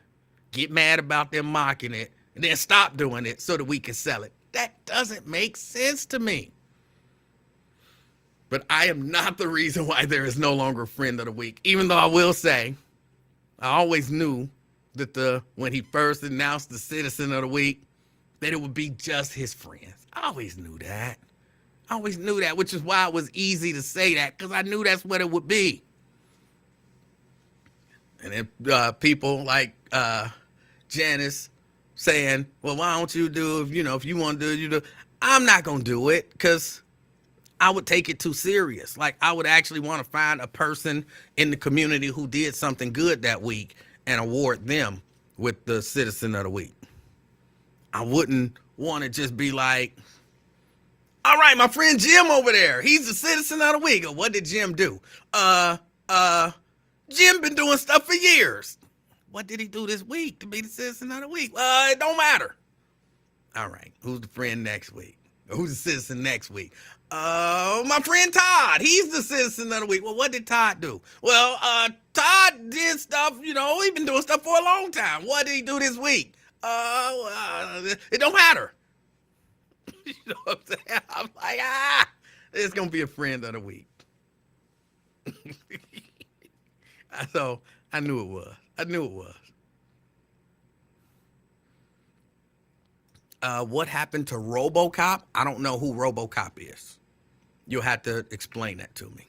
get mad about them mocking it, and then stop doing it so that we can sell it. That doesn't make sense to me. But I am not the reason why there is no longer a friend of the week, even though I will say, I always knew that when he first announced the Citizen of the Week, that it would be just his friends. I always knew that. Which is why it was easy to say that, because I knew that's what it would be. And then people like Janice saying, well, why don't you do, if you want to do it, you do. I'm not going to do it because I would take it too serious. Like, I would actually want to find a person in the community who did something good that week and award them with the Citizen of the Week. I wouldn't want to just be like, all right, my friend Jim over there, he's the Citizen of the Week. Or what did Jim do? Jim been doing stuff for years. What did he do this week to be the Citizen of the Week? It don't matter. All right, who's the friend next week? Or who's the citizen next week? My friend Todd, he's the Citizen of the Week. Well, what did Todd do? Well, Todd did stuff, he's been doing stuff for a long time. What did he do this week? It don't matter. You know what I'm saying? I'm like, it's going to be a friend of the week. So I knew it was. What happened to RoboCop? I don't know who RoboCop is. You'll have to explain that to me.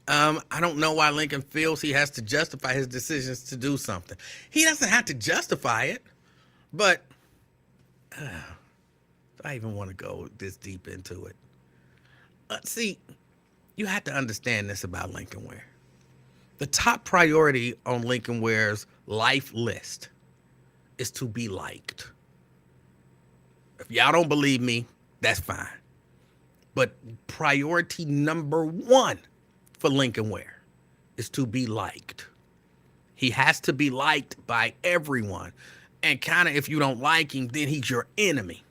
I don't know why Lincoln feels he has to justify his decisions to do something. He doesn't have to justify it, but I even want to go this deep into it. See, you have to understand this about Lincoln Ware. The top priority on Lincoln Ware's life list is to be liked. If y'all don't believe me, that's fine. But priority number one for Lincoln Ware is to be liked. He has to be liked by everyone. And kind of, if you don't like him, then he's your enemy.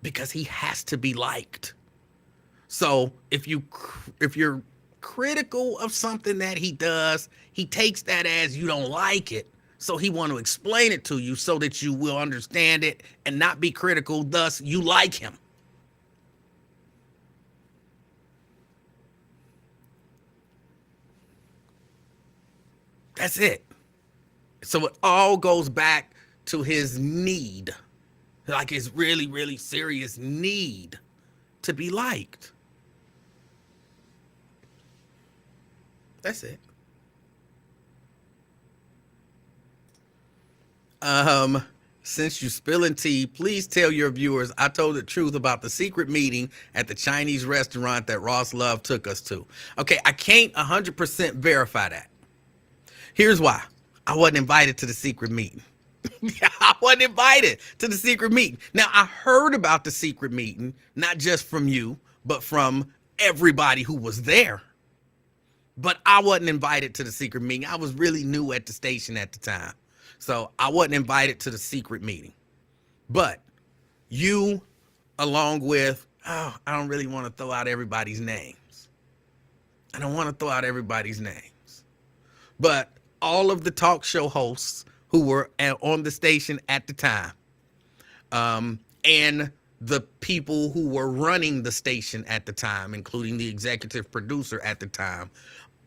Because he has to be liked. So if you're critical of something that he does, he takes that as you don't like it. So he want to explain it to you so that you will understand it and not be critical. Thus, you like him. That's it. So it all goes back to his need. Like his really, really serious need to be liked. That's it. Since you spilling tea, please tell your viewers I told the truth about the secret meeting at the Chinese restaurant that Ross Love took us to. Okay, I can't 100% verify that. Here's why. I wasn't invited to the secret meeting. I wasn't invited to the secret meeting. Now, I heard about the secret meeting, not just from you, but from everybody who was there. But I wasn't invited to the secret meeting. I was really new at the station at the time. So I wasn't invited to the secret meeting. But you, along with, I don't really want to throw out everybody's names. I don't want to throw out everybody's names. But all of the talk show hosts who were on the station at the time, and the people who were running the station at the time, including the executive producer at the time,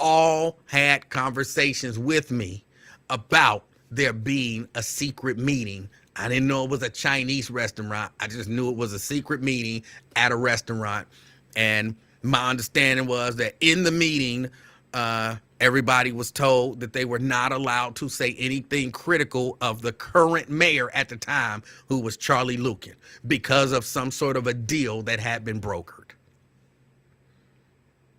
all had conversations with me about there being a secret meeting. I didn't know it was a Chinese restaurant. I just knew it was a secret meeting at a restaurant. And my understanding was that in the meeting, everybody was told that they were not allowed to say anything critical of the current mayor at the time, who was Charlie Lukin, because of some sort of a deal that had been brokered.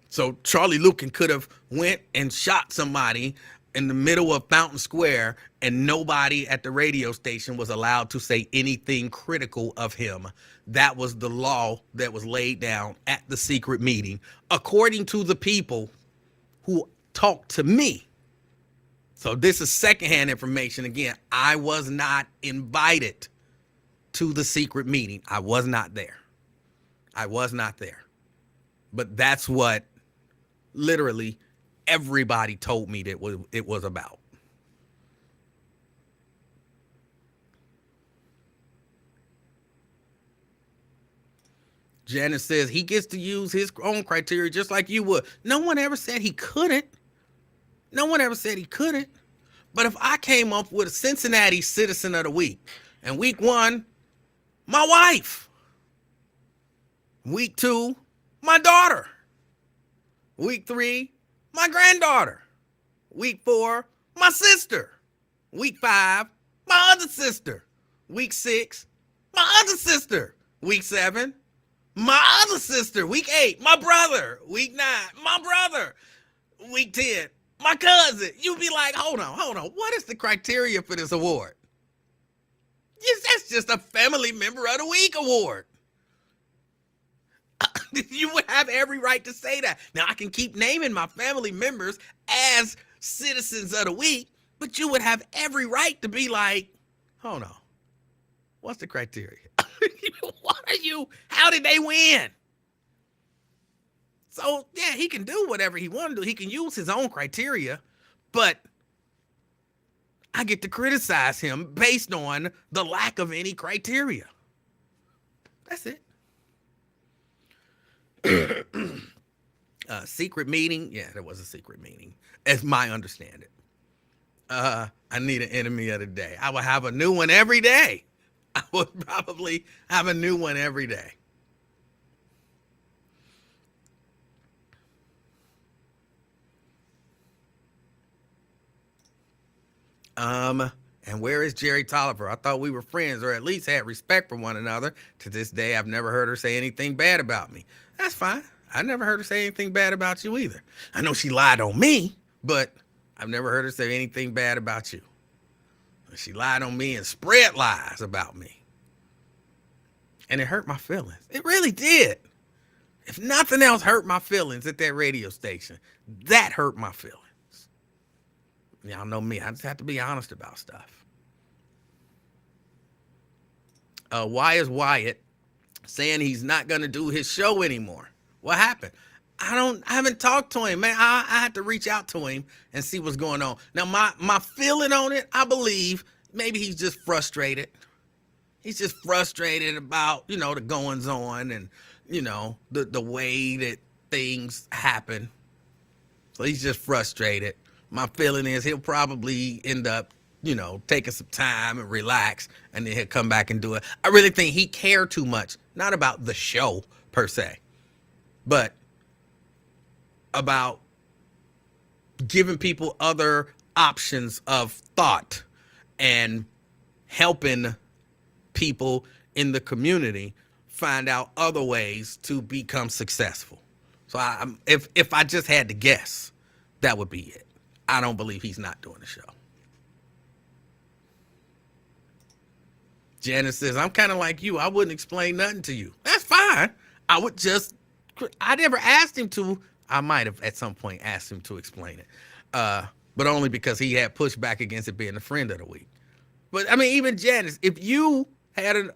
So Charlie Lukin could have went and shot somebody in the middle of Fountain Square, and nobody at the radio station was allowed to say anything critical of him. That was the law that was laid down at the secret meeting, according to the people who talked to me. So this is secondhand information. Again, I was not invited to the secret meeting. I was not there. I was not there. But that's what literally everybody told me that it was about. Janice says he gets to use his own criteria just like you would. No one ever said he couldn't. No one ever said he couldn't. But if I came up with a Cincinnati Citizen of the Week, and week 1, my wife. Week 2, my daughter. Week 3, my granddaughter. Week 4, my sister. Week 5, my other sister. Week 6, my other sister. Week 7, my other sister. Week 8, my brother. Week 9, my brother. Week 10, my cousin. You'd be like, hold on. What is the criteria for this award? Yes, that's just a Family Member of the Week award. You would have every right to say that. Now, I can keep naming my family members as Citizens of the Week, but you would have every right to be like, hold on, what's the criteria? What are you? How did they win? So, yeah, he can do whatever he wants to do. He can use his own criteria, but I get to criticize him based on the lack of any criteria. That's it. Secret meeting. Yeah, there was a secret meeting, as my understanding. I need an enemy of the day. I would have a new one every day. I would probably have a new one every day. And where is Jerry Tolliver? I thought we were friends, or at least had respect for one another. To this day, I've never heard her say anything bad about me. That's fine. I never heard her say anything bad about you either. I know she lied on me, but I've never heard her say anything bad about you. She lied on me and spread lies about me. And it hurt my feelings. It really did. If nothing else hurt my feelings at that radio station, that hurt my feelings. Y'all know me. I just have to be honest about stuff. Why is Wyatt saying he's not going to do his show anymore? What happened? I haven't talked to him, man. I had to reach out to him and see what's going on. Now, my feeling on it, I believe maybe he's just frustrated. He's just frustrated about, the goings on and, the way that things happen. So he's just frustrated. My feeling is he'll probably end up, taking some time and relax, and then he'll come back and do it. I really think he cared too much, not about the show per se, but about giving people other options of thought and helping people in the community find out other ways to become successful. So if I just had to guess, that would be it. I don't believe he's not doing the show. Janice says, I'm kind of like you. I wouldn't explain nothing to you. That's fine. I never asked him to. I might have at some point asked him to explain it. But only because he had pushed back against it being the friend of the week. But I mean, even Janice, if you had an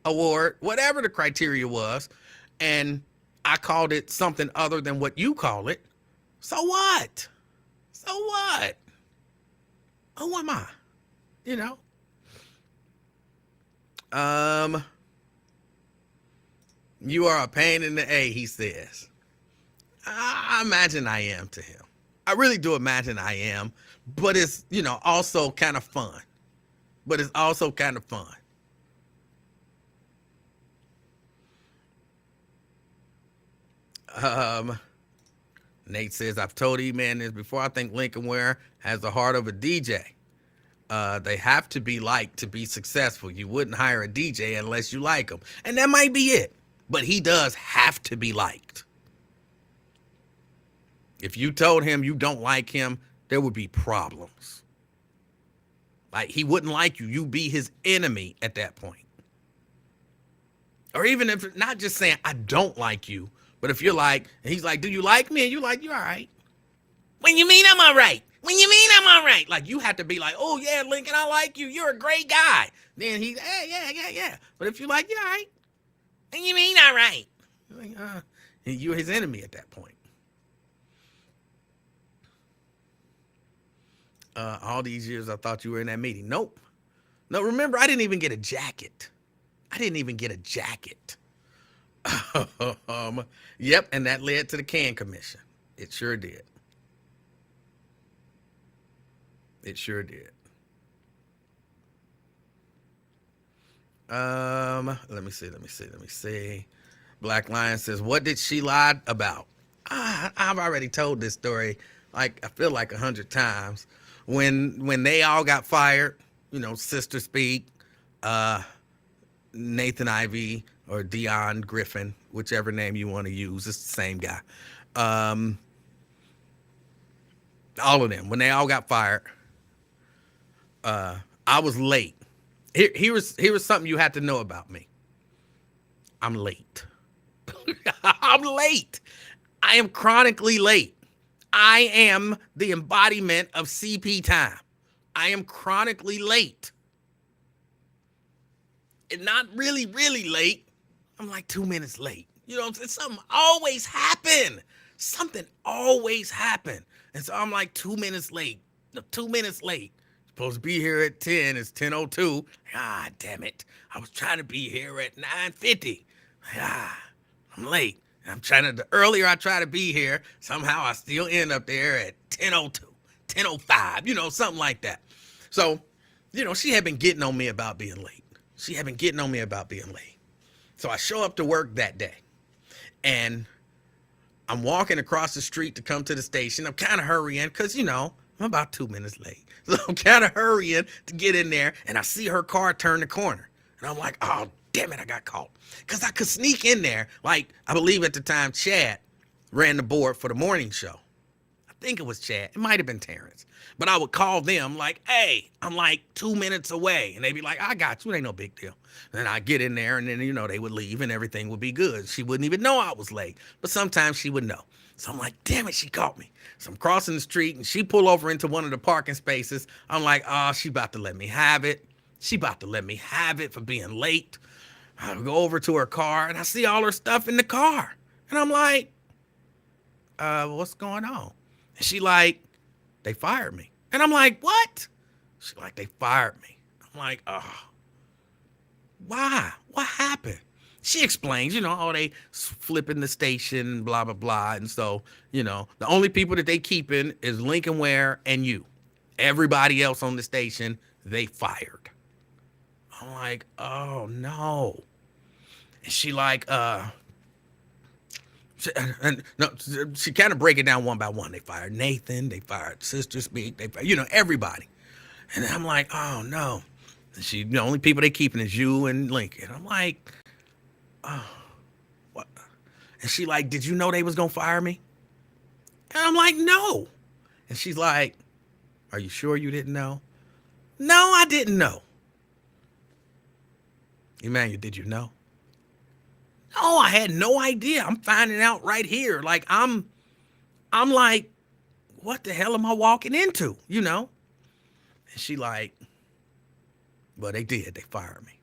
award, whatever the criteria was, and I called it something other than what you call it, so what? So what? Who am I? You are a pain in the A, he says. I imagine I am to him. I really do imagine I am, but it's, also kind of fun. Nate says, I've told E-Man this before. I think Lincoln Ware has the heart of a DJ. They have to be liked to be successful. You wouldn't hire a DJ unless you like him. And that might be it. But he does have to be liked. If you told him you don't like him, there would be problems. Like, he wouldn't like you. You'd be his enemy at that point. Or even if not just saying, I don't like you, but if you're like, and he's like, do you like me? And you're like, you're all right. When you mean I'm all right? When you mean I'm all right? Like, you have to be like, oh, yeah, Lincoln, I like you. You're a great guy. Then he's, yeah. But if you're like, you're all right. When you mean all right? Like, you're his enemy at that point. All these years, I thought you were in that meeting. Nope. No, remember, I didn't even get a jacket. Yep, and that led to the can commission. It sure did. Let me see. Black Lion says, what did she lie about? I've already told this story, like, I feel like 100 times. When they all got fired, Sister Speak, Nathan Ivey, or Dion Griffin, whichever name you want to use, it's the same guy. All of them, when they all got fired, I was late. Here was something you had to know about me. I'm late. I'm late. I am chronically late. I am the embodiment of CP time. I am chronically late. And not really, really late. I'm like 2 minutes late. You know what I'm saying? Something always happen. And so I'm like 2 minutes late. 2 minutes late. Supposed to be here at 10. It's 10:02. God damn it. I was trying to be here at 9:50. I'm late. The earlier I try to be here, somehow I still end up there at 10:02, 10:05, something like that. So, she had been getting on me about being late. So I show up to work that day, and I'm walking across the street to come to the station. I'm kind of hurrying because, I'm about 2 minutes late. So I'm kind of hurrying to get in there, and I see her car turn the corner. And I'm like, oh, damn it, I got caught. Because I could sneak in there. Like, I believe at the time, Chad ran the board for the morning show. I think it was Chad. It might have been Terrence. But I would call them like, hey, I'm like 2 minutes away. And they'd be like, I got you. It ain't no big deal. And I'd get in there, and then, they would leave, and everything would be good. She wouldn't even know I was late. But sometimes she would know. So I'm like, damn it, she caught me. So I'm crossing the street, and she pull over into one of the parking spaces. I'm like, oh, she about to let me have it. For being late. I go over to her car, and I see all her stuff in the car. And I'm like, what's going on? And she like, they fired me. And I'm like, what? She like, they fired me. I'm like, oh, why? What happened? She explains, they flipping the station, blah, blah, blah. And so, the only people that they keeping is Lincoln Ware and you. Everybody else on the station, they fired. I'm like, oh, no. And she like, she kind of break it down one by one. They fired Nathan, they fired Sister Speak, they fired, everybody. And I'm like, oh, no. And the only people they keeping is you and Lincoln. I'm like, oh, what? And she like, did you know they was going to fire me? And I'm like, no. And she's like, are you sure you didn't know? No, I didn't know. Emanuel, did you know? No, I had no idea. I'm finding out right here. Like, I'm like, what the hell am I walking into? And she like, well, they did. They fired me.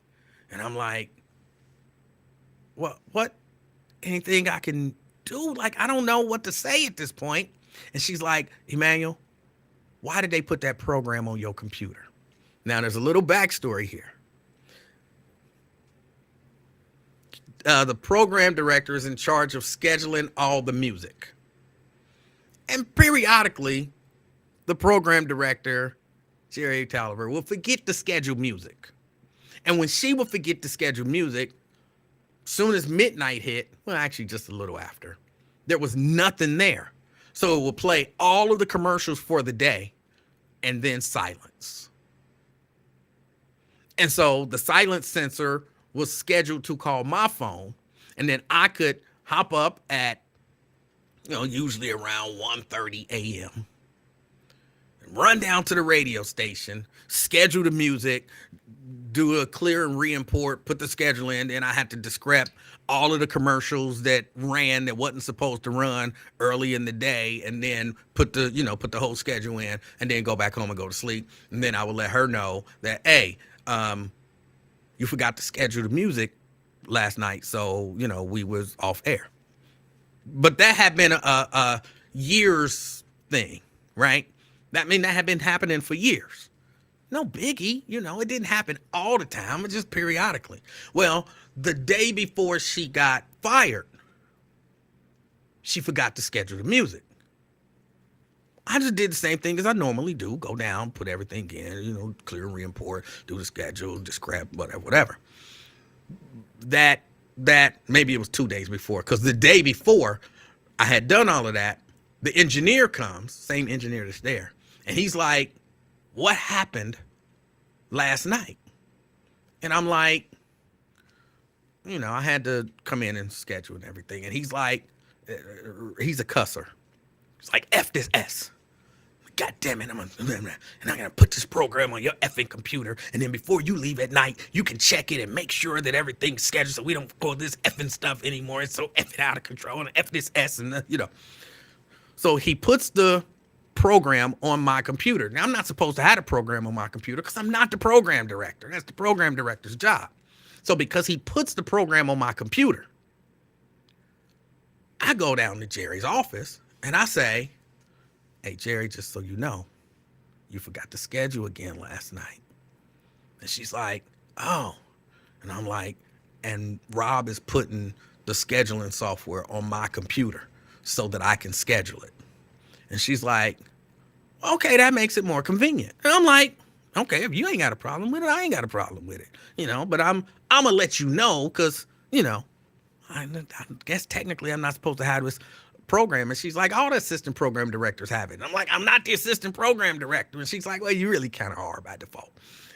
And I'm like, what? Anything I can do? Like, I don't know what to say at this point. And she's like, Emanuel, why did they put that program on your computer? Now, there's a little backstory here. The program director is in charge of scheduling all the music. And periodically, the program director, Jerry Tolliver, will forget to schedule music. And when she would forget to schedule music, soon as midnight hit, well, actually just a little after, there was nothing there. So it would play all of the commercials for the day and then silence. And so the silence sensor was scheduled to call my phone, and then I could hop up at, usually around 1:30 a.m. run down to the radio station, schedule the music, do a clear and re-import, put the schedule in. Then I had to descript all of the commercials that ran that wasn't supposed to run early in the day, and then put the whole schedule in, and then go back home and go to sleep. And then I would let her know that, hey, you forgot to schedule the music last night, so we was off air. But that had been a years thing, right? That had been happening for years. No biggie, it didn't happen all the time, it just periodically. Well, the day before she got fired, she forgot to schedule the music. I just did the same thing as I normally do. Go down, put everything in, clear and re-import, do the schedule, describe, whatever. That maybe it was 2 days before, because the day before I had done all of that, the engineer comes, same engineer that's there, and he's like, what happened last night? And I'm like, I had to come in and schedule and everything. And he's like, he's a cusser. He's like, F this S. God damn it, I'm gonna put this program on your effing computer, and then before you leave at night, you can check it and make sure that everything's scheduled so we don't go this effing stuff anymore. It's so effing out of control, and F this S, and So he puts the program on my computer. Now, I'm not supposed to have a program on my computer because I'm not the program director. That's the program director's job. So because he puts the program on my computer, I go down to Jerry's office and I say, hey, Jerry, just so you know, you forgot to schedule again last night. And she's like, oh. And I'm like, and Rob is putting the scheduling software on my computer so that I can schedule it. And she's like, okay, that makes it more convenient. And I'm like, okay, if you ain't got a problem with it, I ain't got a problem with it. But I'm gonna let you know, because, I guess technically I'm not supposed to have this program. And she's like, all the assistant program directors have it. And I'm like, I'm not the assistant program director. And she's like, well, you really kind of are by default.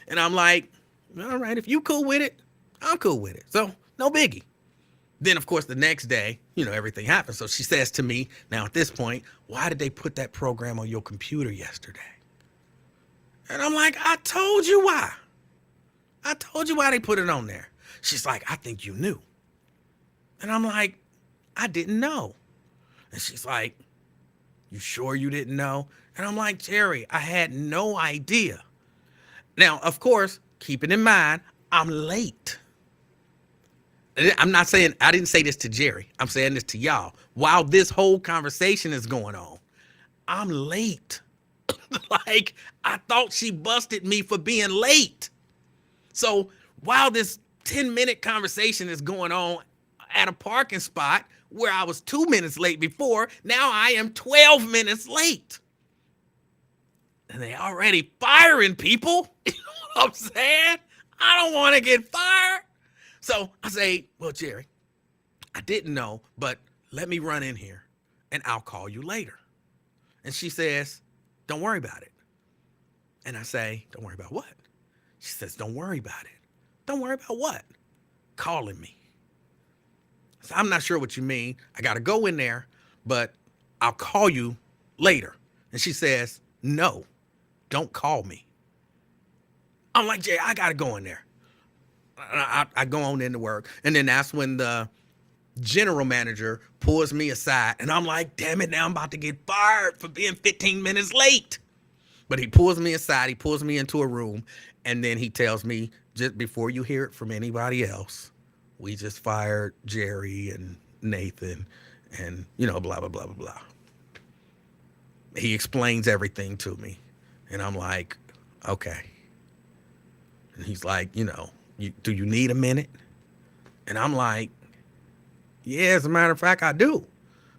And I'm like, all right, if you cool with it, I'm cool with it. So no biggie. Then, of course, the next day, everything happens. So she says to me, now at this point, why did they put that program on your computer yesterday? And I'm like, I told you why. I told you why they put it on there. She's like, I think you knew. And I'm like, I didn't know. And she's like, you sure you didn't know? And I'm like, Jerry, I had no idea. Now, of course, keep it in mind, I'm late. I'm not saying, I didn't say this to Jerry. I'm saying this to y'all. While this whole conversation is going on, I'm late. Like, I thought she busted me for being late. So while this 10-minute conversation is going on at a parking spot where I was 2 minutes late before, now I am 12 minutes late. And they already firing people. You know what I'm saying? I don't want to get fired. So I say, well, Jerry, I didn't know, but let me run in here and I'll call you later. And she says, don't worry about it. And I say, don't worry about what? She says, don't worry about it. Don't worry about what? Calling me. So I'm not sure what you mean. I got to go in there, but I'll call you later. And she says, no, don't call me. I'm like, Jerry, I got to go in there. I go on into work, and then that's when the general manager pulls me aside, and I'm like, damn it, now I'm about to get fired for being 15 minutes late. But he pulls me aside, he pulls me into a room, and then he tells me, just before you hear it from anybody else, we just fired Jerry and Nathan and, blah, blah, blah, blah, blah. He explains everything to me, and I'm like, okay. And he's like, do you need a minute? And I'm like, yeah, as a matter of fact, I do.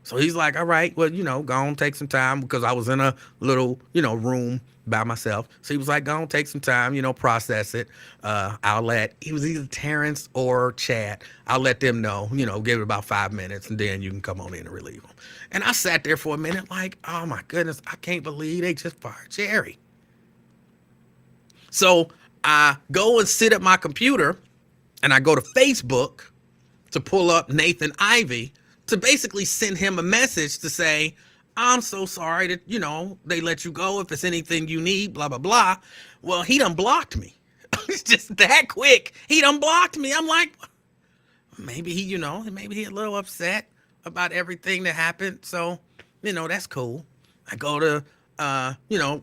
So he's like, all right, well, go on, take some time, because I was in a little, room by myself. So he was like, go on, take some time, process it. He was either Terrence or Chad. I'll let them know, give it about 5 minutes, and then you can come on in and relieve them. And I sat there for a minute like, oh my goodness, I can't believe they just fired Jerry. So I go and sit at my computer, and I go to Facebook to pull up Nathan Ivy to basically send him a message to say, I'm so sorry that, they let you go. If it's anything you need, blah, blah, blah. Well, he done blocked me. It's just that quick. He done blocked me. I'm like, maybe maybe he a little upset about everything that happened. So, that's cool. I go to,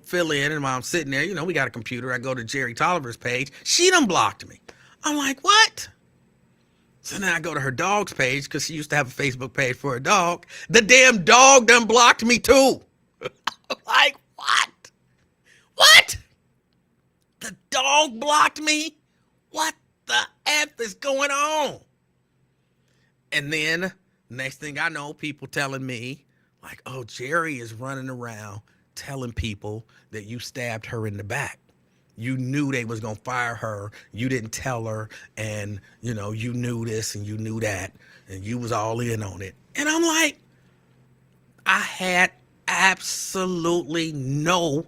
fill in, and while I'm sitting there, we got a computer. I go to Jerry Tolliver's page. She done blocked me. I'm like, what? So then I go to her dog's page because she used to have a Facebook page for her dog. The damn dog done blocked me too. Like, what? What? The dog blocked me? What the F is going on? And then next thing I know, people telling me, like, oh, Jerry is running around telling people that you stabbed her in the back. You knew they was going to fire her. You didn't tell her. And, you knew this and you knew that. And you was all in on it. And I'm like, I had absolutely no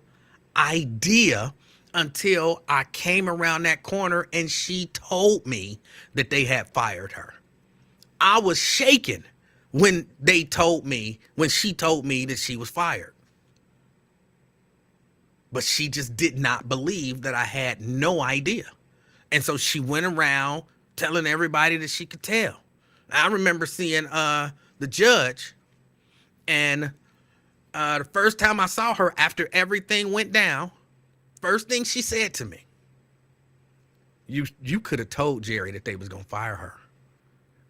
idea until I came around that corner and she told me that they had fired her. I was shaken when she told me that she was fired. But she just did not believe that I had no idea. And so she went around telling everybody that she could tell. I remember seeing the judge, and the first time I saw her after everything went down, first thing she said to me, you could have told Jerry that they was going to fire her.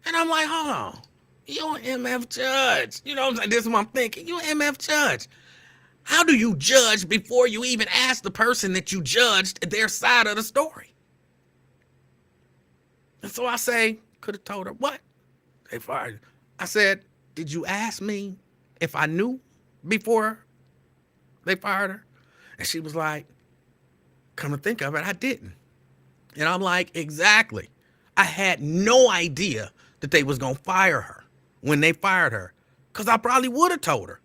And I'm like, hold on. You're an MF judge. This is what I'm thinking. You're an MF judge. How do you judge before you even ask the person that you judged their side of the story? And so I say, could have told her, what? They fired. I said, did you ask me if I knew before they fired her? And she was like, come to think of it, I didn't. And I'm like, exactly. I had no idea that they was going to fire her when they fired her, because I probably would have told her.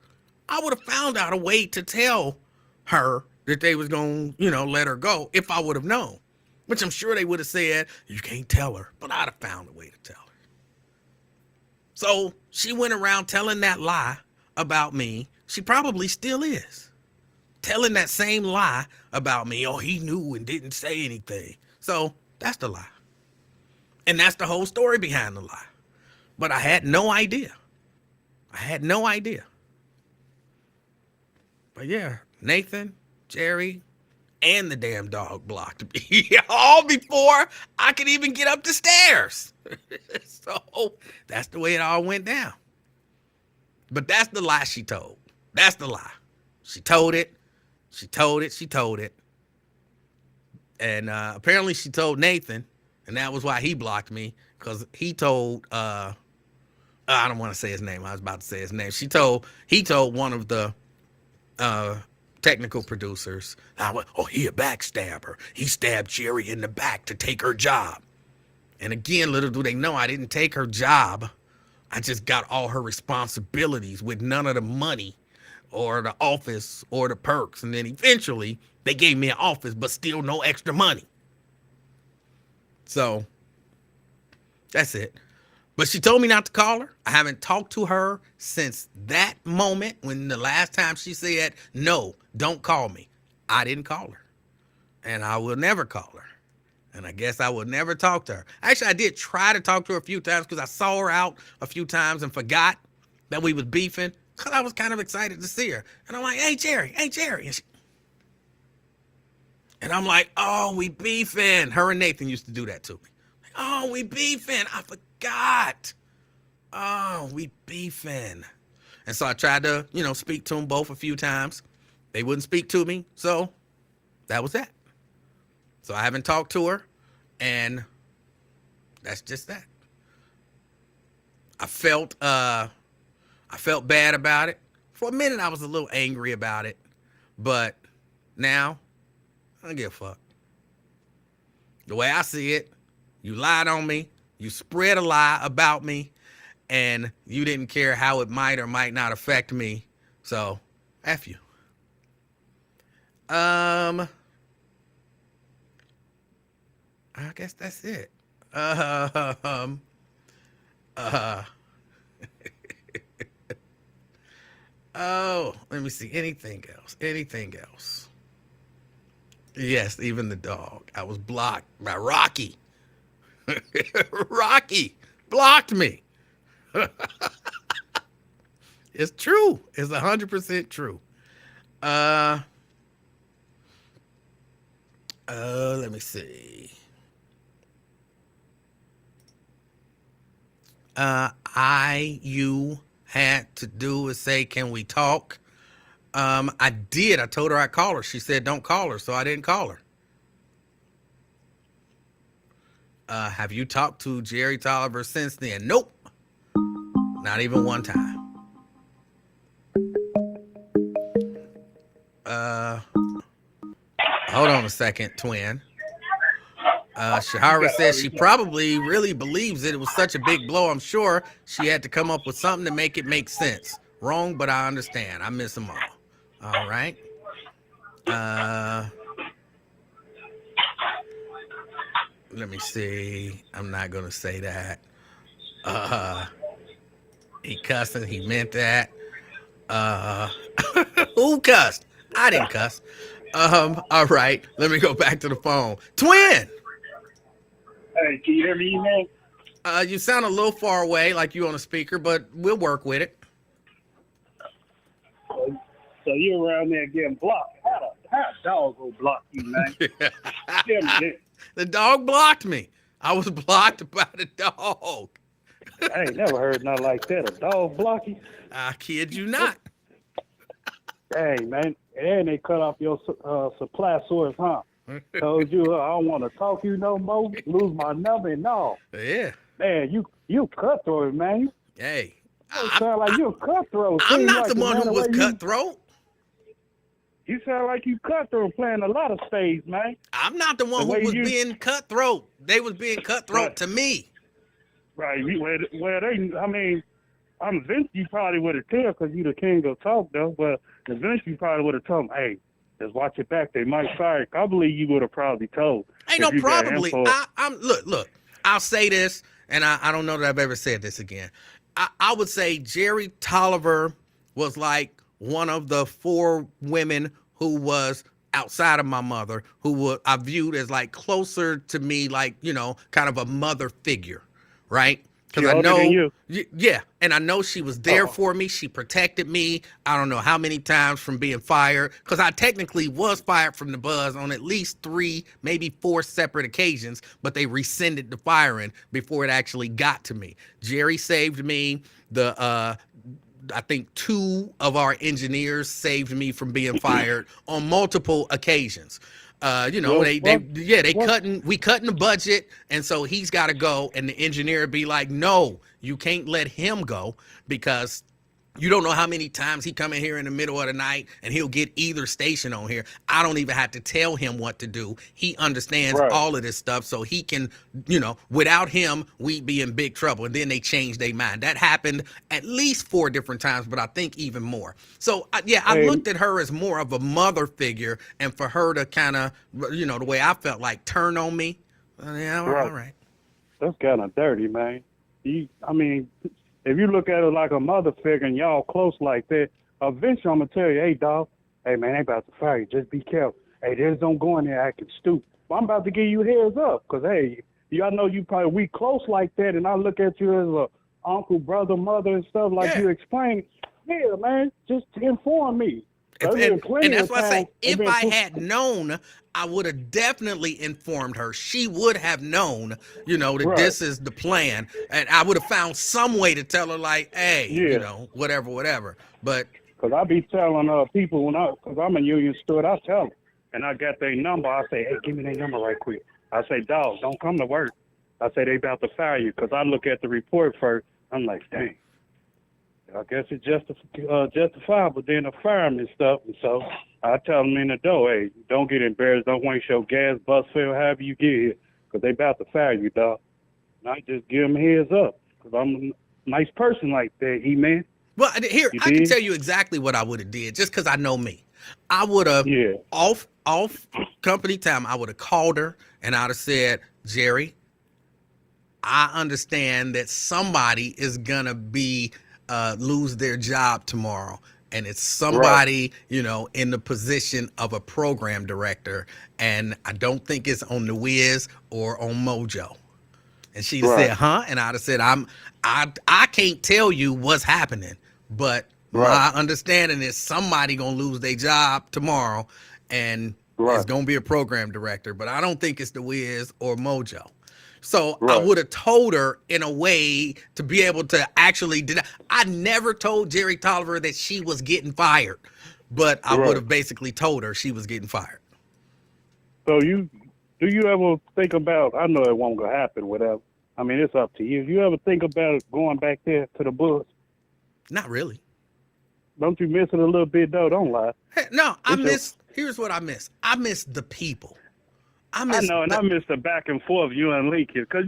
I would have found out a way to tell her that they was going to, let her go if I would have known, which I'm sure they would have said, you can't tell her, but I'd have found a way to tell her. So she went around telling that lie about me. She probably still is telling that same lie about me. Oh, he knew and didn't say anything. So that's the lie. And that's the whole story behind the lie. But I had no idea. But yeah, Nathan, Jerry, and the damn dog blocked me all before I could even get up the stairs. So that's the way it all went down. But that's the lie she told. That's the lie. She told it. And apparently she told Nathan, and that was why he blocked me, because he told, I don't want to say his name. I was about to say his name. He told one of the technical producers, he a backstabber. He stabbed Jerry in the back to take her job. And again, little do they know, I didn't take her job. I just got all her responsibilities with none of the money or the office or the perks. And then eventually they gave me an office, but still no extra money. So that's it. But she told me not to call her. I haven't talked to her since that moment when the last time she said, no, don't call me. I didn't call her. And I will never call her. And I guess I will never talk to her. Actually, I did try to talk to her a few times because I saw her out a few times and forgot that we was beefing because I was kind of excited to see her. And I'm like, hey, Jerry. And I'm like, oh, we beefing. Her and Nathan used to do that to me. Like, oh, we beefing. I forgot. Oh, we beefing. And so I tried to, speak to them both a few times. They wouldn't speak to me. So that was that. So I haven't talked to her. And that's just that. I felt bad about it. For a minute, I was a little angry about it. But now, I don't give a fuck. The way I see it, you lied on me. You spread a lie about me. And you didn't care how it might or might not affect me. So, F you. I guess that's it. Oh, let me see. Anything else? Anything else? Yes, even the dog. I was blocked by Rocky. Rocky blocked me. It's true. It's 100% true. Uh, let me see. You had to do is say, "Can we talk?" I did. I told her I'd call her. She said, "Don't call her," so I didn't call her. Have you talked to Jerry Tolliver since then? Nope, not even one time. Uh, Hold on a second, twin. Shahara says she probably really believes it. It was such a big blow. I'm sure she had to come up with something to make it make sense. Wrong, but I understand. I miss them all. All right. Let me see. I'm not gonna say that. He cussing. He meant that. Uh, who cussed? I didn't cuss. All right. Let me go back to the phone. Twin. Hey, can you hear me, man? You sound a little far away, like you on a speaker, but we'll work with it. So you around there getting blocked. How a dog go block you, man? The dog blocked me. I was blocked by the dog. I ain't never heard nothing like that. A dog block you? I kid you not. Hey, man. And they cut off your supply source, huh? Told you I don't want to talk to you no more. Lose my number and all. Yeah. Man, you cutthroat, man. Hey. You sound like you're cutthroat. I'm not like the one who was cutthroat. You sound like you cutthroat playing a lot of spades, man. I'm not the one who was being cutthroat. They was being cutthroat to me. Right. I'm eventually you probably would have told because you the king of talk, though. But eventually you probably would have told them, hey, just watch it back. They might fire. I believe you would have probably told. Ain't no probably. Look. I'll say this, and I don't know that I've ever said this again. I would say Jerry Tolliver was like one of the 4 women who was outside of my mother, who I viewed as like closer to me, like, kind of a mother figure, right? Because I know, yeah, and I know she was there for me. She protected me. I don't know how many times from being fired, because I technically was fired from the Buzz on at least 3, maybe 4 separate occasions, but they rescinded the firing before it actually got to me. Jerry saved me. I think 2 of our engineers saved me from being fired on multiple occasions. We cutting the budget, and so he's got to go, and the engineer be like, no, you can't let him go, because you don't know how many times he come in here in the middle of the night and he'll get either station on here. I don't even have to tell him what to do. He understands all of this stuff, so he can, without him, we'd be in big trouble. And then they changed their mind. That happened at least 4 different times, but I think even more. So, I looked at her as more of a mother figure, and for her to kind of, the way I felt like, turn on me. All right. That's kind of dirty, man. If you look at it like a mother figure and y'all close like that, eventually I'm going to tell you, hey, dog, hey, man, they about to fire you. Just be careful. Hey, just don't go in there acting stupid. Well, I'm about to give you heads up because, hey, I know we close like that, and I look at you as a uncle, brother, mother, and stuff like you explained. Yeah, man, just inform me. And that's why I say, if I had known, I would have definitely informed her. She would have known, that this is the plan. And I would have found some way to tell her, like, hey, whatever. But because I be telling people because I'm a union steward, I tell them. And I got their number. I say, hey, give me their number right quick. I say, dog, don't come to work. I say, they about to fire you because I look at the report first. I'm like, dang. I guess it's justifiable then to fire them and stuff. And so I tell them in the door, hey, don't get embarrassed. Don't waste your gas, bus fare, however you get here, because they about to fire you, dog. And I just give them heads up because I'm a nice person like that, man. Well, here, I can tell you exactly what I would have did just because I know me. I would have, off company time, I would have called her and I'd have said, Jerry, I understand that somebody is going to be lose their job tomorrow. and it's somebody, in the position of a program director, and I don't think it's on the Wiz or on Mojo. And she'd have said, huh? And I'd have said, I can't tell you what's happening, but my understanding is somebody gonna lose their job tomorrow, and it's gonna be a program director. But I don't think it's the Wiz or Mojo. So I would have told her in a way to be able to actually deny. I never told Jerry Tolliver that she was getting fired, but I would have basically told her she was getting fired. So do you ever think about, I know it won't go happen, whatever. I mean, it's up to you. You ever think about going back there to the Bulls? Not really. Don't you miss it a little bit, though? Don't lie. Hey, no, here's what I miss. I miss the people. I miss the back and forth you and Lincoln, because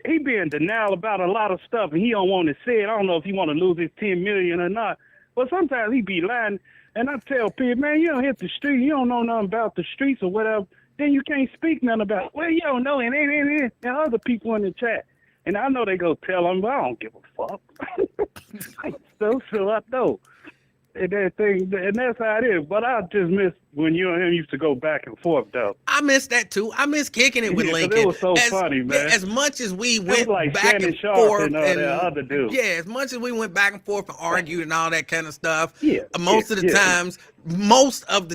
he be in denial about a lot of stuff, and he don't want to say it. I don't know if he want to lose his $10 million or not, but sometimes he be lying. And I tell people, man, you don't hit the street, you don't know nothing about the streets or whatever, then you can't speak nothing about it. Well, you don't know, and other people in the chat. And I know they go tell them, but I don't give a fuck. So I know. And that's how it is. But I just miss when you and him used to go back and forth, though. I miss that too. I miss kicking it with Lincoln. It was so funny, man. As much as we went like back Shannon and Sharp forth, and that other dude. Yeah, as much as we went back and forth and argued and all that kind of stuff. Yeah, most of the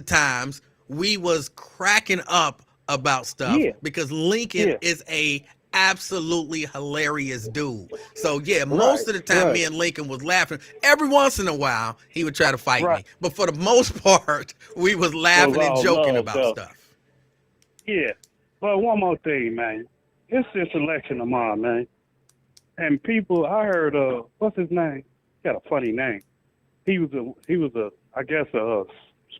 times, we was cracking up about stuff because Lincoln is a absolutely hilarious dude. So most of the time me and Lincoln was laughing. Every once in a while he would try to fight me, but for the most part we was laughing and joking about stuff. Yeah, but one more thing, man. It's this election tomorrow, man. And people, I heard what's his name? He got a funny name. He was a I guess a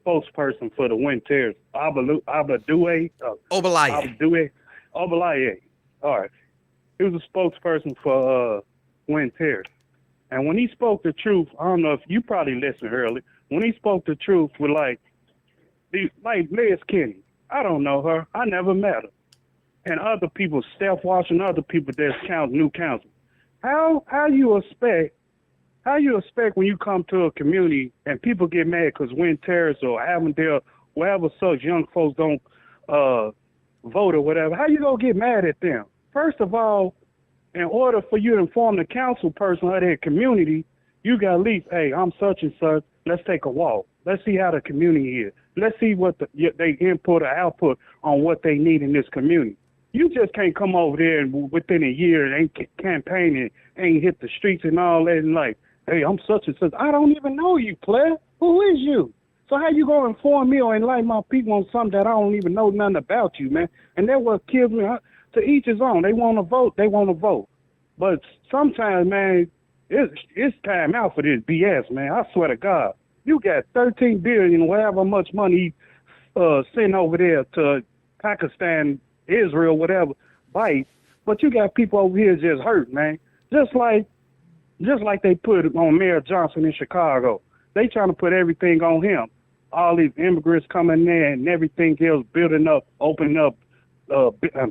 spokesperson for the Win Terrace. Obalaye. All right. He was a spokesperson for Win Terrace. And when he spoke the truth, I don't know if you probably listened early, when he spoke the truth with like Liz Kenny, I don't know her. I never met her. And other people, Steph Washington, other people that's new council. How you expect when you come to a community and people get mad because Win Terrace or Avondale, wherever such young folks don't vote or whatever, how you gonna get mad at them? First of all, in order for you to inform the council person of their community, you got at least, hey, I'm such and such, let's take a walk. Let's see how the community is. Let's see what they input or output on what they need in this community. You just can't come over there and within a year and ain't campaigning, ain't hit the streets and all that and like, hey, I'm such and such. I don't even know you, player. Who is you? So how you gonna inform me or enlighten my people on something that I don't even know nothing about you, man? And that's what kills me. To each his own. They want to vote. But sometimes, man, it's time out for this BS, man. I swear to God. You got $13 billion, whatever much money sent over there to Pakistan, Israel, whatever, bite. But you got people over here just hurt, man. Just like they put it on Mayor Johnson in Chicago. They trying to put everything on him. All these immigrants coming in and everything else, building up, opening up,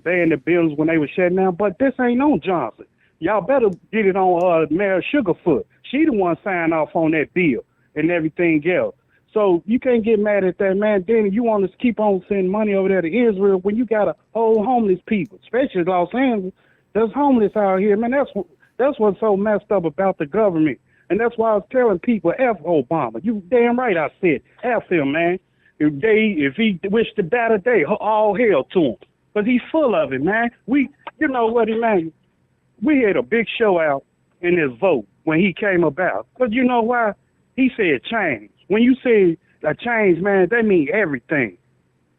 banning the buildings when they were shutting down. But this ain't on Johnson. Y'all better get it on Mayor Sugarfoot. She the one signed off on that bill and everything else. So you can't get mad at that, man. Then you want to keep on sending money over there to Israel when you got a whole homeless people, especially Los Angeles. There's homeless out here, man. That's what's so messed up about the government. And that's why I was telling people, F Obama. You damn right I said, F him, man. If he wished to die today, all hell to him. Because he's full of it, man. You know what, man? We had a big show out in this vote when he came about. Because you know why? He said change. When you say a change, man, that means everything.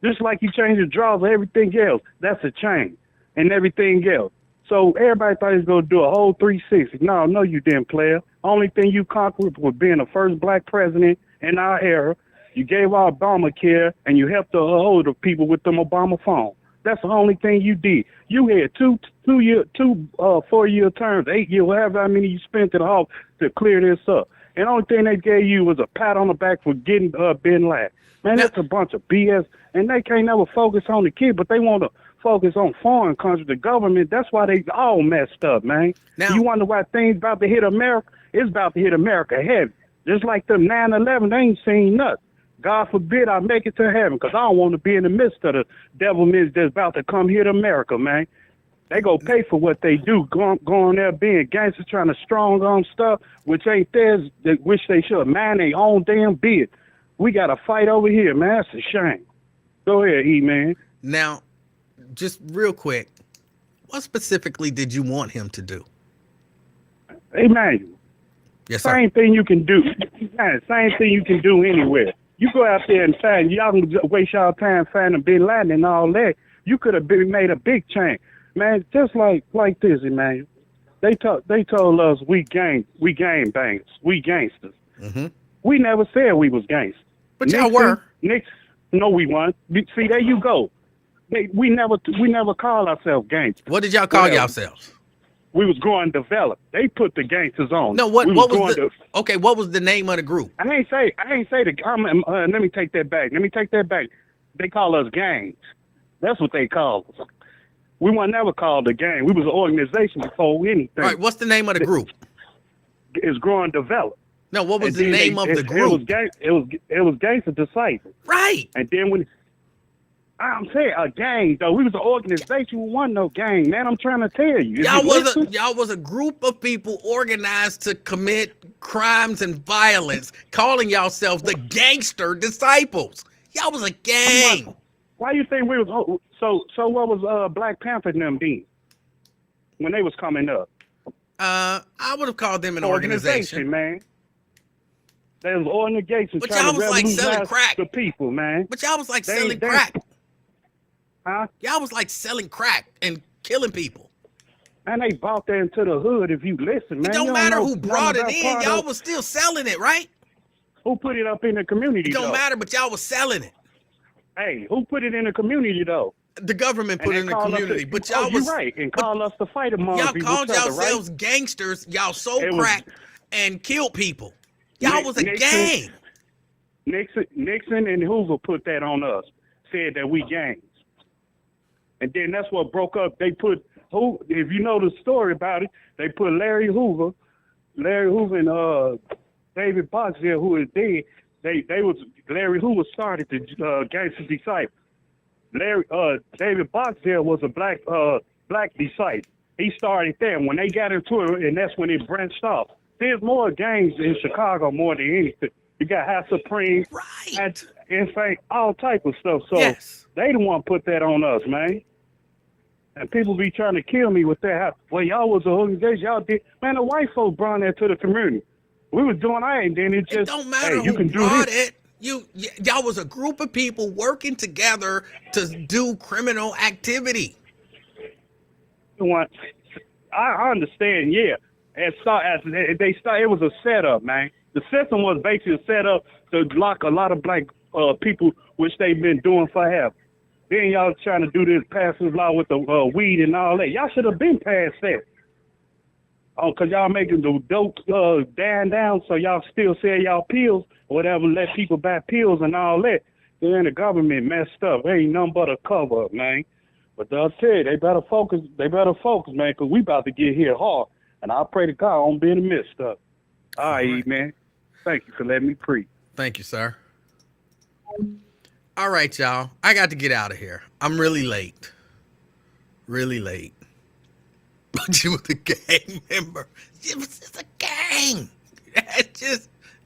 Just like you change the draws or everything else, that's a change. And everything else. So everybody thought he was going to do a whole 360. No, you didn't, player. Only thing you conquered was being the first black president in our era. You gave out Obamacare, and you helped the older people with them Obama phones. That's the only thing you did. You had two 4-year terms, 8 years, however many you spent in the office to clear this up. And the only thing they gave you was a pat on the back for getting Bin Laden. Man, that's a bunch of BS. And they can't never focus on the kid, but they want to focus on foreign countries, the government. That's why they all messed up, man. Now, you wonder why things about to hit America? It's about to hit America heavy. Just like the 9/11, they ain't seen nothing. God forbid I make it to heaven, because I don't want to be in the midst of the devil that's about to come here to America, man. They go pay for what they do, going there being gangsters, trying to strong on stuff, which ain't theirs, which they should mind their own damn business. We got to fight over here, man. That's a shame. Go ahead, E-Man. Now, just real quick, what specifically did you want him to do? Emanuel, Yes, sir. same thing you can do. Man, same thing you can do anywhere. You go out there and find, y'all can waste y'all time finding Bin Laden and all that. You could have made a big change. Man, just like this, Emanuel. They told us we game bangers, we gangsters. Mm-hmm. We never said we was gangsters. But y'all were. No, we weren't. See, there you go. We never call ourselves gangsters. What did y'all call yourselves? We was going to develop. They put the gangsters on. No, what was the name of the group? I ain't say let me take that back. They call us gangs. That's what they call us. We weren't never called a gang. We was an organization before anything. All right, what's the name of the group? It's Growing Develop. No, what was the name of the group? It was Gangster Disciples. Right. And then when I'm saying a gang though, we was an organization. We wasn't no gang, man. I'm trying to tell you. Y'all was a group of people organized to commit crimes and violence, calling yourselves the Gangster Disciples. Y'all was a gang. Why you think we was so what was Black Panther and them being when they was coming up? I would have called them an organization, man. They was organization but trying y'all to was like selling crack. The people, man. But y'all was like selling crack. Huh? Y'all was like selling crack and killing people. And they bought that into the hood. If you listen, man, it don't matter who brought it in. Y'all was still selling it, right? Who put it up in the community? It don't matter, but y'all was selling it. Hey, who put it in the community though? The government put it in the community, but y'all was right and call us to fight among y'all each called other, yourselves right? gangsters. Y'all sold crack and killed people. Y'all was a gang. Nixon and Hoover put that on us. Said that we gangs, and then that's what broke up. They put if you know the story about it, they put Larry Hoover and David Boxell, who is dead. Larry Hoover started the Gangster Disciple. David Boxell was a black disciple. He started there. When they got into it, and that's when it branched off. There's more gangs in Chicago more than anything. You got High Supreme, right? In fact, all type of stuff. So they the one put that on us, man. And people be trying to kill me with that. Well, y'all was an organization. Y'all did. Man, the white folks brought that to the community. We was doing that, and then it don't matter who brought it. Y'all was a group of people working together to do criminal activity. I understand, yeah. It was a setup, man. The system was basically set up to lock a lot of black people, which they've been doing forever. Then y'all trying to do this passive law with the weed and all that. Y'all should have been past that. Oh, because y'all making the dope down, so y'all still sell y'all pills or whatever, let people buy pills and all that. Then the government messed up. Ain't nothing but a cover up, man. But I'll tell you, they better focus, man, because we about to get hit hard. And I pray to God I don't be in the midst of it. All right, man. Thank you for letting me preach. Thank you, sir. All right, y'all. I got to get out of here. I'm really late. Really late. But you was a gang member. It was just a gang.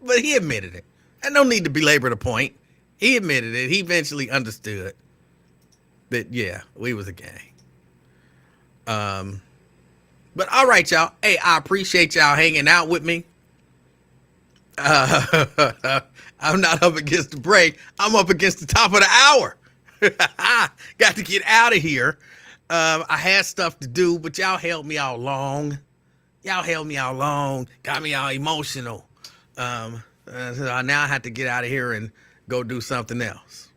But he admitted it. I don't need to belabor the point. He admitted it. He eventually understood that, yeah, we was a gang. But all right, y'all. Hey, I appreciate y'all hanging out with me. I'm not up against the break. I'm up against the top of the hour. Got to get out of here. I had stuff to do, but y'all held me all long. Got me all emotional. So now I have to get out of here and go do something else.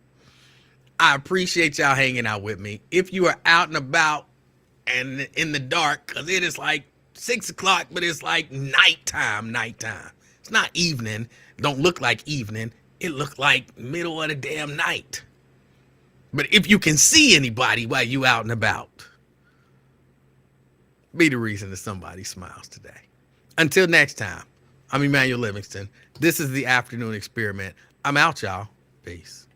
I appreciate y'all hanging out with me. If you are out and about and in the dark, because it is like 6 o'clock, but it's like nighttime. It's not evening. Don't look like evening. It look like middle of the damn night. But if you can see anybody while you out and about, be the reason that somebody smiles today. Until next time, I'm Emanuel Livingston. This is the Afternoon Experiment. I'm out, y'all. Peace.